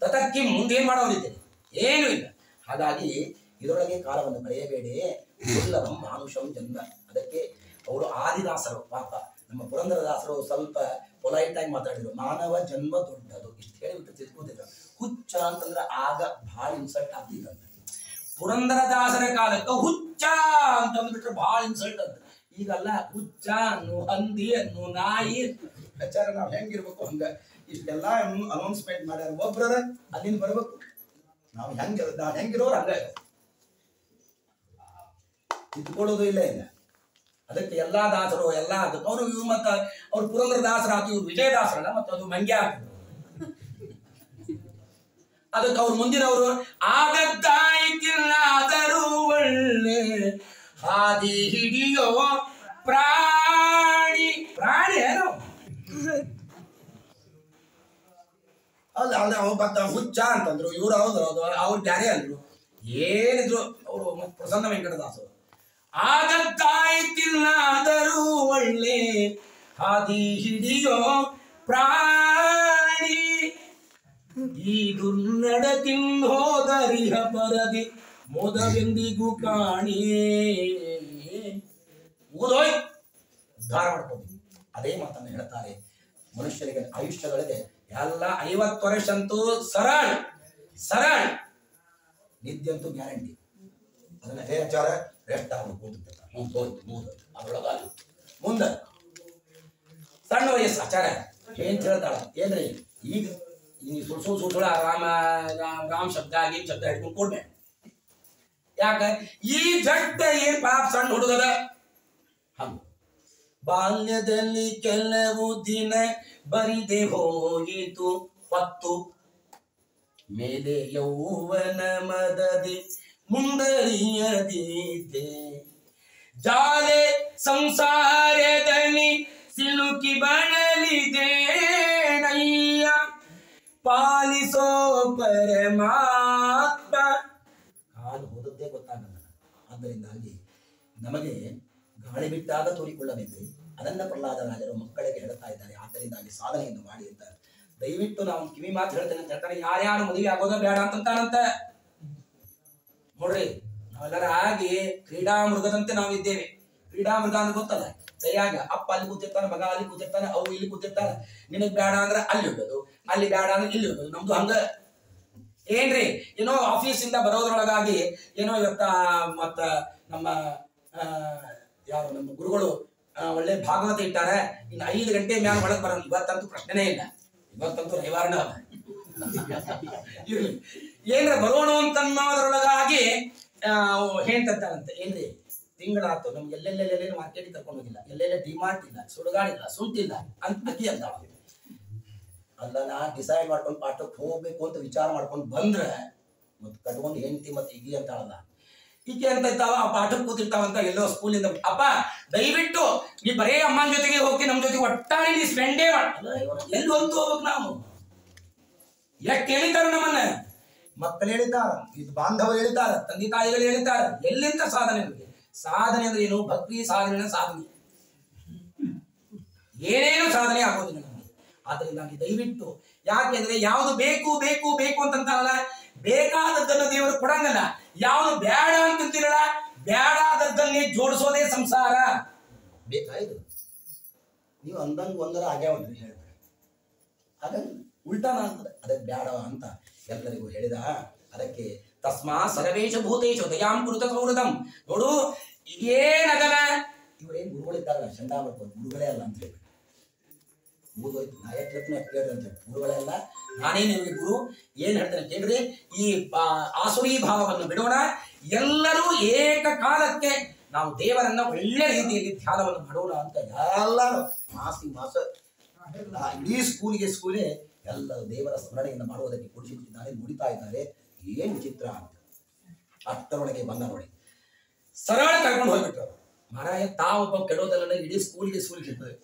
ತತಕ್ಕಿ ಮುಂದೇನ್ ಮಾಡೋರಿದ್ದೇನೆ, ಏನು ಇಲ್ಲ. ಹಾಗಾಗಿ ಇದರೊಳಗೆ ಕಾಲವನ್ನು ಕಳೆಯಬೇಡಿ. ದುರ್ಲಭಂ ಮಾನುಷಂ ಜನ್ಮ. ಅದಕ್ಕೆ ಅವರು ಆದಿದಾಸರು, ಪಾಪ ನಮ್ಮ ಪುರಂದರದಾಸರು ಸ್ವಲ್ಪ ಪೊಲೈಟ್ ಆಗಿ ಮಾತಾಡಿದ್ರು. ಮಾನವ ಜನ್ಮ ದೊಡ್ಡದು ಇಷ್ಟು ಹೇಳಿಬಿಟ್ಟು ತಿಳ್ಕೊಂಡಿದ್ರು. ಹುಚ್ಚ ಅಂತಂದ್ರೆ ಆಗ ಭಾಳ ಇನ್ಸಲ್ಟ್ ಆಗ್ತಿದ್ದಂತೆ. ಪುರಂದರದಾಸರ ಕಾಲಕ್ಕೆ ಹುಚ್ಚ ಅಂತಂದ್ಬಿಟ್ರೆ ಭಾಳ ಇನ್ಸಲ್ಟ್ ಅಂತ. ಈಗಲ್ಲ, ಹುಚ್ಚ ಅನ್ನು, ಹಂದಿ ಅನ್ನು, ನಾಯಿ ಆಚಾರ ನಾವು ಹೆಂಗಿರ್ಬೇಕು ಹಂಗ ಇಷ್ಟೆಲ್ಲ ಅನೌನ್ಸ್ಮೆಂಟ್ ಮಾಡ್ಯಾರ. ಒಬ್ರದ ಅಲ್ಲಿಂದ ಬರ್ಬೇಕು, ನಾವು ಹೆಂಗಿರೋರು ಹಂಗ ಇಟ್ಕೊಳ್ಳೋದು ಇಲ್ಲ. ಅದಕ್ಕೆ ಎಲ್ಲಾ ದಾಸರು ಎಲ್ಲ ಅದಕ್ಕೆ ಅವರು ಇವ್ರು ಮತ್ತ ಅವ್ರು ಪುರಂದರ ದಾಸರ ಆತು, ಇವ್ರು ವಿಜಯದಾಸರಲ್ಲ, ಮತ್ತು ಅದು ಮಂಗ್ಯ ಆಗ್ತದೆ. ಅದಕ್ಕೆ ಅವ್ರು ಮುಂದಿನವರು ಆಗದ್ದಾಯ್ತಿಲ್ಲಾದರೂ ಒಳ್ಳೆ ಹಾದಿ ಹಿಡಿಯೋ ಪ್ರಾಣಿ. ಪ್ರಾಣಿ ಏನು ಅಲ್ಲ ಅಲ್ಲ, ಬತ್ತ ಹುಚ್ಚ ಅಂತಂದ್ರು ಇವ್ರು. ಹೌದು ಅವ್ರು ಬ್ಯಾರೆ ಅಂದ್ರು, ಏನಿದ್ರು ಅವರು. ಪ್ರಸನ್ನ ವೆಂಕಟದಾಸರು ಆಗದ್ದಾಯ್ತಿಲ್ಲಾದರೂ ಒಳ್ಳೆ ಹಾದಿ ಹಿಡಿಯೋ ಪ್ರಾಣಿ, ಈ ದುರ್ನಡತಿಂದೋದರಿಹ ಪರದಿ ಮೋದವೆಂದಿಗೂ ಕಾಣಿ. ಊದೋಯ್ ಉದ್ಧಾರ ಮಾಡ್ಕೊಂಡು ಅದೇ ಮಾತನ್ನು ಹೇಳ್ತಾರೆ. ಮನುಷ್ಯರಿಗೆ ಆಯುಷ್ಯಗಳಿದೆ ಎಲ್ಲ 50 ವರ್ಷ ಅಂತೂ ಸರಳ ಸರಳ, ನಿದ್ದೆ ಅಂತೂ ಗ್ಯಾರಂಟಿ. ಅದನ್ನ ಅದೇ ಆಚಾರ ರೆಸ್ಟ್ ಅದ್ರೊಳಗ ಮುಂದೆ ಸಣ್ಣ ವಯಸ್ಸು ಆಚಾರ ಏನ್ ಹೇಳ್ತಾಳ ಏನ್ರಿ, ಈಗ ಈ ಸುಳ್ಳ ರಾಮ ರಾಮ ಶಬ್ದ ಆಗಿ ಶಬ್ದ ಹಿಡ್ಕೊಂಡು ಕೊಡ್ಬೇಡ. ಯಾಕ ಈ ಜಟ್ಟ ಏನ್ ಪಾಪ ಸಣ್ಣ ಹುಡುಗದ ಹಂಗ. ಬಾಲ್ಯದಲ್ಲಿ ಕೆಲವು ದಿನ ಬರಿದೆ ಹೋಯಿತು ಹೊತ್ತು, ಮೇಲೆ ಯೌವನ ಮದದಿ ಮುಂದರಿಯದಿದೆ, ಜಾಲೆ ಸಂಸಾರದಲ್ಲಿ ಸಿಲುಕಿ ಬಳಲಿದೆ ನಯ್ಯ, ಪಾಲಿಸೋ ಪರಮಾತ್ಮ. ಕಾಲು ಹೋದದ್ದೇ ಗೊತ್ತಾಗಲ್ಲ. ಆದ್ದರಿಂದಾಗಿ ನಮಗೆ ಗಾಳಿ ಬಿಟ್ಟಾಗ ತೋರಿಕೊಳ್ಳಬೇಕು. ಅದನ್ನ ಪ್ರಹ್ಲಾದರಾಜರು ಮಕ್ಕಳಿಗೆ ಹೇಳ್ತಾ ಇದ್ದಾರೆ. ಆದ್ದರಿಂದಾಗಿ ಸಾಧನೆಯನ್ನು ಮಾಡಿ ಅಂತ ದಯವಿಟ್ಟು ನಾವು ಕಿವಿ ಮಾತು ಹೇಳ್ತೇನೆ ಅಂತ ಹೇಳ್ತಾರೆ. ಯಾರ್ಯಾರು ಮದುವೆ ಆಗೋದ ಬೇಡ ಅಂತಂತಾನಂತ ನೋಡ್ರಿ. ನಾವೆಲ್ಲರ ಆಗಿ ಕ್ರೀಡಾ ಮೃಗದಂತೆ ನಾವಿದ್ದೇವೆ. ಕ್ರೀಡಾ ಮೃಗ ಅಂತ ಗೊತ್ತಲ್ಲ, ಕೈಯಾಗ ಅಪ್ಪ ಅಲ್ಲಿ ಕೂತಿರ್ತಾನೆ, ಮಗ ಅಲ್ಲಿ ಕೂತಿರ್ತಾನೆ, ಅವು ಇಲ್ಲಿ ಕೂತಿರ್ತಾನೆ. ನಿನಗ್ ಬೇಡ ಅಂದ್ರೆ ಅಲ್ಲಿ ಇಡೋದು, ಅಲ್ಲಿ ಬೇಡ ಅಂದ್ರೆ ಇಲ್ಲಿ ಇಡೋದು. ನಮ್ದು ಹಂಗ ಏನ್ರಿ ಏನೋ ಆಫೀಸ್ ಇಂದ ಬರೋದ್ರೊಳಗಾಗಿ ಏನೋ ಇವತ್ತ ಮತ್ತ ನಮ್ಮ ಯಾರು ನಮ್ಮ ಗುರುಗಳು ಒಳ್ಳೆ ಭಾಗವತ ಇಟ್ಟಾರೆ, ಇನ್ನು 5 ಗಂಟೆ ಮ್ಯಾಲ ಒಳಗೆ ಬರೋದು. ಇವತ್ತಂತೂ ಪ್ರಶ್ನೆನೇ ಇಲ್ಲ, ಇವತ್ತಂತೂ ರವಿವಾರನ ಇರ್ಲಿ ಏನ್ರ ಬರೋಣ ಅಂತನ್ನೋದ್ರೊಳಗಾಗಿ ಹೇಳ್ತಿರ್ತಾರಂತೆ. ಏನ್ರಿ ತಿಂಗಳಾತು ನಮ್ಗೆ ಎಲ್ಲೆಲ್ಲೆಲ್ಲೆಲ್ಲ ಮಾರ್ಕೆಟಿಗೆ ಕರ್ಕೊಂಡು ಹೋಗಿಲ್ಲ, ಎಲ್ಲೆಲ್ಲ ಡಿಮಾರ್ಟ್ ಇಲ್ಲ, ಸುಡುಗಾಡಿಲ್ಲ, ಸುಂಟಿಲ್ಲ ಅಂತ ಅಕ್ಕಿ ಅಂತ ಅಲ್ಲ. ನಾ ಡಿಸೈಡ್ ಮಾಡ್ಕೊಂಡು ಪಾಠಕ್ಕೆ ಹೋಗ್ಬೇಕು ಅಂತ ವಿಚಾರ ಮಾಡ್ಕೊಂಡು ಬಂದ್ರೆ ಮತ್ತೆ ಕಟ್ಕೊಂಡು ಹೆಂಡತಿ ಮತ್ತೆ ಈಗಿ ಅಂತ ಹೇಳಲ್ಲ. ಈಕೆ ಅಂತ ಇರ್ತಾವ, ಆ ಪಾಠಕ್ಕೆ ಕೂತಿರ್ತಾವಂತ ಎಲ್ಲೋ ಸ್ಕೂಲಿಂದ. ಅಪ್ಪ ದಯವಿಟ್ಟು ನೀ ಬರೇ ಅಮ್ಮನ ಜೊತೆಗೆ ಹೋಗಿ ನಮ್ಮ ಜೊತೆಗೆ ಒಟ್ಟಾರೆ ನೀ ಸ್ಪೆಂಡೇ ಮಾಡ. ಎಲ್ಲಿ ಹೊಂತು ಹೋಗ್ಬೇಕು ನಾವು? ಎಷ್ಟು ಹೇಳಿದ್ದಾರೆ ನಮ್ಮನ್ನ ಮಕ್ಕಳು ಹೇಳಿದ್ದಾರೆ, ಇದು ಬಾಂಧವರು ಹೇಳಿದ್ದಾರೆ, ತಂದೆ ತಾಯಿಗಳು ಹೇಳಿದ್ದಾರೆ. ಎಲ್ಲಿಂದ ಸಾಧನೆ? ಸಾಧನೆ ಅಂದ್ರೆ ಏನು? ಭಕ್ತಿ ಸಾಧನೆ ಸಾಧನೆ, ಏನೇನು ಸಾಧನೆ ಆಗೋದಿಲ್ಲ ನಮಗೆ. ಆದ್ರಿಂದಾಗಿ ದಯವಿಟ್ಟು, ಯಾಕೆಂದ್ರೆ ಯಾವುದು ಬೇಕು ಬೇಕು ಬೇಕು ಅಂತಂತಾರಲ್ಲ, ಬೇಕಾದದ್ದನ್ನು ದೇವರು ಕೊಡಂಗಲ್ಲ. ಯಾವುದು ಬೇಡ ಅಂತಂತಿರಲ್ಲ, ಬೇಡಾದದ್ದನ್ನೇ ಜೋಡಿಸೋದೇ ಸಂಸಾರ. ಬೇಕಾಯ್ತು ನೀವು ಅಂದಂಗ ಒಂದರ ಆಗ್ಯಾವ ಹೇಳ್ತಾರೆ, ಹಾಗಾಗಿ ಉಲ್ಟಾನ ಆಗ್ತದೆ. ಅದಕ್ಕೆ ಬೇಡ ಅಂತ ಎಲ್ಲರಿಗೂ ಹೇಳಿದ. ಅದಕ್ಕೆ ತಸ್ಮಾ ಸರ್ವೇಶ ಭೂತೇಶು ದಯಾಂ ಕುರುತ ಸೌಹೃದಂ. ನೋಡು ಏನದಲ್ಲ, ಇವರೇನು ಗುರುಗಳಿದ್ದಾರಲ್ಲ, ಚಂಡ ಮಾಡ್ಬೋದು, ಗುರುಗಳೇ ಅಲ್ಲ ಅಂತ ಹೇಳಿ ಮುಗಿದೋಯ್ತು. ನಾ ಎಟ್ಲಕ್ಕೂ ಕೇಳ್ರಿ ಅಂತ ಹೇಳಿ, ಗುರುಗಳೇ ಅಲ್ಲ, ನಾನೇ ನಿಮಗೆ ಗುರು. ಏನ್ ಹೇಳ್ತಾನೆ ಕೇಳ್ರಿ, ಈ ಆಸುರಿ ಭಾವವನ್ನು ಬಿಡೋಣ, ಎಲ್ಲರೂ ಏಕಕಾಲಕ್ಕೆ ನಾವು ದೇವರನ್ನ ಒಳ್ಳೆ ರೀತಿಯಲ್ಲಿ ಧ್ಯಾನವನ್ನು ಮಾಡೋಣ ಅಂತ ಎಲ್ಲರೂ ಮಾಸ ಇಡೀ ಸ್ಕೂಲೇ ಎಲ್ಲರೂ ದೇವರ ಸ್ಮರಣೆಯನ್ನು ಮಾಡುವುದಕ್ಕೆ ಕೊಡಿಸಿಬಿಟ್ಟಿದ್ದಾರೆ, ನುಡಿತಾ ಇದ್ದಾರೆ. ಏನು ವಿಚಿತ್ರ ಅಂತ ಅಷ್ಟರೊಳಗೆ ಬಂದ ನೋಡಿ, ಸರಳ ಕರ್ಕೊಂಡು ಹೋಗ್ಬಿಟ್ರು. ಮಹಾರಾಯ ತಾವೊಬ್ಬ ಕೆಡೋದಲ್ಲ, ಇಡೀ ಸ್ಕೂಲಿಗೆ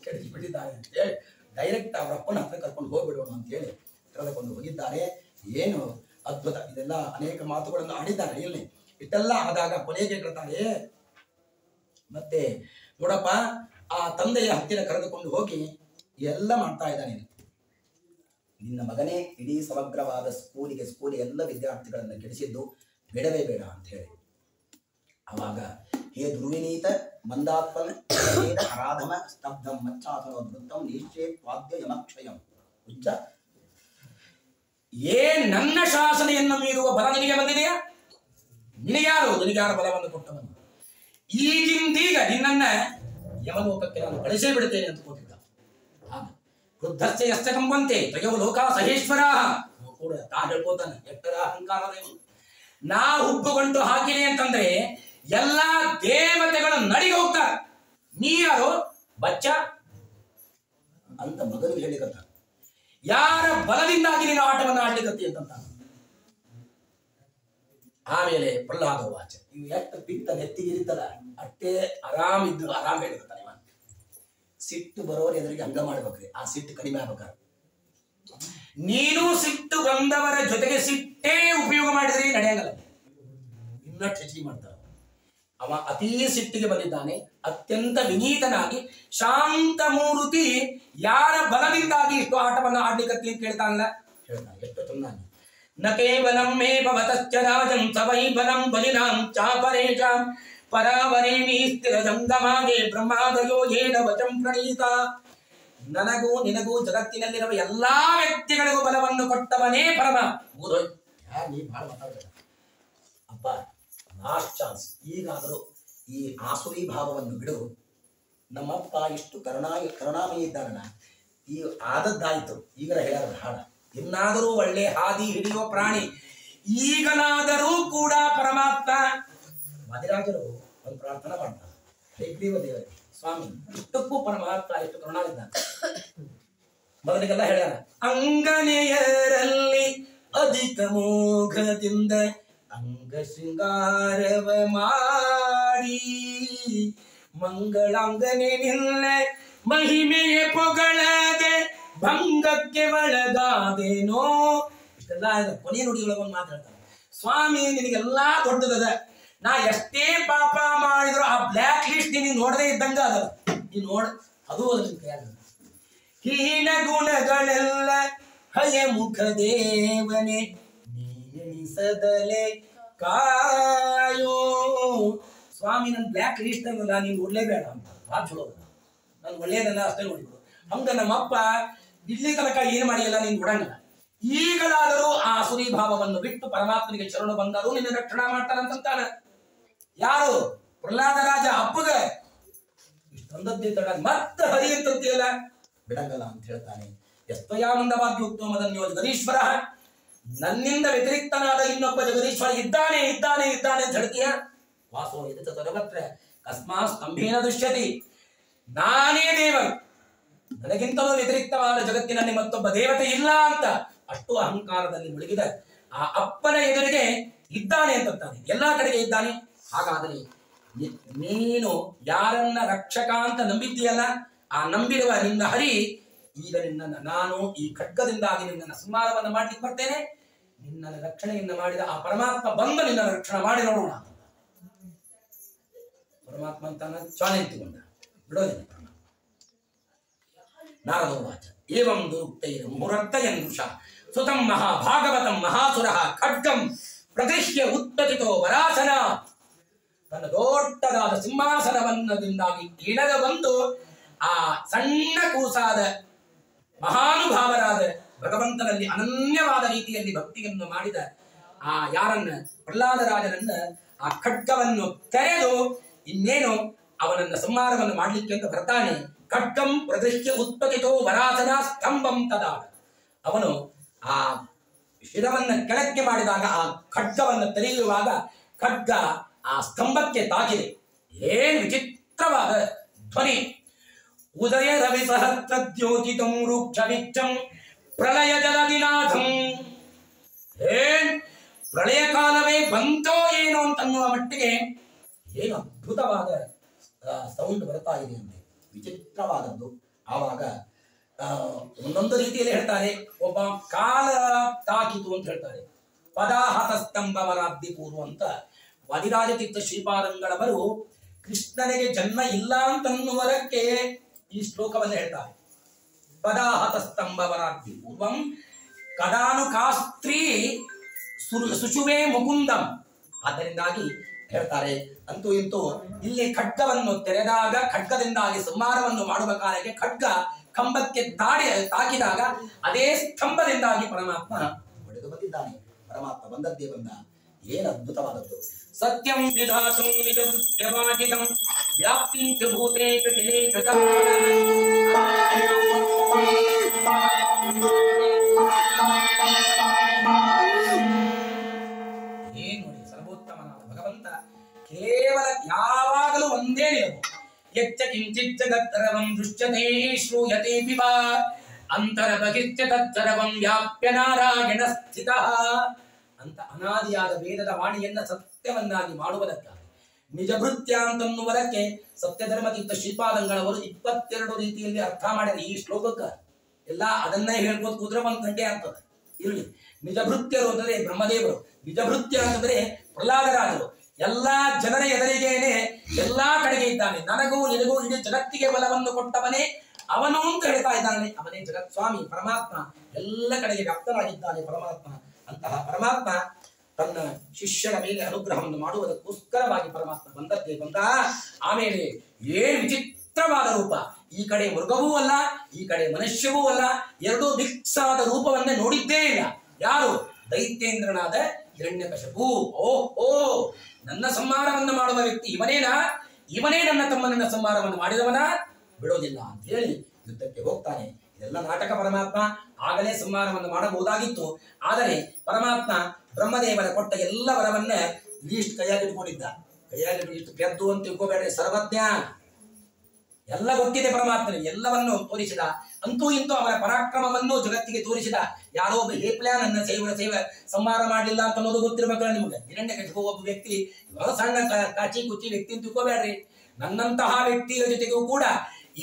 ಕೆಡಿಸಿಬಿಟ್ಟಿದ್ದಾರೆ ಅಂತ ಹೇಳಿ ಡೈರೆಕ್ಟ್ ಅವ್ರ ಅಪ್ಪನ ಹತ್ರ ಕರ್ಕೊಂಡು ಹೋಗ್ಬಿಡೋಣ ಅಂತ ಹೇಳಿ ಕರೆದುಕೊಂಡು ಹೋಗಿದ್ದಾರೆ. ಏನು ಅದ್ಭುತ! ಇದೆಲ್ಲ ಅನೇಕ ಮಾತುಗಳನ್ನು ಆಡಿದ್ದಾರೆ. ಇಲ್ಲಿ ಇಷ್ಟೆಲ್ಲ ಆದಾಗ ಕೊನೆಗೆ ಹೇಳ್ತಾರೆ, ಮತ್ತೆ ನೋಡಪ್ಪ, ಆ ತಂದೆಯ ಹತ್ತಿರ ಕರೆದುಕೊಂಡು ಹೋಗಿ ಎಲ್ಲ ಮಾಡ್ತಾ ಇದ್ದಾನೆ. ನಿನ್ನ ಮಗನೇ ಇಡೀ ಸಮಗ್ರವಾದ ಸ್ಕೂಲಿಗೆ ಎಲ್ಲ ವಿದ್ಯಾರ್ಥಿಗಳನ್ನು ಕೆಡಿಸಿದ್ದು ಬೇಡವೇ ಬೇಡ ಅಂತ ಹೇಳಿ. ಅವಾಗ ಹೇ ಧ್ರುವಿನೀತ ಮಂದಾತ್ಮನ ಆರಾಧಮ ಸ್ತಬ್ಧಂ ಮಚ್ಚಾಸನೋದ್ವೃತ್ತಂ ನಿಶ್ಚೇತ್ ವಾದ್ಯ ಯಮಕ್ಷಯಂ ಉಚ್ಚ. ನನ್ನ ಶಾಸನೆಯನ್ನು ಮೀರುವ ಬಲ ನಿನಗೆ ಬಂದಿದೆಯಾ? ನಿನಗ್ಯಾರು ಬಲವನ್ನು ಕೊಟ್ಟವನು? ಈಗಿಂದೀಗ ನಿನ್ನನ್ನ ಯಮಲೋಕಕ್ಕೆ ನಾನು ಕಳಿಸೇ ಬಿಡುತ್ತೇನೆ ಅಂತ ಕೂತಿದ್ದ. ವೃದ್ಧಸ್ಯ ಯಶ್ಚ ಕಂಬಂತೆ ತ್ರಯೋ ಲೋಕಾ ಸಹೇಶ್ವರ ಕೂಡ ತಾ ಹೇಳ್ಕೋತಾನೆ. ಎಟ್ಟರ ಅಹಂಕಾರದೇನು? ನಾ ಹುಬ್ಬುಗಂಟು ಹಾಕಿನಿ ಅಂತಂದ್ರೆ ಎಲ್ಲಾ ದೇವತೆಗಳು ನಡಿಗೆ ಹೋಗ್ತಾರೆ. ನೀ ಯಾರು ಬಚ್ಚ ಅಂತ ಮಗನಿಗೆ ಹೇಳಿಕತ್ತ. ಯಾರ ಬಲದಿಂದಾಗಿ ನೀನು ಆಟವನ್ನು ಆಡ್ಲಿಕತ್ತಿ ಅಂತ. ಆಮೇಲೆ ಪ್ರಹ್ಲಾದ ವಾಚ, ಇವು ಎಷ್ಟು ಪಿತ್ತ ನೆತ್ತಿಗಿರಿತಲ್ಲ ಅಷ್ಟೇ ಆರಾಮಿದ್ದು ಆರಾಮ್ ಹೇಳಿಕತ್ತಾನೆ. ಸಿಟ್ಟು ಬರೋರು ಎದುರಿಗೆ ಹಂಗ ಮಾಡ್ಬೇಕ್ರಿ, ಆ ಸಿಟ್ಟು ಕಡಿಮೆ ಆಗ್ಬೇಕಾದ್ರೆ. ನೀನು ಸಿಟ್ಟು ಬಂದವರ ಜೊತೆಗೆ ಸಿಟ್ಟೇ ಉಪಯೋಗ ಮಾಡಿದ್ರೆ ನಡೆಯಂಗಲ್ಲ, ಇನ್ನಷ್ಟು ಹೆಚ್ಚಿಗೆ ಮಾಡ್ತಾರ. ಅವ ಅತೀ ಸಿಟ್ಟಿಗೆ ಬಂದಿದ್ದಾನೆ, ಅತ್ಯಂತ ವಿನೀತನಾಗಿ ಶಾಂತ ಮೂರುತಿ ಯಾರ ಬಲದಿಂದಾಗಿ ಇಷ್ಟು ಆಟವನ್ನು ಆಡ್ಲಿಕ್ಕತ್ತಿ ಅಂತ ಕೇಳ್ತಾನಲ್ಲ, ಹೇಳ್ತಾನೆ ಎಷ್ಟು ಚೆನ್ನಾಗಿ. ನ ಕೇವಲಂ ಮೇ ಭವತಶ್ಚ ರಾಜಂ ಸವೈ ಬಲಂ ಬಲಿನಾಂ ಚಾಪರೇಶಾಂ ಪರಾವರೇಮಿ ಸ್ಥಿರ ಜಂಗಮಾಗೆ ಬ್ರಹ್ಮಾದಯೋ ಏನ ವಚಂ ಪ್ರಣೀತ. ನನಗೂ ನಿನಗೂ ಜಗತ್ತಿನಲ್ಲಿರುವ ಎಲ್ಲಾ ವ್ಯಕ್ತಿಗಳಿಗೂ ಬಲವನ್ನು ಕೊಟ್ಟವನೇ ಪರಮ. ಯಾರು ನೀ ಬಹಳ ಮಾತಾಡ್ಬೇಡ ಅಪ್ಪ, ಲಾಸ್ಟ್ ಚಾನ್ಸ್. ಈಗಾದರೂ ಈ ಆಸುರಿ ಭಾವವನ್ನು ಬಿಡು. ನಮ್ಮಪ್ಪ ಇಷ್ಟು ಕರುಣಾಮಯಿ ಇದ್ದಾರಲ್ಲ, ಈ ಆದದ್ದಾಯ್ತು. ಈಗಲ ಹೇಳೋದು ಹಾಡ, ಇನ್ನಾದರೂ ಒಳ್ಳೆ ಹಾದಿ ಹಿಡಿಯುವ ಪ್ರಾಣಿ. ಈಗಲಾದರೂ ಕೂಡ ಪರಮಾತ್ಮ ಮದಿರಾಜರು ಒಂದು ಪ್ರಾರ್ಥನಾ ಮಾಡ್ತಾರೆ, ಹೈಗ್ರೀವ ದೇವರಿಗೆ, ಸ್ವಾಮಿ ಇಷ್ಟಕ್ಕೂ ಪರಮಾತ್ಮ ಎಷ್ಟು ಕರುಣಾಗಿದ್ದಾನೆ. ಮೊದಲಿಗೆಲ್ಲ ಹೇಳ್ಯಾರ, ಅಂಗನೆಯರಲ್ಲಿ ಅಧಿಕ ಮೋಘದಿಂದ ಅಂಗ ಶೃಂಗಾರವ ಮಾಡಿ ಮಂಗಳಾಂಗನೆ ನಿಲ್ಲ ಮಹಿಮೆಯ ಪೊಗಳದೆ ಭಂಗಕ್ಕೆ ಒಳಗಾದೇನೋ. ಇಷ್ಟೆಲ್ಲ ಕೊನೆಯ ನುಡಿಗಳೊಂದು ಮಾತಾಡ್ತಾರೆ. ಸ್ವಾಮಿ ನಿನಗೆಲ್ಲಾ ದೊಡ್ಡದದ, ನಾ ಎಷ್ಟೇ ಪಾಪ ಮಾಡಿದ್ರು ಆ ಬ್ಲ್ಯಾಕ್ ಲಿಸ್ಟ್ ನೀನು ನೋಡದೇ ಇದ್ದಂಗ ಅದಲ್ಲ. ನೀನು ನೋಡ ಅದು ಅದನ್ನ ಕೈಯಾಗ. ಹೀನ ಗುಣಗಳೆಲ್ಲ ಹಯ ಮುಖ ದೇವನೇ ನೀಸದಲೆ ಕಾಯೋ. ಸ್ವಾಮಿ ನನ್ನ ಬ್ಲ್ಯಾಕ್ ಲಿಸ್ಟ್ ಆಗಲ್ಲ, ನೀನು ನೋಡ್ಲೇಬೇಡ ಅಂತ ಭಾಳ ಚಲೋ. ನಾನು ಒಳ್ಳೆಯದನ್ನ ಅಷ್ಟೇ ನೋಡಿಬಿಡು. ಹಂಗ ನಮ್ಮಪ್ಪ ಇಲ್ಲಿ ತನಕ ಏನು ಮಾಡಿಲ್ಲ ನೀನ್ ಕೊಡಂಗಿಲ್ಲ. ಈಗಲಾದರೂ ಆ ಸುರಿ ಭಾವವನ್ನು ಬಿಟ್ಟು ಪರಮಾತ್ಮನಿಗೆ ಶರಣು ಬಂದರೂ ನಿನ್ನ ರಕ್ಷಣಾ ಮಾಡ್ತಾನಂತಾನ. ಯಾರು? ಪ್ರಹ್ಲಾದ ರಾಜ ಅಪ್ಪಗ ಇಷ್ಟೊಂದದ್ದೇ ತಡ ಮತ್ತೆ ಹರಿ ಅಂತಂತೀಯಲ್ಲ, ಬಿಡಂಗಲ್ಲ ಅಂತ ಹೇಳ್ತಾನೆ. ಯಸ್ತಯಾನಂದವಾಗಿ ಉತ್ತಮದನ್ಯೋ ಜಗದೀಶ್ವರ, ನನ್ನಿಂದ ವ್ಯತಿರಿಕ್ತನಾದ ಇನ್ನೊಬ್ಬ ಜಗದೀಶ್ವರ ಇದ್ದಾನೆ ಇದ್ದಾನೆ ಇದ್ದಾನೆ ಅಂತ ಹೇಳ್ತೀಯ. ವಾಸೋ ಎದುತ ಸರ್ವತ್ರ ಕಸ್ಮಾ ಸ್ತಂಭೇನ ದೃಶ್ಯತಿ. ನಾನೇ ದೇವರು, ನನಗಿಂತಲೂ ವ್ಯತಿರಿಕ್ತವಾದ ಜಗತ್ತಿನಲ್ಲಿ ಮತ್ತೊಬ್ಬ ದೇವತೆ ಇಲ್ಲ ಅಂತ ಅಷ್ಟು ಅಹಂಕಾರದಲ್ಲಿ ಮುಳುಗಿದ ಆ ಅಪ್ಪನ ಎದುರಿಗೆ ಇದ್ದಾನೆ ಅಂತಾನೆ, ಎಲ್ಲಾ ಕಡೆಗೆ ಇದ್ದಾನೆ. ಹಾಗಾದರೆ ನೀನು ಯಾರನ್ನ ರಕ್ಷಕ ಅಂತ ನಂಬಿದ್ದೀಯಲ್ಲ, ಆ ನಂಬಿರುವ ನಿನ್ನ ಹರಿ ಈಗ ನಿನ್ನನ್ನು ನಾನು ಈ ಖಡ್ಗದಿಂದಾಗಿ ನಿನ್ನನ್ನು ಸಂಹಾರವನ್ನು ಮಾಡ್ಲಿಕ್ಕೆ ಬರ್ತೇನೆ. ನಿನ್ನ ರಕ್ಷಣೆಯಿಂದ ಮಾಡಿದ ಆ ಪರಮಾತ್ಮ ಬಂದು ನಿನ್ನ ರಕ್ಷಣೆ ಮಾಡಿ ನೋಡೋಣ. ಪರಮಾತ್ಮ ಅಂತಾನ ಚಾಲೆಂಜ್ ತಗೊಂಡ, ಬಿಡೋದಿಲ್ಲ ಪರಮಾತ್ಮ. ನಾರದೋವಾಚ ಏವಂ ದುರುಕ್ತೈರ ಮುಹೂರ್ತಯನ್ನುಷ ಸುತಂ ಮಹಾಭಾಗವತಂ ಮಹಾಸುರಃ ಖಡ್ಗಂ ಪ್ರತಿಷ್ಯ ಉತ್ತತಿತೋ ವರಾಸನ. ತನ್ನ ದೊಡ್ಡದಾದ ಸಿಂಹಾಸನವನ್ನದಿಂದಾಗಿ ಇಳದ ಬಂದು ಆ ಸಣ್ಣ ಕೂಸಾದ ಮಹಾನುಭಾವರಾದ ಭಗವಂತನಲ್ಲಿ ಅನನ್ಯವಾದ ರೀತಿಯಲ್ಲಿ ಭಕ್ತಿಯನ್ನು ಮಾಡಿದ ಆ ಯಾರನ್ನ ಪ್ರಹ್ಲಾದರಾಜನನ್ನ ಆ ಖಡ್ಗವನ್ನು ತೆರೆದು ಇನ್ನೇನು ಅವನನ್ನ ಸಂಹಾರವನ್ನು ಮಾಡ್ಲಿಕ್ಕೆ ಅಂತ ಬರ್ತಾನೆ. ಖಡ್ಗಂ ಪ್ರದೃಶ್ಯ ಉತ್ಪತಿತೋ ವರಾಸನ ಸ್ತಂಭಂ ತದಾಡ. ಅವನು ಆ ಶಿರವನ್ನ ಕೆಳಕ್ಕೆ ಮಾಡಿದಾಗ ಆ ಖಡ್ಗವನ್ನು ತೆರೆಯುವಾಗ ಖಡ್ಗ ಆ ಸ್ತಂಭಕ್ಕೆ ತಾಕಿದೆ. ಏನ್ ವಿಚಿತ್ರವಾದ ಧ್ವನಿ! ಉದಯ ರವಿ ಸಹಸ್ರ ದ್ಯೋತಿತಂ ರೂಕ್ಷ ವಿಕ್ಷಂ ಪ್ರಳಯ ಜಲದಿನಾಥಂ. ಏನ್ ಪ್ರಳಯ ಕಾಲವೇ ಬಂತೋ ಏನೋ ಅಂತನ್ನುವ ಮಟ್ಟಿಗೆ ಏನು ಅದ್ಭುತವಾದ ಸೌಂಡ್ ಬರ್ತಾ ಇದೆ ಅಂತೆ, ವಿಚಿತ್ರವಾದದ್ದು. ಆವಾಗ ಒಂದೊಂದು ರೀತಿಯಲ್ಲಿ ಹೇಳ್ತಾರೆ. ಒಬ್ಬ ಕಾಲ ತಾಕಿತು ಅಂತ ಹೇಳ್ತಾರೆ. ಪದಾಹತ ಸ್ತಂಭವರಾದ್ದಿ ಪೂರ್ವ ಅಂತ ವಾದಿರಾಜತೀರ್ಥ ಶ್ರೀಪಾದಂಗಳವರು ಕೃಷ್ಣನಿಗೆ ಜನ್ಮ ಇಲ್ಲ ಅಂತನ್ನುವುದಕ್ಕೆ ಈ ಶ್ಲೋಕವನ್ನು ಹೇಳ್ತಾರೆ. ಪದಾಹತ ಸ್ತಂಭವರಾದ್ದಿ ಪೂರ್ವಂ ಕದಾನು ಕಾಸ್ತ್ರೀ ಸುಶುವೇ ಮುಕುಂದಂ. ಆದ್ದರಿಂದಾಗಿ ಹೇಳ್ತಾರೆ, ಅಂತೂ ಇಂತೂ ಇಲ್ಲಿ ಖಡ್ಗವನ್ನು ತೆರೆದಾಗ ಖಡ್ಗದಿಂದಾಗಿ ಸಂಹಾರವನ್ನು ಮಾಡುವ ಕಾಲಕ್ಕೆ ಖಡ್ಗ ಕಂಬಕ್ಕೆ ತಾಕಿದಾಗ ಅದೇ ಸ್ತಂಭದಿಂದಾಗಿ ಪರಮಾತ್ಮ ಹೊಡೆದು ಬಂದಿದ್ದಾನೆ. ಪರಮಾತ್ಮ ಬಂದದ್ದೇ ಬಂದ. ಏನು ಅದ್ಭುತವಾದದ್ದು! ಸತ್ಯಂ ವಿಧಾತುಂ ನಿಜವೃತ್ಯವಾಚಿತಂ ವ್ಯಾಪ್ತಿಂ ಚ ಭೂತೇಷು ಕಿಲೇಷು ತ. ಏನು ನೋಡಿ, ಸರ್ವೋತ್ತಮನಾದ ಭಗವಂತ ಕೇವಲ ಯಾವಾಗಲೂ ಒಂದೇ ನಿಲುವು. ಯಚ್ಚ ಕಿಂಚಿತ್ ಜಗತ್ತರವಂ ದೃಶ್ಯತೆ ಶ್ರೂಯತೆ ಪಿಬ ಅಂತರ ಬಹಿಶ್ಚ ತತ್ಸರ್ವಂ ವ್ಯಾಪ್ಯ ನಾರಾಯಣ ಸ್ಥಿತಃ ಅಂತ ಅನಾದಿಯಾದ ವೇದದ ವಾಣಿಯನ್ನ ಸತ್ಯವನ್ನಾಗಿ ಮಾಡುವುದಕ್ಕಾಗಿ ನಿಜಭೃತ್ಯ ಅಂತನ್ನುವುದಕ್ಕೆ ಸತ್ಯಧರ್ಮತೀರ್ಥ ಶ್ರೀಪಾದಂಗಳವರು 22 ರೀತಿಯಲ್ಲಿ ಅರ್ಥ ಮಾಡಿದ ಈ ಶ್ಲೋಕಕ್ಕೆ ಎಲ್ಲ ಅದನ್ನೇ ಹೇಳ್ಬೋದು ಕೂತ್ರೆ 1 ಗಂಟೆ ಆಗ್ತದೆ. ಇಲ್ಲಿ ನಿಜಭೃತ್ಯರು ಅಂದರೆ ಬ್ರಹ್ಮದೇವರು, ನಿಜಭೃತ್ಯ ಅಂತಂದ್ರೆ ಪ್ರಹ್ಲಾದರಾಜರು. ಎಲ್ಲಾ ಜನರ ಎದುರಿಗೇನೆ ಎಲ್ಲಾ ಕಡೆಗೆ ಇದ್ದಾನೆ. ನನಗೂ ನಿನಗೂ ಇಡೀ ಜಗತ್ತಿಗೆ ಬಲವನ್ನು ಕೊಟ್ಟವನೇ ಅವನು ಅಂತ ಹೇಳ್ತಾ ಇದ್ದಾನೆ. ಅವನೇ ಜಗತ್ ಸ್ವಾಮಿ ಪರಮಾತ್ಮ, ಎಲ್ಲ ಕಡೆಗೆ ವ್ಯಾಪ್ತನಾಗಿದ್ದಾನೆ ಪರಮಾತ್ಮ. ಅಂತಹ ಪರಮಾತ್ಮ ತನ್ನ ಶಿಷ್ಯರ ಮೇಲೆ ಅನುಗ್ರಹವನ್ನು ಮಾಡುವುದಕ್ಕೋಸ್ಕರವಾಗಿ ಪರಮಾತ್ಮ ಬಂದದ್ದೇ ಬಂದ. ಆಮೇಲೆ ಏನ್ ವಿಚಿತ್ರವಾದ ರೂಪ! ಈ ಕಡೆ ಮೃಗವೂ ಅಲ್ಲ, ಈ ಕಡೆ ಮನುಷ್ಯವೂ ಅಲ್ಲ, ಎರಡೂ ಮಿಕ್ಸ್ ಆದ ರೂಪವನ್ನೇ ನೋಡಿದ್ದೇ ಇಲ್ಲ. ಯಾರು? ದೈತ್ಯೇಂದ್ರನಾದ ಹಿರಣ್ಯಕಶಿಪು. ಓ ನನ್ನ ಸಂಹಾರವನ್ನು ಮಾಡುವ ವ್ಯಕ್ತಿ ಇವನೇನಾ? ಇವನೇ ನನ್ನ ತಮ್ಮನನ್ನ ಸಂಹಾರವನ್ನು ಮಾಡಿದವನ ಬಿಡೋದಿಲ್ಲ ಅಂತ ಹೇಳಿ ಯುದ್ಧಕ್ಕೆ ಹೋಗ್ತಾನೆ. ಇದೆಲ್ಲ ನಾಟಕ. ಪರಮಾತ್ಮ ಆಗಲೇ ಸಂಹಾರವನ್ನು ಮಾಡಬಹುದಾಗಿತ್ತು. ಆದರೆ ಪರಮಾತ್ಮ ಬ್ರಹ್ಮದೇವರ ಕೊಟ್ಟ ಎಲ್ಲ ವರವನ್ನ ಲೀಸ್ಟ್ ಕೈಯಾಗಿಟ್ಕೊಂಡಿದ್ದ. ಕೈಯಾಗಿಟ್ಟು ಇಷ್ಟು ಗೆದ್ದು ಅಂತ ತಿಳ್ಕೋಬೇಡ್ರಿ, ಸರ್ವಜ್ಞ, ಎಲ್ಲ ಗೊತ್ತಿದೆ ಪರಮಾತ್ಮನಿಗೆ, ಎಲ್ಲವನ್ನು ತೋರಿಸಿದ. ಅಂತೂ ಇಂತೂ ಅವರ ಪರಾಕ್ರಮವನ್ನು ಜಗತ್ತಿಗೆ ತೋರಿಸಿದ. ಯಾರೋ ಒಬ್ಬ ಹೇಪ್ಲ್ಯಾ ನನ್ನ ಸೇವ ಸಂಹಾರ ಮಾಡಲಿಲ್ಲ ಅಂತ ಅನ್ನೋದು ಗೊತ್ತಿರ್ಬೇಕಲ್ಲ ನಿಮ್ಗೆ. ಹಿರಣ್ಯಕಶಿಪು ಒಬ್ಬ ವ್ಯಕ್ತಿ, ಇವಾಗ ಸಣ್ಣ ಕಾಚಿ ಕುಚ್ಚಿ ವ್ಯಕ್ತಿ ಅಂತ ತಿಳ್ಕೋಬೇಡ್ರಿ. ನನ್ನಂತಹ ವ್ಯಕ್ತಿಯ ಜೊತೆಗೂ ಕೂಡ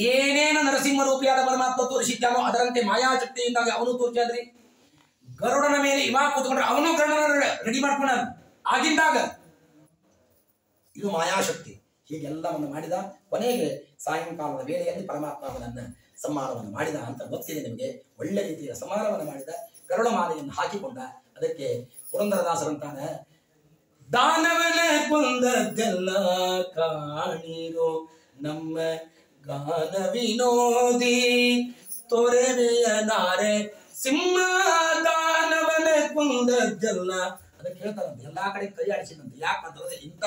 ಏನೇನು ನರಸಿಂಹ ರೂಪಿಯಾದ ಪರಮಾತ್ಮ ತೋರಿಸಿದ್ದಾನೋ ಅದರಂತೆ ಮಾಯಾಶಕ್ತಿಯಿಂದಾಗಿ ಅವನು ತೋರಿಸಿದ್ರಿ. ಗರುಡನ ಮೇಲೆ ಇವ ಕೂತ್ಕೊಂಡ್ರೆ ಅವನು ಗರುಡನ ರೆಡಿ ಮಾಡ್ಕೊಂಡ ಆಗಿದ್ದಾಗ ಇದು ಮಾಯಾಶಕ್ತಿ. ಹೀಗೆಲ್ಲವನ್ನು ಮಾಡಿದ. ಕೊನೆಗೆ ಸಾಯಂಕಾಲದ ವೇಳೆಯಲ್ಲಿ ಪರಮಾತ್ಮ ಅವನನ್ನ ಸಂಹಾರವನ್ನು ಮಾಡಿದ ಅಂತ ಗೊತ್ತಿದೆ ನಿಮಗೆ. ಒಳ್ಳೆ ರೀತಿಯ ಸಂಹಾರವನ್ನು ಮಾಡಿದ. ಗರುಡ ಮಾಲೆಯನ್ನು ಹಾಕಿಕೊಂಡ. ಅದಕ್ಕೆ ಪುರಂದರದಾಸರಂತಾನೆ, ದಾನವನ ಕೊಂದದ್ದೆಲ್ಲ ಕಾಣಿರೋ ನಮ್ಮ ಗಾನ ವಿನೋದಿ ತೊರೆವೆಯ ನಾರೆ ಸಿಂಹದಾನವನ ಕುಂದದ್ದಲ್ಲ. ಅದಕ್ಕೆ ಹೇಳ್ತಾರಂತೆ ಎಲ್ಲಾ ಕಡೆ ಕೈ ಆಡಿಸಿದಂತೆ. ಯಾಕಂತಂದ್ರೆ ಇಂಥ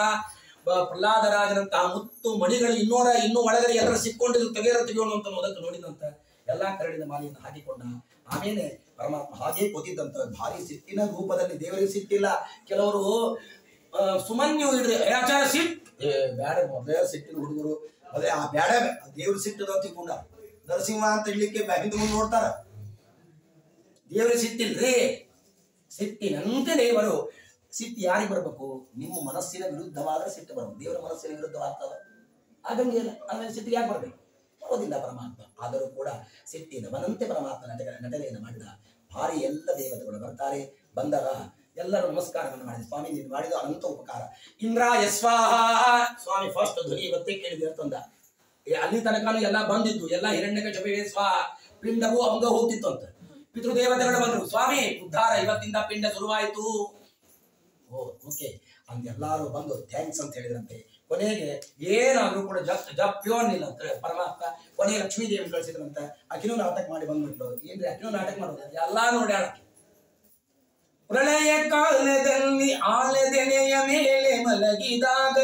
ಪ್ರಹ್ಲಾದರಾಜನಂತಹ ಮುತ್ತು ಮಣಿಗಳು ಇನ್ನೂ ಒಳಗಡೆ ಎಲ್ಲರ ಸಿಕ್ಕೊಂಡಿದ್ದು ತೆಗೆಯೋಣ ಅಂತ ಅದಕ್ಕೆ ನೋಡಿದಂತ ಎಲ್ಲಾ ಕರಡಿನ ಮಾಲೆಯನ್ನು ಹಾಕಿಕೊಂಡ. ಆಮೇಲೆ ಪರಮಾತ್ಮ ಹಾಗೆ ಕೂತಿದ್ದಂತ. ಭಾರಿ ಸಿಟ್ಟಿನ ರೂಪದಲ್ಲಿ, ದೇವರಿಗೆ ಸಿಟ್ಟಿಲ್ಲ. ಕೆಲವರು ಸುಮನ್ಯು ಇಡ್ರಿ ಆಚಾರ ಸಿಟ್ ಬ್ಯಾಡ, ಮೊದಲೇ ಸಿಟ್ಟಿನ ಹುಡುಗರು ಅದೇ ಆ ಬ್ಯಾಡ ದೇವ್ರ ಸಿಟ್ಟದ ತಿಳ್ಕೊಂಡ. ನರಸಿಂಹ ಅಂತ ಇಡ್ಲಿಕ್ಕೆ ಹಿಂದೆ ಮುಂದೆ ನೋಡ್ತಾರ. ದೇವರಿಗೆ ಸಿಟ್ಟಿಲ್ರಿ, ಸಿಟ್ಟಿನಂತೆ ದೇವರು. ಸಿಟ್ಟು ಯಾರಿಗೆ ಬರ್ಬೇಕು? ನಿಮ್ಮ ಮನಸ್ಸಿನ ವಿರುದ್ಧವಾದ್ರೆ ಸಿಟ್ಟು ಬರ್ಬೇಕು. ದೇವರ ಮನಸ್ಸಿನ ವಿರುದ್ಧವಾಗ್ತದ ಆಗಂಗೆ ಇಲ್ಲ. ಆಮೇಲೆ ಸಿಟ್ಟಿಗೆ ಯಾಕೆ ಬರ್ಬೇಕು? ಬರೋದಿಲ್ಲ ಪರಮಾತ್ಮ. ಆದರೂ ಕೂಡ ಸಿಟ್ಟಿನವನಂತೆ ಪರಮಾತ್ಮ ನಟನೆಯನ್ನು ಮಾಡಿದ. ಭಾರಿ ಎಲ್ಲ ದೇವತೆಗಳು ಬರ್ತಾರೆ. ಬಂದಾಗ ಎಲ್ಲರೂ ನಮಸ್ಕಾರವನ್ನು ಮಾಡಿದ. ಸ್ವಾಮಿ ನೀನು ಮಾಡಿದ ಅನಂತ ಉಪಕಾರ. ಇಂದ್ರಾಯ ಸ್ವಾಹ. ಸ್ವಾಮಿ ಫಸ್ಟ್ ಧ್ವನಿ ಇವತ್ತೇ ಕೇಳಿದೆ ಅಂತಂದ. ಅಲ್ಲಿ ತನಕ ಎಲ್ಲ ಬಂದಿದ್ದು ಎಲ್ಲ ಹಿರಣ್ಯಕಶಿಪುವಿಗೆ ಸ್ವಾಹ. ಪಿಂಡವು ಅವಂಗ ಹೋಗ್ತಿತ್ತು ಅಂತ. ಪಿತೃದೇವತೆಗಳು ಬಂದರು. ಸ್ವಾಮಿ ಉದ್ಧಾರ, ಇವತ್ತಿಂದ ಪಿಂಡ ಶುರುವಾಯಿತು. ಓಕೆ ಅಂತ ಎಲ್ಲಾರು ಬಂದು ಥ್ಯಾಂಕ್ಸ್ ಅಂತ ಹೇಳಿದ್ರಂತೆ. ಕೊನೆಗೆ ಏನಾದ್ರೂ ಕೂಡ ಜಪ್ಯೋ ಅನ್ನಿಲ್ಲ ಅಂತ ಪರಮಾತ್ಮ. ಕೊನೆಗೆ ಲಕ್ಷ್ಮೀ ದೇವಿ ಕಳಿಸಿದ್ರಂತ. ಅಕಿನೂ ನಾಟಕ ಮಾಡಿ ಬಂದ್ಬಿಟ್ಲು. ಏನ್ರಿ ಅಕಿನೂ ನಾಟಕ ಮಾಡೋದು? ಎಲ್ಲಾ ನೋಡ್ಯಾಳ. ಪ್ರಳಯ ಕಾಲದಲ್ಲಿ ಆಲದೆನೆಯ ಮೇಲೆ ಮಲಗಿದಾಗ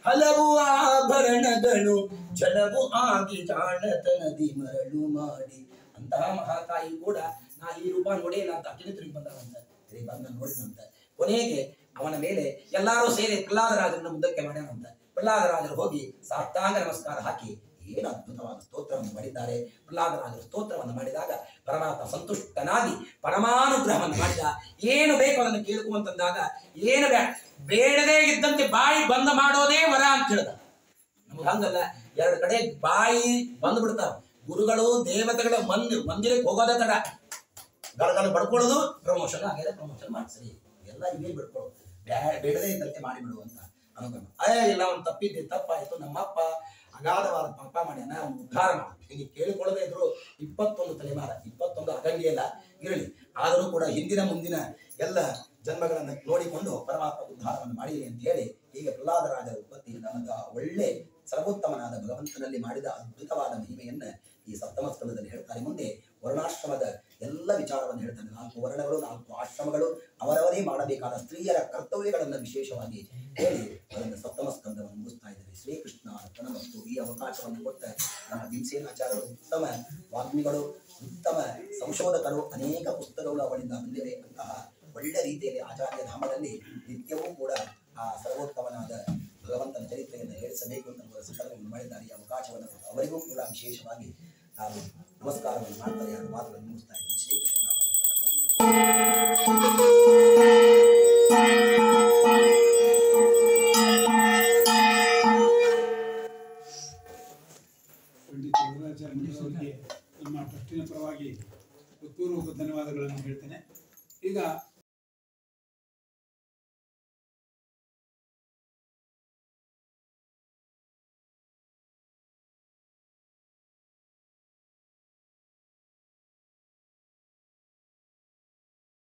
ಹಲವು ಆಭರಣಗಳು ಜಲವು ಆಗಿ ಜಾಣತನದಿ ಮರಳು ಮಾಡಿ. ಅಂತಹ ಮಹಾತಾಯಿ ಕೂಡ ನಾ ಈ ರೂಪ ನೋಡೇನ ಅಂತ ಅಕಿನ ತಿರುಗಿ ಬಂದಾರಂತ. ತಿರುಗಿ ಬಂದ ನೋಡಿದಂತ. ಕೊನೆಗೆ ಅವನ ಮೇಲೆ ಎಲ್ಲಾರು ಸೇರಿ ಪ್ರಹ್ಲಾದರಾಜರನ್ನ ಮುಂದಕ್ಕೆ ಮಾಡ್ಯಾರಂತ. ಪ್ರಹ್ಲಾದರಾಜರು ಹೋಗಿ ಸಾಷ್ಟಾಂಗ ನಮಸ್ಕಾರ ಹಾಕಿ ಏನು ಅದ್ಭುತವಾದ ಸ್ತೋತ್ರವನ್ನು ಮಾಡಿದ್ದಾರೆ. ಪ್ರಹ್ಲಾದರಾಜರು ಸ್ತೋತ್ರವನ್ನು ಮಾಡಿದಾಗ ಪರಮಾತ್ಮ ಸಂತುಷ್ಟನಾಗಿ ಪರಮಾನುಗ್ರಹವನ್ನು ಮಾಡಿದ. ಏನು ಬೇಕು ಅದನ್ನು ಕೇಳ್ಕೊಂತಂದಾಗ ಏನು ಬೇಡದೇ ಇದ್ದಂತೆ ಬಾಯಿ ಬಂದ್ ಮಾಡೋದೇ ವರ ಅಂತ ಹೇಳಿದ. ನಮ್ಗೆ ಹಂಗಲ್ಲ, ಎರಡು ಕಡೆ ಬಾಯಿ ಬಂದ್ ಬಿಡ್ತಾವ. ಗುರುಗಳು ದೇವತೆಗಳ ಮಂದಿರಕ್ಕೆ ಹೋಗೋದೇ ತಡ. ಗಲಗಲ ಬಡ್ಕೊಳ್ಳೋದು ಪ್ರಮೋಷನ್ ಆಗಿದೆ, ಪ್ರಮೋಷನ್ ಮಾಡಿಸ್ರಿ ಎಲ್ಲ ಇವೇ ಬಿಡ್ಕೊಳ್ಳೋದು. ಬೇಡದೇ ಇದ್ದಂತೆ ಮಾಡಿಬಿಡು ಅಂತ ಅನ್ಕೊಂಡು ಇಲ್ಲ ಅವ್ನು ತಪ್ಪಿದ್ದೆ, ತಪ್ಪಾಯ್ತು, ನಮ್ಮಪ್ಪ ಅಗಾಧವಾದ ಪಾಪ ಮಾಡ್ಯಾನ, ಅವ್ನು ಉದ್ಧಾರ ಮಾಡ. ಹೀಗೆ ಕೇಳಿಕೊಳ್ಳದೆ ಇದ್ರು 21 ತಲೆಮಾರ, 21 ಅಗಂಗೆ ಎಲ್ಲ ಇರಲಿ. ಆದರೂ ಕೂಡ ಹಿಂದಿನ ಮುಂದಿನ ಎಲ್ಲ ಜನ್ಮಗಳನ್ನು ನೋಡಿಕೊಂಡು ಪರಮಾತ್ಮ ಉದ್ಧಾರವನ್ನು ಮಾಡಿರಿ ಅಂತ ಹೇಳಿ ಹೀಗೆ ಪ್ರಹ್ಲಾದರಾಜರ ಉತ್ಪತ್ತಿಯಿಂದ ಒಳ್ಳೆ ಸರ್ವೋತ್ತಮನಾದ ಭಗವಂತನಲ್ಲಿ ಮಾಡಿದ ಅದ್ಭುತವಾದ ಮಹಿಮೆಯನ್ನ ಈ ಸಪ್ತಮ ಸ್ಕಂದದಲ್ಲಿ ಹೇಳ್ತಾರೆ. ಮುಂದೆ ವರ್ಣಾಶ್ರಮದ ಎಲ್ಲ ವಿಚಾರವನ್ನು ಹೇಳ್ತಾನೆ. 4 ವರ್ಣಗಳು, 4 ಆಶ್ರಮಗಳು, ಅವರವರೇ ಮಾಡಬೇಕಾದ ಸ್ತ್ರೀಯರ ಕರ್ತವ್ಯಗಳನ್ನು ವಿಶೇಷವಾಗಿ ಹೇಳಿ ಅದನ್ನು ಸಪ್ತಮ ಸ್ಕಂದವನ್ನು ಮುಗಿಸ್ತಾ ಇದ್ದಾರೆ. ಶ್ರೀಕೃಷ್ಣ ಮತ್ತು ಈ ಅವಕಾಶವನ್ನು ಕೊಟ್ಟ ನಮ್ಮ ಭೀಮಸೇನಾಚಾರ್ಯರು ಉತ್ತಮ ವಾಗ್ಮಿಗಳು, ಉತ್ತಮ ಸಂಶೋಧಕರು, ಅನೇಕ ಪುಸ್ತಕಗಳು ಅವರಿಂದ ಬಂದಿವೆ. ಅಂತಹ ಒಳ್ಳೆ ರೀತಿಯಲ್ಲಿ ಆಚಾರ್ಯ ಧಾಮದಲ್ಲಿ ನಿತ್ಯವೂ ಕೂಡ ಆ ಸರ್ವೋತ್ತಮನಾದ ಭಗವಂತನ ಚರಿತ್ರೆಯನ್ನು ಹೇಳಿಸಬೇಕು ಅಂತ ಸಂಕಲ್ಪವನ್ನು ಮಾಡಿದ್ದಾರೆ. ಈ ಅವಕಾಶವನ್ನು ಅವರಿಗೂ ಕೂಡ ವಿಶೇಷವಾಗಿ ನಾನು ನಮಸ್ಕಾರವನ್ನು ಮಾಡ್ತಾರೆ. 2 ಮಾತುಗಳನ್ನು ಮುಗಿಸ್ತಾ ಇದ್ದೇನೆ. ಶ್ರೀಕೃಷ್ಣ.